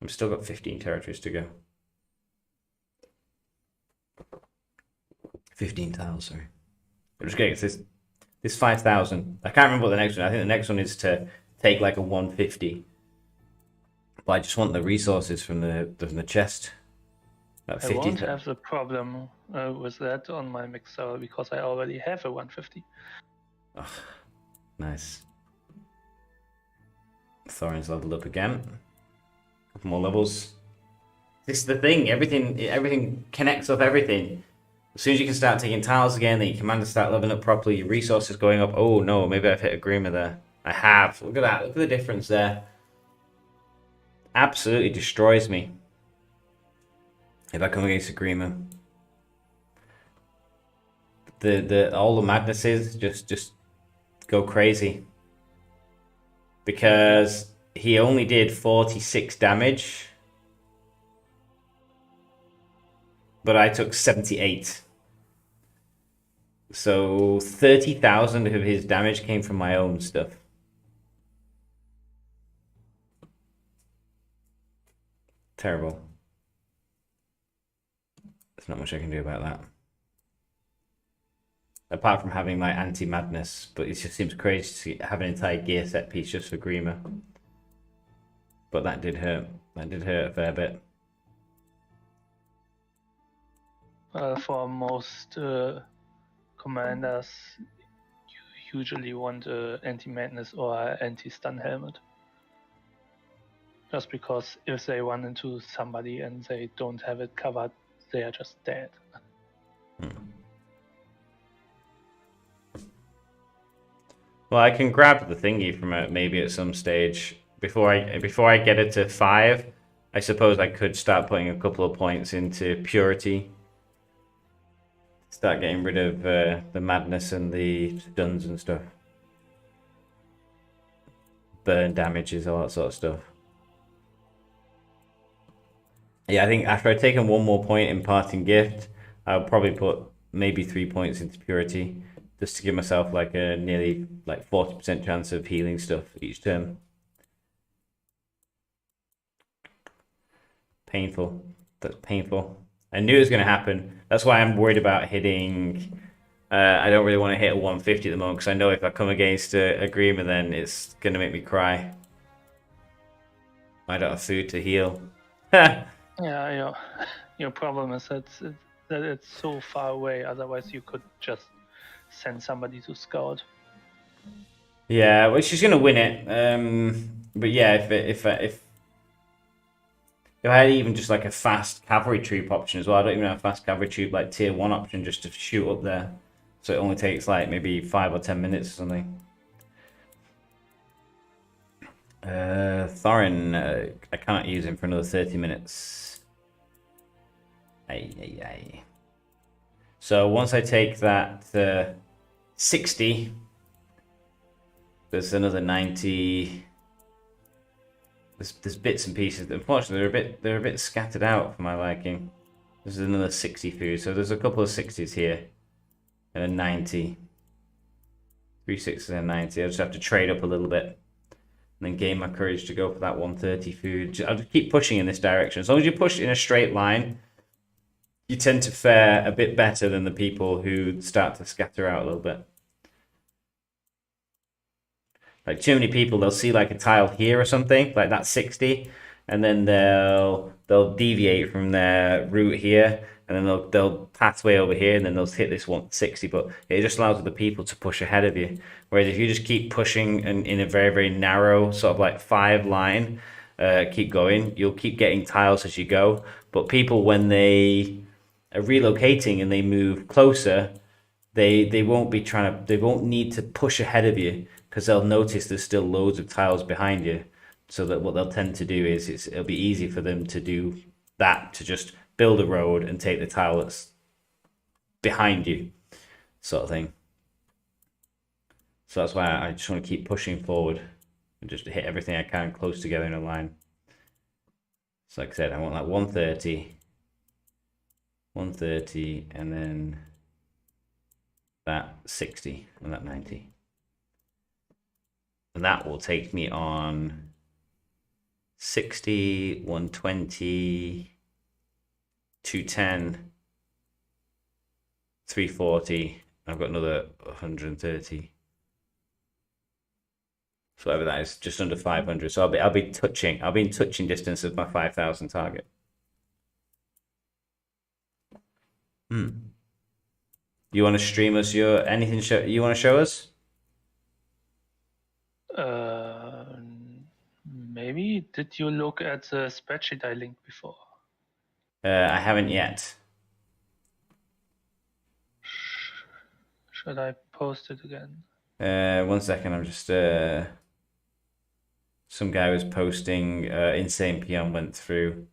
I've still got 15 territories to go. 15 tiles, sorry. I'm just getting this 5,000. I can't remember what the next one. I think the next one is to take like a 150. But I just want the resources from the chest. I won't have the problem with that on my mixer because I already have a 150. Oh, nice. Thorin's leveled up again. A couple more levels. This is the thing. Everything connects off everything. As soon as you can start taking tiles again, then your commanders start leveling up properly. Your resources going up. Oh no, maybe I've hit a grima there. I have. Look at that. Look at the difference there. Absolutely destroys me. If I come against a grima. All the madnesses just go crazy. Because he only did 46 damage. But I took 78. So 30,000 of his damage came from my own stuff. Terrible. There's not much I can do about that. Apart from having my anti-madness, but it just seems crazy to have an entire gear set piece just for Grima. But that did hurt. That did hurt a fair bit. For most commanders, you usually want anti-madness or anti-stun helmet. Just because if they run into somebody and they don't have it covered, they are just dead. Well, I can grab the thingy from it maybe at some stage. Before I get it to 5, I suppose I could start putting a couple of points into purity. Start getting rid of the madness and the stuns and stuff. Burn damages, all that sort of stuff. Yeah, I think after I've taken one more point in parting gift, I'll probably put maybe 3 points into purity, just to give myself like a nearly like 40% chance of healing stuff each turn. Painful. That's painful. I knew it was going to happen. That's why I'm worried about hitting. I don't really want to hit a 150 at the moment because I know if I come against a Grima, then it's going to make me cry. I don't have food to heal. Yeah, your problem is that it's so far away. Otherwise, you could just send somebody to scout. Yeah, well, she's gonna win it. But yeah, if I had even just like a fast cavalry troop option as well, I don't even have a fast cavalry troop like tier 1 option just to shoot up there. So it only takes like maybe 5 or 10 minutes or something. Thorin, I can't use him for another 30 minutes. Ay. So once I take that 60, there's another 90. There's bits and pieces. Unfortunately, they're a bit scattered out for my liking. There's another 60 food, so there's a couple of 60s here and a 90. 3 6 and 90. I just have to trade up a little bit and then gain my courage to go for that 130 food. I'll just keep pushing in this direction. As long as you push in a straight line, you tend to fare a bit better than the people who start to scatter out a little bit. Like too many people, they'll see like a tile here or something, like that 60, and then they'll deviate from their route here, and then they'll pathway over here, and then they'll hit this 160. But it just allows other people to push ahead of you. Whereas if you just keep pushing in a very, very narrow sort of like 5 line, keep going, you'll keep getting tiles as you go. But people, when they are relocating and they move closer, they won't they won't need to push ahead of you because they'll notice there's still loads of tiles behind you. So that what they'll tend to do is it'll be easy for them to do that, to just build a road and take the tile that's behind you, sort of thing. So that's why I just want to keep pushing forward and just hit everything I can close together in a line. So like I said, I want like 130, and then that 60 and that 90. And that will take me on 60, 120, 210, 340. I've got another 130. So whatever that is, just under 500. So I'll be in touching distance of my 5,000 target. You want to stream us your anything you want to show us? Maybe. Did you look at the spreadsheet I linked before? I haven't yet. Should I post it again? 1 second. I'm just some guy was posting. Insane Peon went through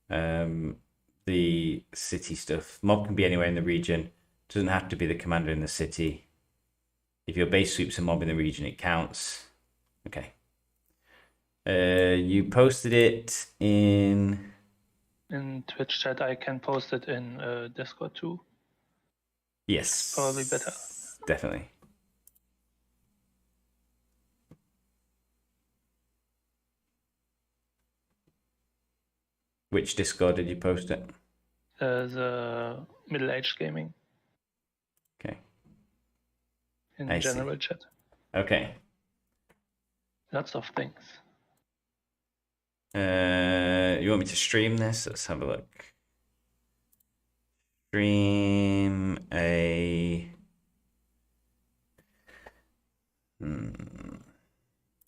the city stuff. Mob can be anywhere in the region. Doesn't have to be the commander in the city. If your base sweeps a mob in the region, it counts. Okay. You posted it in Twitch chat. I can post it in Discord too. Yes. Probably better. Definitely. Which Discord did you post it? The middle-aged gaming. Okay. In I general see. chat. Okay. Lots of things. You want me to stream this? Let's have a look. Stream a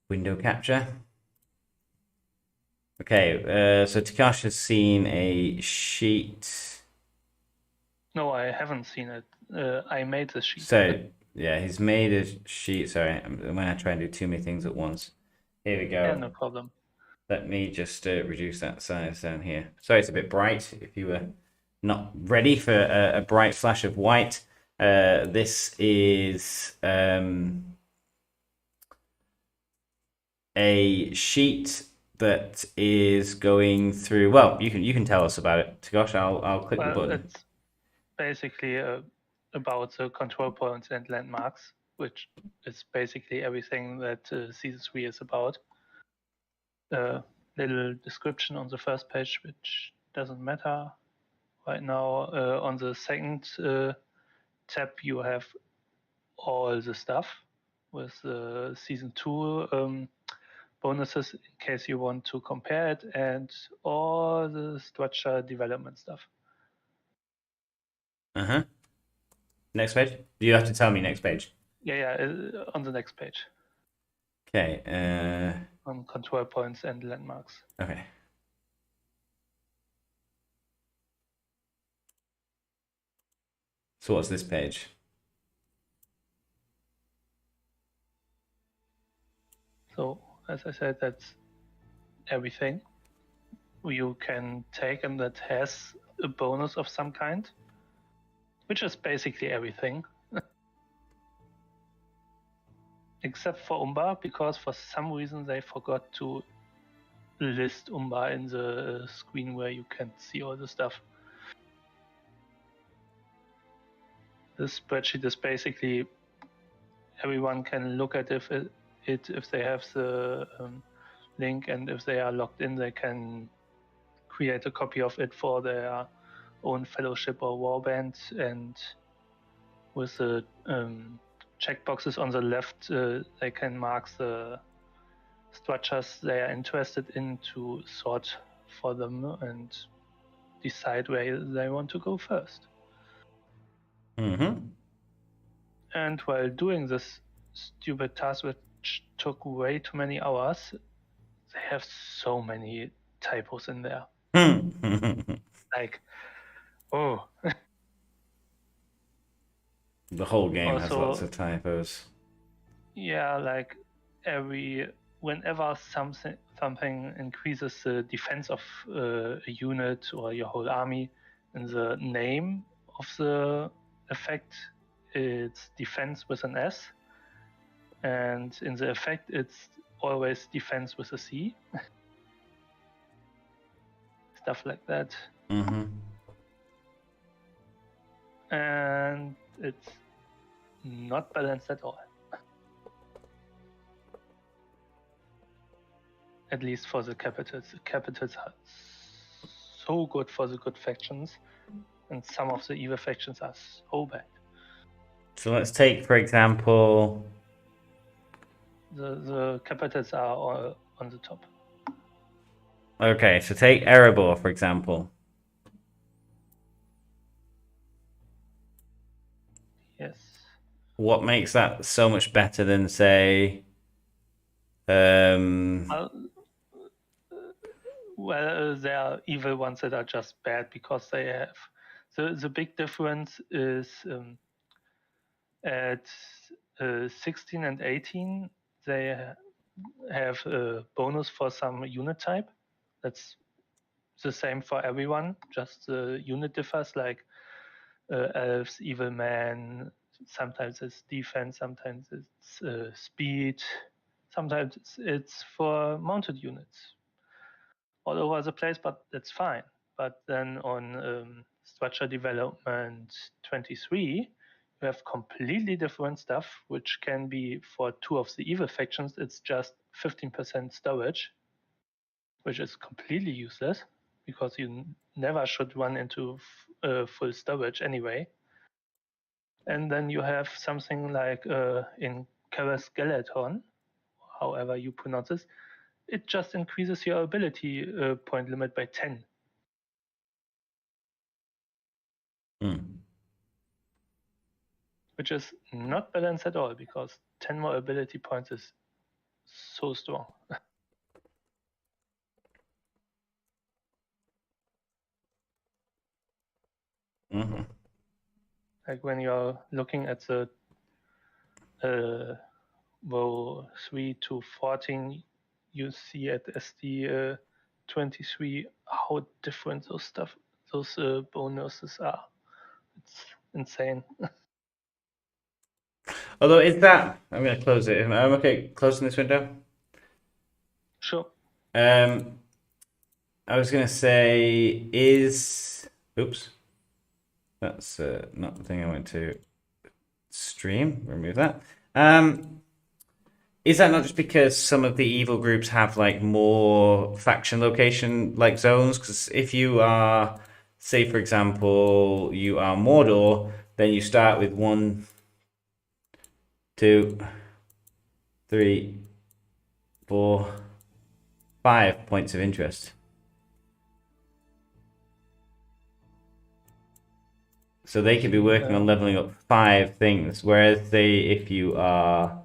window capture. Okay, so Takash has seen a sheet. No, I haven't seen it. I made the sheet. So yeah, he's made a sheet. Sorry, when I try and do too many things at once. Here we go. Yeah, no problem. Let me just reduce that size down here. Sorry, it's a bit bright. If you were not ready for a bright flash of white, this is a sheet that is going through. Well, you can tell us about it, Tagosh. I'll click the button. It's basically about the control points and landmarks, which is basically everything that Season 3 is about. Little description on the first page, which doesn't matter right now. On the second tab, you have all the stuff with Season 2 bonuses in case you want to compare it, and all the structure development stuff. Next page? Do you have to tell me next page? Yeah, on the next page. Okay. On control points and landmarks. Okay. So what's this page? So, as I said, that's everything you can take and that has a bonus of some kind, which is basically everything. Except for Umbar, because for some reason they forgot to list Umbar in the screen where you can see all the stuff. This spreadsheet is basically everyone can look at if they have the link, and if they are logged in, they can create a copy of it for their own fellowship or warband. And with the checkboxes on the left, they can mark the structures they are interested in to sort for them and decide where they want to go first. Mm-hmm. And while doing this stupid task, which took way too many hours, they have so many typos in there. Like, oh. The whole game has Also, lots of typos. yeah, like whenever something increases the defense of a unit or your whole army, in the name of the effect, it's defense with an S, and in the effect, it's always defense with a C. Stuff like that. Mm-hmm. And it's not balanced at all. At least for the capitals. The capitals are so good for the good factions, and some of the evil factions are so bad. So let's take, for example, The capitals are all on the top. okay, so take Erebor, for example. Yes. What makes that so much better than, say, Well, there are evil ones that are just bad because they have. The big difference is at 16 and 18, they have a bonus for some unit type. That's the same for everyone, just the unit differs, like elves, evil men, sometimes it's defense, sometimes it's speed, sometimes it's for mounted units. All over the place, but that's fine. But then on structure development 23, you have completely different stuff, which can be for two of the evil factions, it's just 15% storage, which is completely useless because you never should run into full storage anyway. And then you have something like in Skeleton, however you pronounce this, it just increases your ability point limit by 10. Which is not balanced at all because 10 more ability points is so strong. Mm-hmm. Like when you're looking at the row 3 to 14, you see at SD 23 how different those bonuses are. It's insane. Although, is that... I'm going to close it. I'm okay closing this window? Sure. I was going to say, is... Oops. That's not the thing I went to stream. Remove that. Is that not just because some of the evil groups have like more faction location like zones? Because if you are, say for example, you are Mordor, then you start with 1, 2, 3, 4, 5 points of interest. So they could be working on leveling up 5 things, whereas say if you are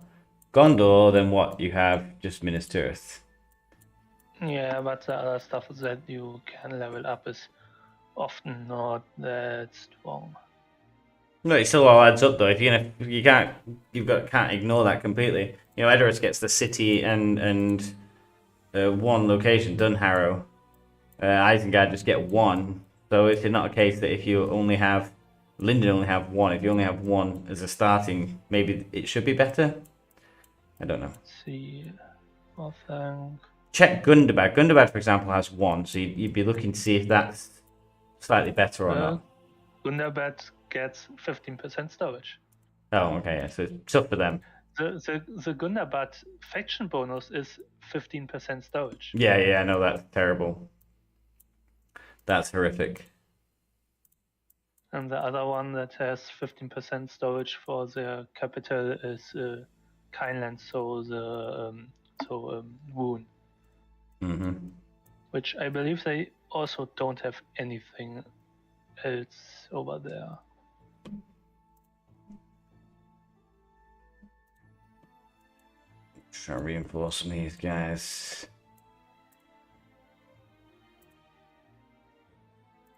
Gondor, then what? You have just Minas Tirith. Yeah, but the other stuff that you can level up is often not that strong. No, it still all adds up though. If can't ignore that completely. You know, Edoras gets the city and one location, Dunharrow. Isengard just get 1. So it's not a case that if you only have Linden only have 1. If you only have 1 as a starting, maybe it should be better. I don't know. Let's see. Well, thank. Check Gundabad. Gundabad, for example, has 1, so you'd be looking to see if that's slightly better or not. Gundabad gets 15% storage. Oh, okay, yeah, so it's tough for them. the Gundabad faction bonus is 15% stowage. Yeah, I know that's terrible. That's horrific. And the other one that has 15% stowage for their capital is Kineland, so the Woon, which I believe they also don't have anything else over there. Try to reinforce these guys.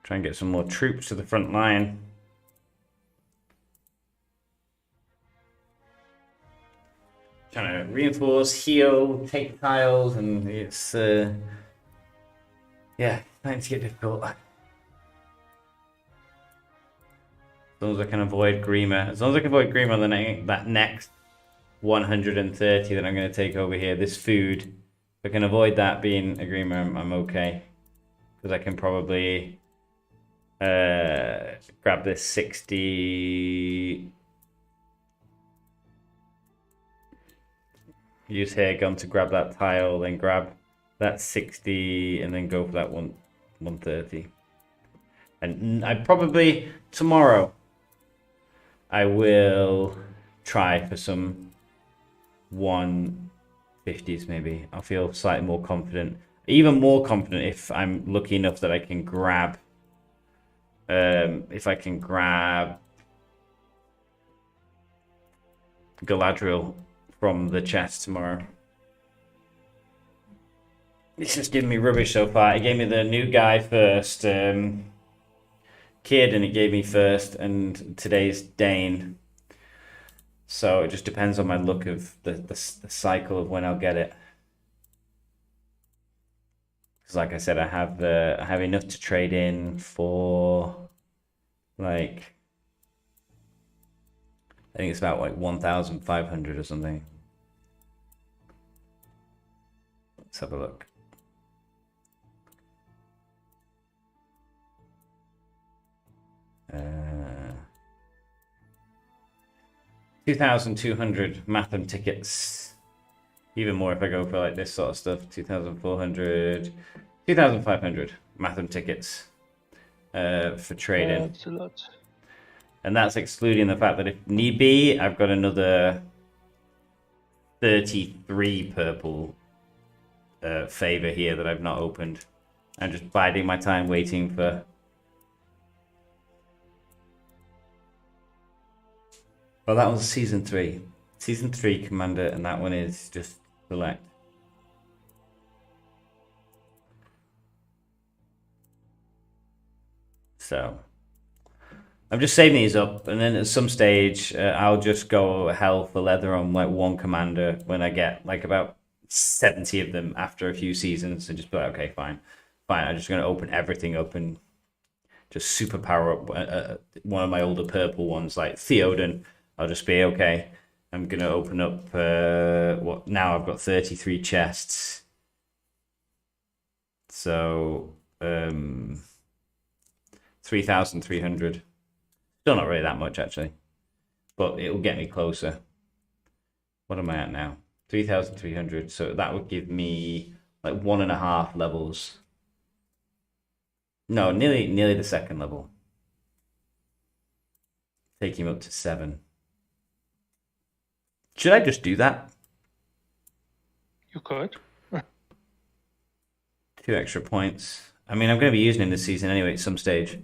Try and get some more troops to the front line. Trying to reinforce, heal, take tiles, and it's yeah, starting to get difficult. As long as I can avoid Grima. As long as I can avoid Grima, then that next 130 that I'm going to take over here, this food, if I can avoid that being a Grima, I'm okay. Because I can probably grab this 60... Use hair gun to grab that tile, then grab that 60, and then go for that 130. And I probably, tomorrow, I will try for some 150s maybe. I'll feel slightly more confident. Even more confident if I'm lucky enough that I can grab... if I can grab Galadriel from the chest tomorrow. It's just giving me rubbish so far. It gave me the new guy first, Kid, and it gave me first, and today's Dane. So it just depends on my luck of the cycle of when I'll get it. Because like I said, I have enough to trade in for like... I think it's about like 1,500 or something. Let's have a look. Uh, 2,200 Matham tickets. Even more if I go for like this sort of stuff. 2,400, 2,500 Matham tickets for trading. That's a lot. And that's excluding the fact that if need be, I've got another 33 purple favor here that I've not opened. I'm just biding my time waiting for... Well, that was season 3. Season 3 commander, and that one is just select. So... I'm just saving these up, and then at some stage, I'll just go hell for leather on like one commander when I get like about 70 of them after a few seasons, and just be like, okay, fine. I'm just going to open everything up and just super power up one of my older purple ones, like Theoden. I'll just be okay. I'm going to open up what now I've got 33 chests. So 3,300. Still not really that much, actually. But it'll get me closer. What am I at now? 3,300. So that would give me like 1.5 levels. No, nearly the second level. Take him up to 7. Should I just do that? You could. 2 extra points. I mean, I'm going to be using him this season anyway at some stage.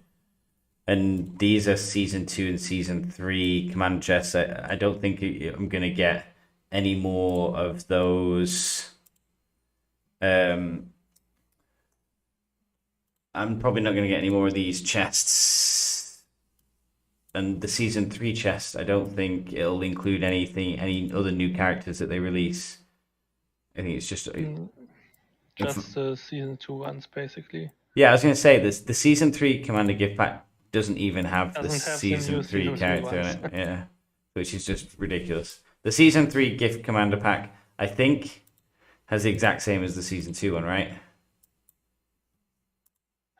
And these are season 2 and season 3 command chests. I don't think I'm going to get any more of those. I'm probably not going to get any more of these chests. And the season 3 chest, I don't think it'll include any other new characters that they release. I think it's just... Just the season 2 ones, basically. Yeah, I was going to say, the season 3 commander gift pack doesn't even have the Doesn't have season the new 3 season character in ones. it. Yeah, which is just ridiculous. The season 3 gift commander pack, I think, has the exact same as the season 2 one, right?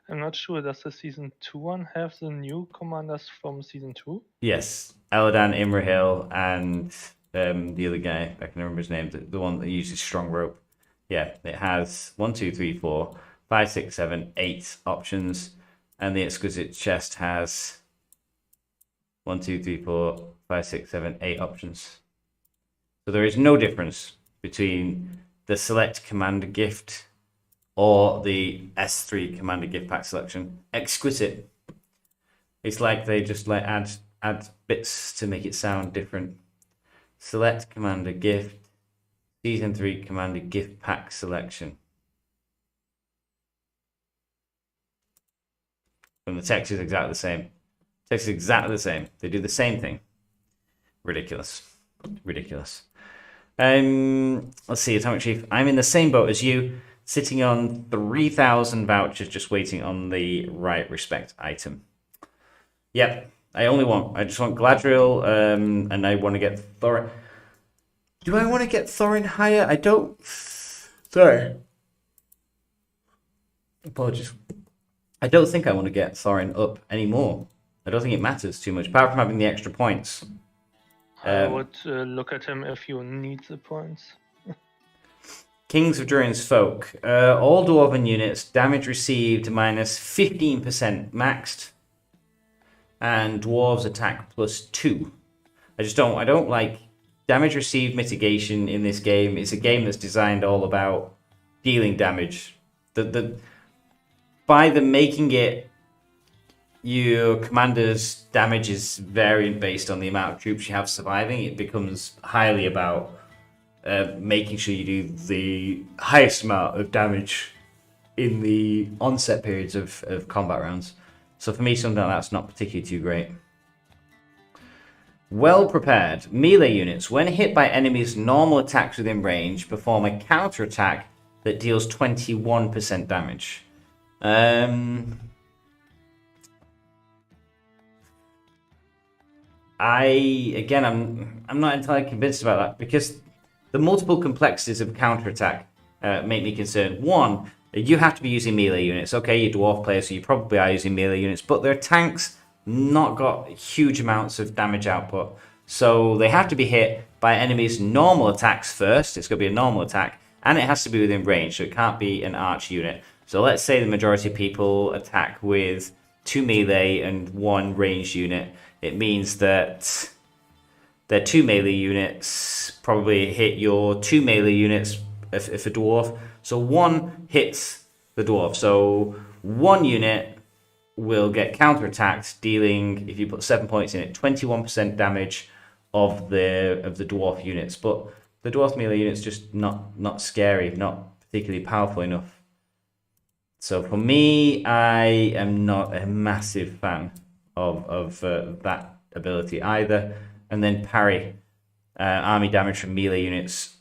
I'm not sure. Does the season 2 one have the new commanders from season 2? Yes, Elden, Imrahil, and the other guy, I can remember his name, the one that uses strong rope. Yeah, it has 1, 2, 3, 4, 5, 6, 7, 8 options, and the exquisite chest has 1, 2, 3, 4, 5, 6, 7, 8 options. So there is no difference between the select commander gift or the S3 commander gift pack selection. Exquisite. It's like they just like add bits to make it sound different. Select commander gift, season 3 commander gift pack selection. And the text is exactly the same. Text is exactly the same. They do the same thing. Ridiculous. Ridiculous. Let's see, Atomic Chief. I'm in the same boat as you, sitting on 3,000 vouchers, just waiting on the right respect item. Yep, I just want Gladriel, and I want to get Thorin. Do I want to get Thorin higher? I don't. Sorry. Apologies. I don't think I want to get Thorin up anymore. I don't think it matters too much, apart from having the extra points. I would look at him if you need the points. Kings of Durin's Folk. All Dwarven units, damage received minus 15% maxed. And Dwarves attack plus 2. I don't like damage received mitigation in this game. It's a game that's designed all about dealing damage. By making it your commander's damage is variant based on the amount of troops you have surviving, it becomes highly about making sure you do the highest amount of damage in the onset periods of combat rounds. So for me, something like that's not particularly too great. Well prepared. Melee units. When hit by enemies' normal attacks within range, perform a counter attack that deals 21% damage. I'm not entirely convinced about that because the multiple complexities of counterattack make me concerned. One, you have to be using melee units. Okay, you're dwarf players, so you probably are using melee units, but their tanks not got huge amounts of damage output. So they have to be hit by enemies' normal attacks first. It's going to be a normal attack, and it has to be within range, so it can't be an arch unit. So let's say the majority of people attack with 2 melee and 1 ranged unit. It means that their 2 melee units probably hit your 2 melee units if a dwarf. So 1 hits the dwarf. So 1 unit will get counterattacked, dealing, if you put 7 points in it, 21% damage of the dwarf units. But the dwarf melee unit's just not scary, not particularly powerful enough. So for me, I am not a massive fan of that ability either. And then parry, army damage from melee units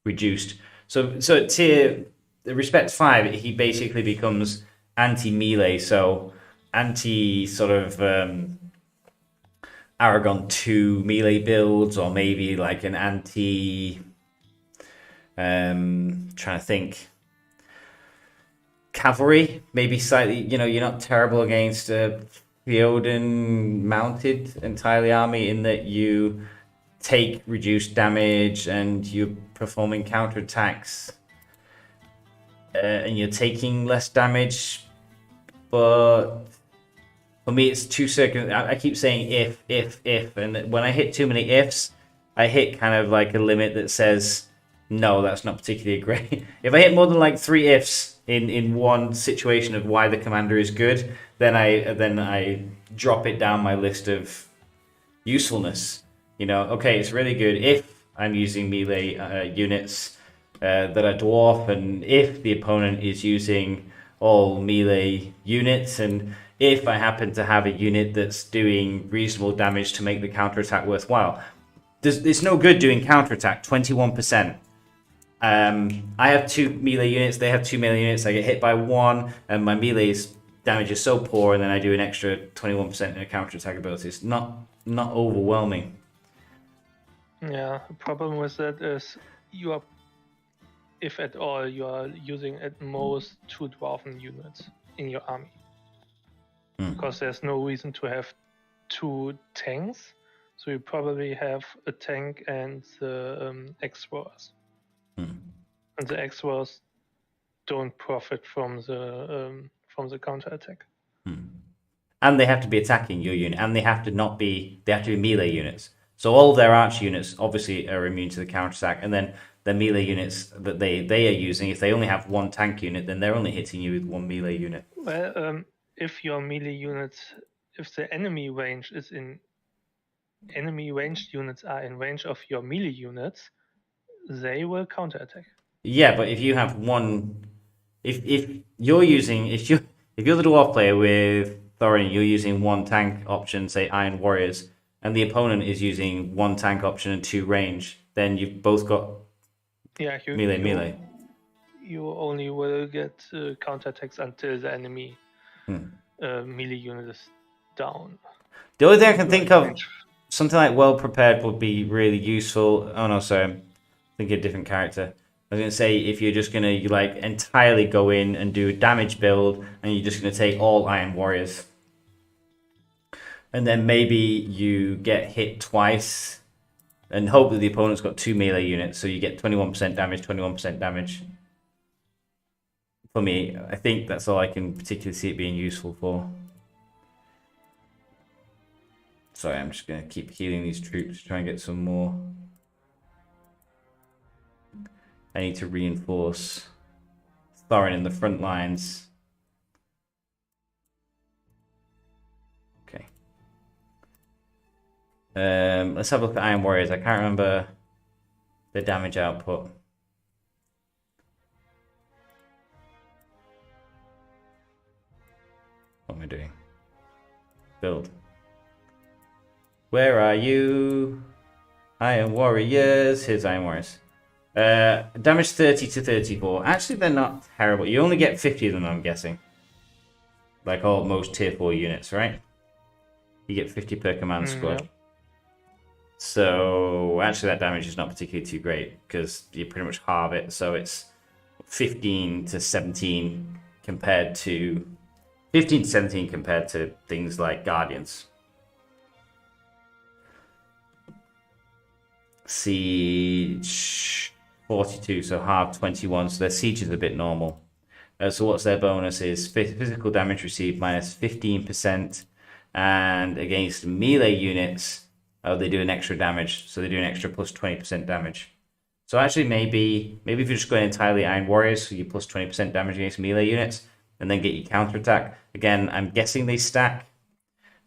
reduced. So at tier respect 5, he basically becomes anti-melee. So anti sort of Aragon 2 melee builds, or maybe like an anti. Trying to think. Cavalry, maybe slightly, you're not terrible against a Theoden mounted entirely army in that you take reduced damage and you're performing counterattacks and you're taking less damage. But for me, it's too circular. I keep saying if, and when I hit too many ifs, I hit kind of like a limit that says, no, that's not particularly great. If I hit more than like 3 ifs in one situation of why the commander is good, then I drop it down my list of usefulness. Okay, it's really good if I'm using melee units that are dwarf, and if the opponent is using all melee units, and if I happen to have a unit that's doing reasonable damage to make the counterattack worthwhile. It's no good doing counterattack 21%. I have 2 melee units, they have 2 melee units, I get hit by 1, and my melee's damage is so poor, and then I do an extra 21% in a counterattack ability. It's not overwhelming. Yeah, the problem with that is if at all, you are using at most 2 dwarven units in your army. Because there's no reason to have 2 tanks So you probably have a tank and the X-Wars. Hmm. And the X-Wars don't profit from the counter-attack. And they have to be attacking your unit, and they have to be melee units. So all their arch units obviously are immune to the counterattack, and then the melee units that they are using, if they only have one tank unit, then they're only hitting you with one melee unit. Well, if your melee units, if the enemy ranged units are in range of your melee units, they will counterattack. Yeah, but if you have one, if you're using if you're the dwarf player with Thorin, you're using one tank option, say Iron Warriors, and the opponent is using one tank option and two range, then you've both got melee. You only will get counterattacks until the enemy melee unit is down. The only thing I can think of, something like well prepared would be really useful. Oh no, sorry, I'm thinking of a different character. I was gonna say if you're just gonna like entirely go in and do a damage build, and you're just gonna take all Iron Warriors, and then maybe you get hit twice, and hope that the opponent's got two melee units, so you get 21% damage, 21% damage. For me, I think that's all I can particularly see it being useful for. Sorry, I'm just going to keep healing these troops, try and get some more. I need to reinforce Thorin in the front lines. Okay. Let's have a look at Iron Warriors. I can't remember the damage output. What am I doing? Build. Where are you? Iron Warriors. Here's Iron Warriors. Damage 30 to 34. Actually, they're not terrible. You only get 50 of them, I'm guessing. Like most tier 4 units, right? You get 50 per command squad. Yeah. So, actually, that damage is not particularly too great because you pretty much halve it. So, it's 15 to 17 compared to... 15 to 17 compared to things like Guardians. Siege 42, so half 21, so their siege is a bit normal. So what's their bonus is physical damage received minus 15%, and against melee units, they do an extra damage, so they do an extra plus 20% damage. So actually maybe if you're just going entirely Iron Warriors, so you plus 20% damage against melee units, and then get your counterattack. Again, I'm guessing they stack.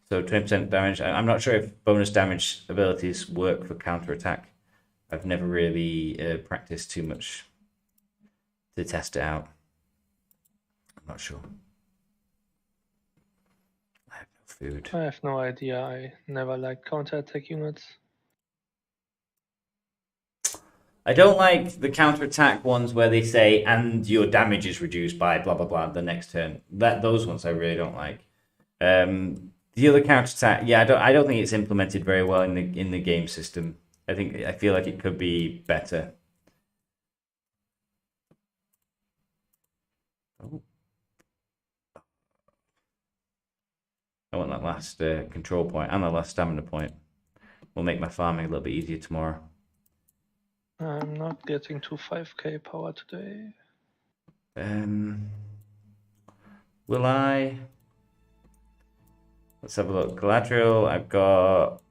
So 20% damage. I'm not sure if bonus damage abilities work for counterattack. I've never really practiced too much to test it out. I'm not sure. I have no food. I have no idea. I never liked counterattack units. I don't like the counterattack ones where they say, and your damage is reduced by blah, blah, blah the next turn. Those ones I really don't like. The other counterattack, yeah, I don't think it's implemented very well in the game system. I feel like it could be better. Oh. I want that last control point and the last stamina point. Will make my farming a little bit easier tomorrow. I'm not getting to 5k power today. Will I? Let's have a look. Galadriel, I've got...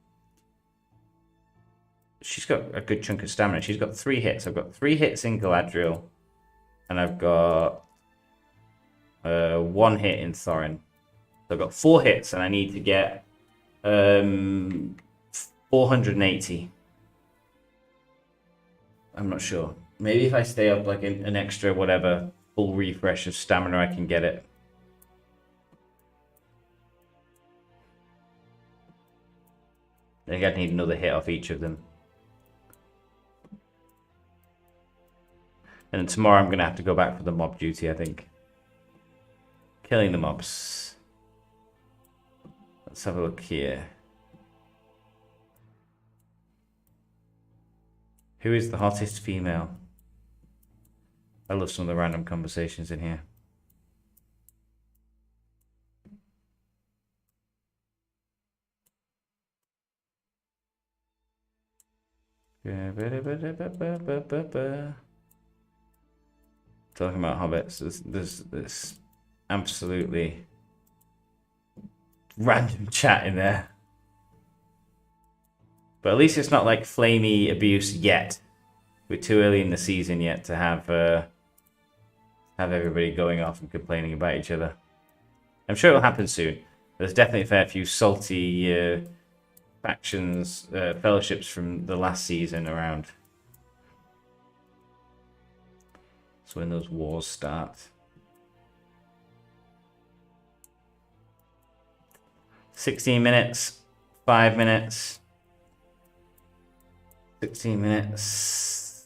She's got a good chunk of stamina. She's got 3 hits. I've got 3 hits in Galadriel. And I've got 1 hit in Thorin. So I've got 4 hits and I need to get 480. I'm not sure. Maybe if I stay up like an extra whatever full refresh of stamina, I can get it. I think I'd need another hit off each of them. And then tomorrow I'm going to have to go back for the mob duty, I think. Killing the mobs. Let's have a look here. Who is the hottest female? I love some of the random conversations in here. Talking about hobbits, there's this absolutely random chat in there. But at least it's not like flamey abuse yet. We're too early in the season yet to have everybody going off and complaining about each other. I'm sure it'll happen soon. There's definitely a fair few salty factions, fellowships from the last season around. So when those wars start. 16 minutes, 5 minutes, 16 minutes.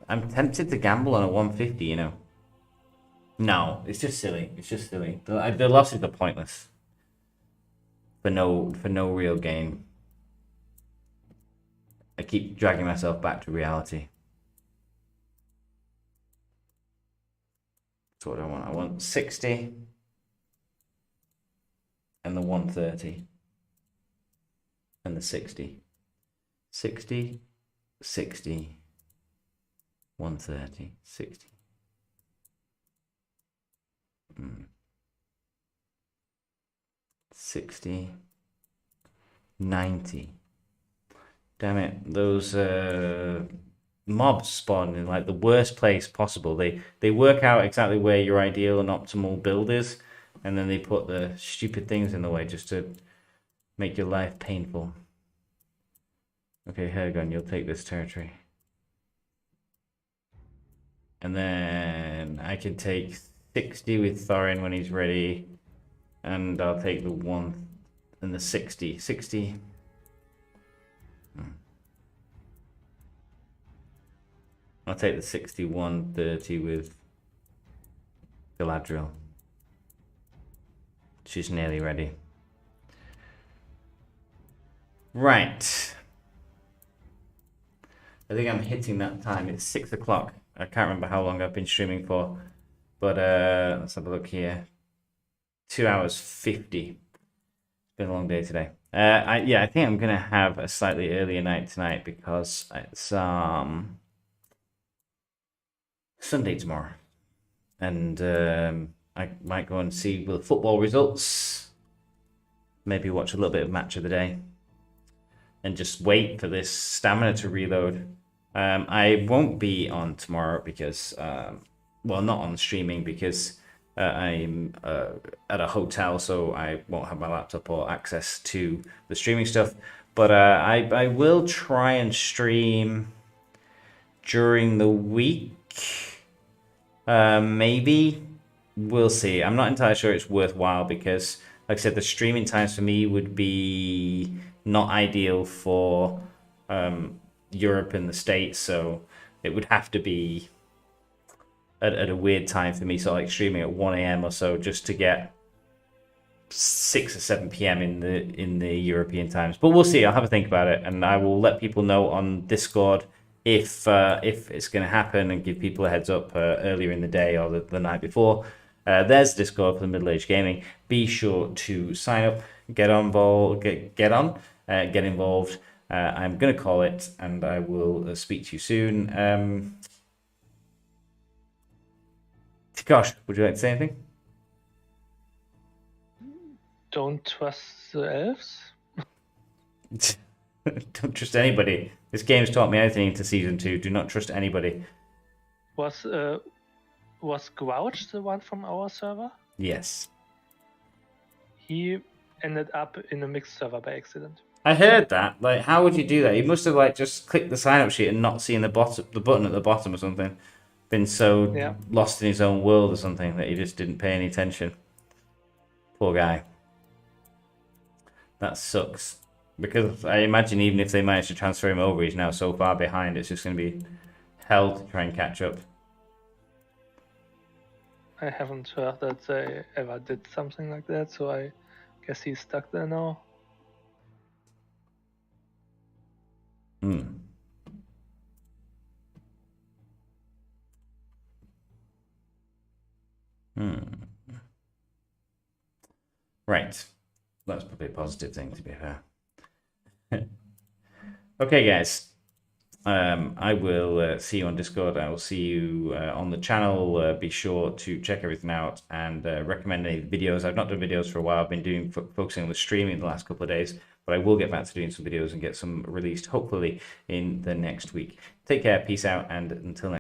I'm tempted to gamble on a 150, you know. No, it's just silly. It's just silly. The losses are pointless. For no real gain. I keep dragging myself back to reality. That's what I want. I want 60 and the 130 and the 60. 60, 60, 130, 60. 60, 90. Damn it, those mobs spawn in like the worst place possible. They work out exactly where your ideal and optimal build is, and then they put the stupid things in the way just to make your life painful. Okay, Hergon, you'll take this territory. And then I can take 60 with Thorin when he's ready. And I'll take the 1 and the 60. 60. I'll take the 61, 30 with Galadriel. She's nearly ready. Right. I think I'm hitting that time. It's 6 o'clock. I can't remember how long I've been streaming for. But let's have a look here. 2 hours 50. It's been a long day today. I think I'm gonna have a slightly earlier night tonight because it's Sunday tomorrow, and I might go and see the football results. Maybe watch a little bit of match of the day, and just wait for this stamina to reload. I won't be on tomorrow because, well, not on streaming because. I'm at a hotel, so I won't have my laptop or access to the streaming stuff. But I will try and stream during the week. Maybe. We'll see. I'm not entirely sure it's worthwhile because, like I said, the streaming times for me would be not ideal for Europe and the States. So it would have to be at a weird time for me, so like streaming at 1 a.m. or so, just to get 6 or 7 p.m. in the European times. But we'll see. I'll have a think about it, and I will let people know on Discord if it's going to happen, and give people a heads up earlier in the day or the night before. There's Discord for the Middle Age Gaming. Be sure to sign up, get involved. I'm going to call it, and I will speak to you soon. Gosh, would you like to say anything? Don't trust the elves. Don't trust anybody. This game's taught me anything into season 2. Do not trust anybody. Was Grouch the one from our server? Yes. He ended up in a mixed server by accident. I heard that. Like, how would you do that? He must have like just clicked the sign up sheet and not seen the button at the bottom or something. Been so lost in his own world or something that he just didn't pay any attention. Poor guy. That sucks. Because I imagine even if they manage to transfer him over, he's now so far behind, it's just going to be hell to try and catch up. I haven't heard that they ever did something like that, so I guess he's stuck there now. Right. That's probably a positive thing, to be fair. Okay, guys. I will see you on Discord. I will see you on the channel. Be sure to check everything out and recommend any videos. I've not done videos for a while. I've been doing focusing on the streaming the last couple of days, but I will get back to doing some videos and get some released hopefully in the next week. Take care, peace out, and until next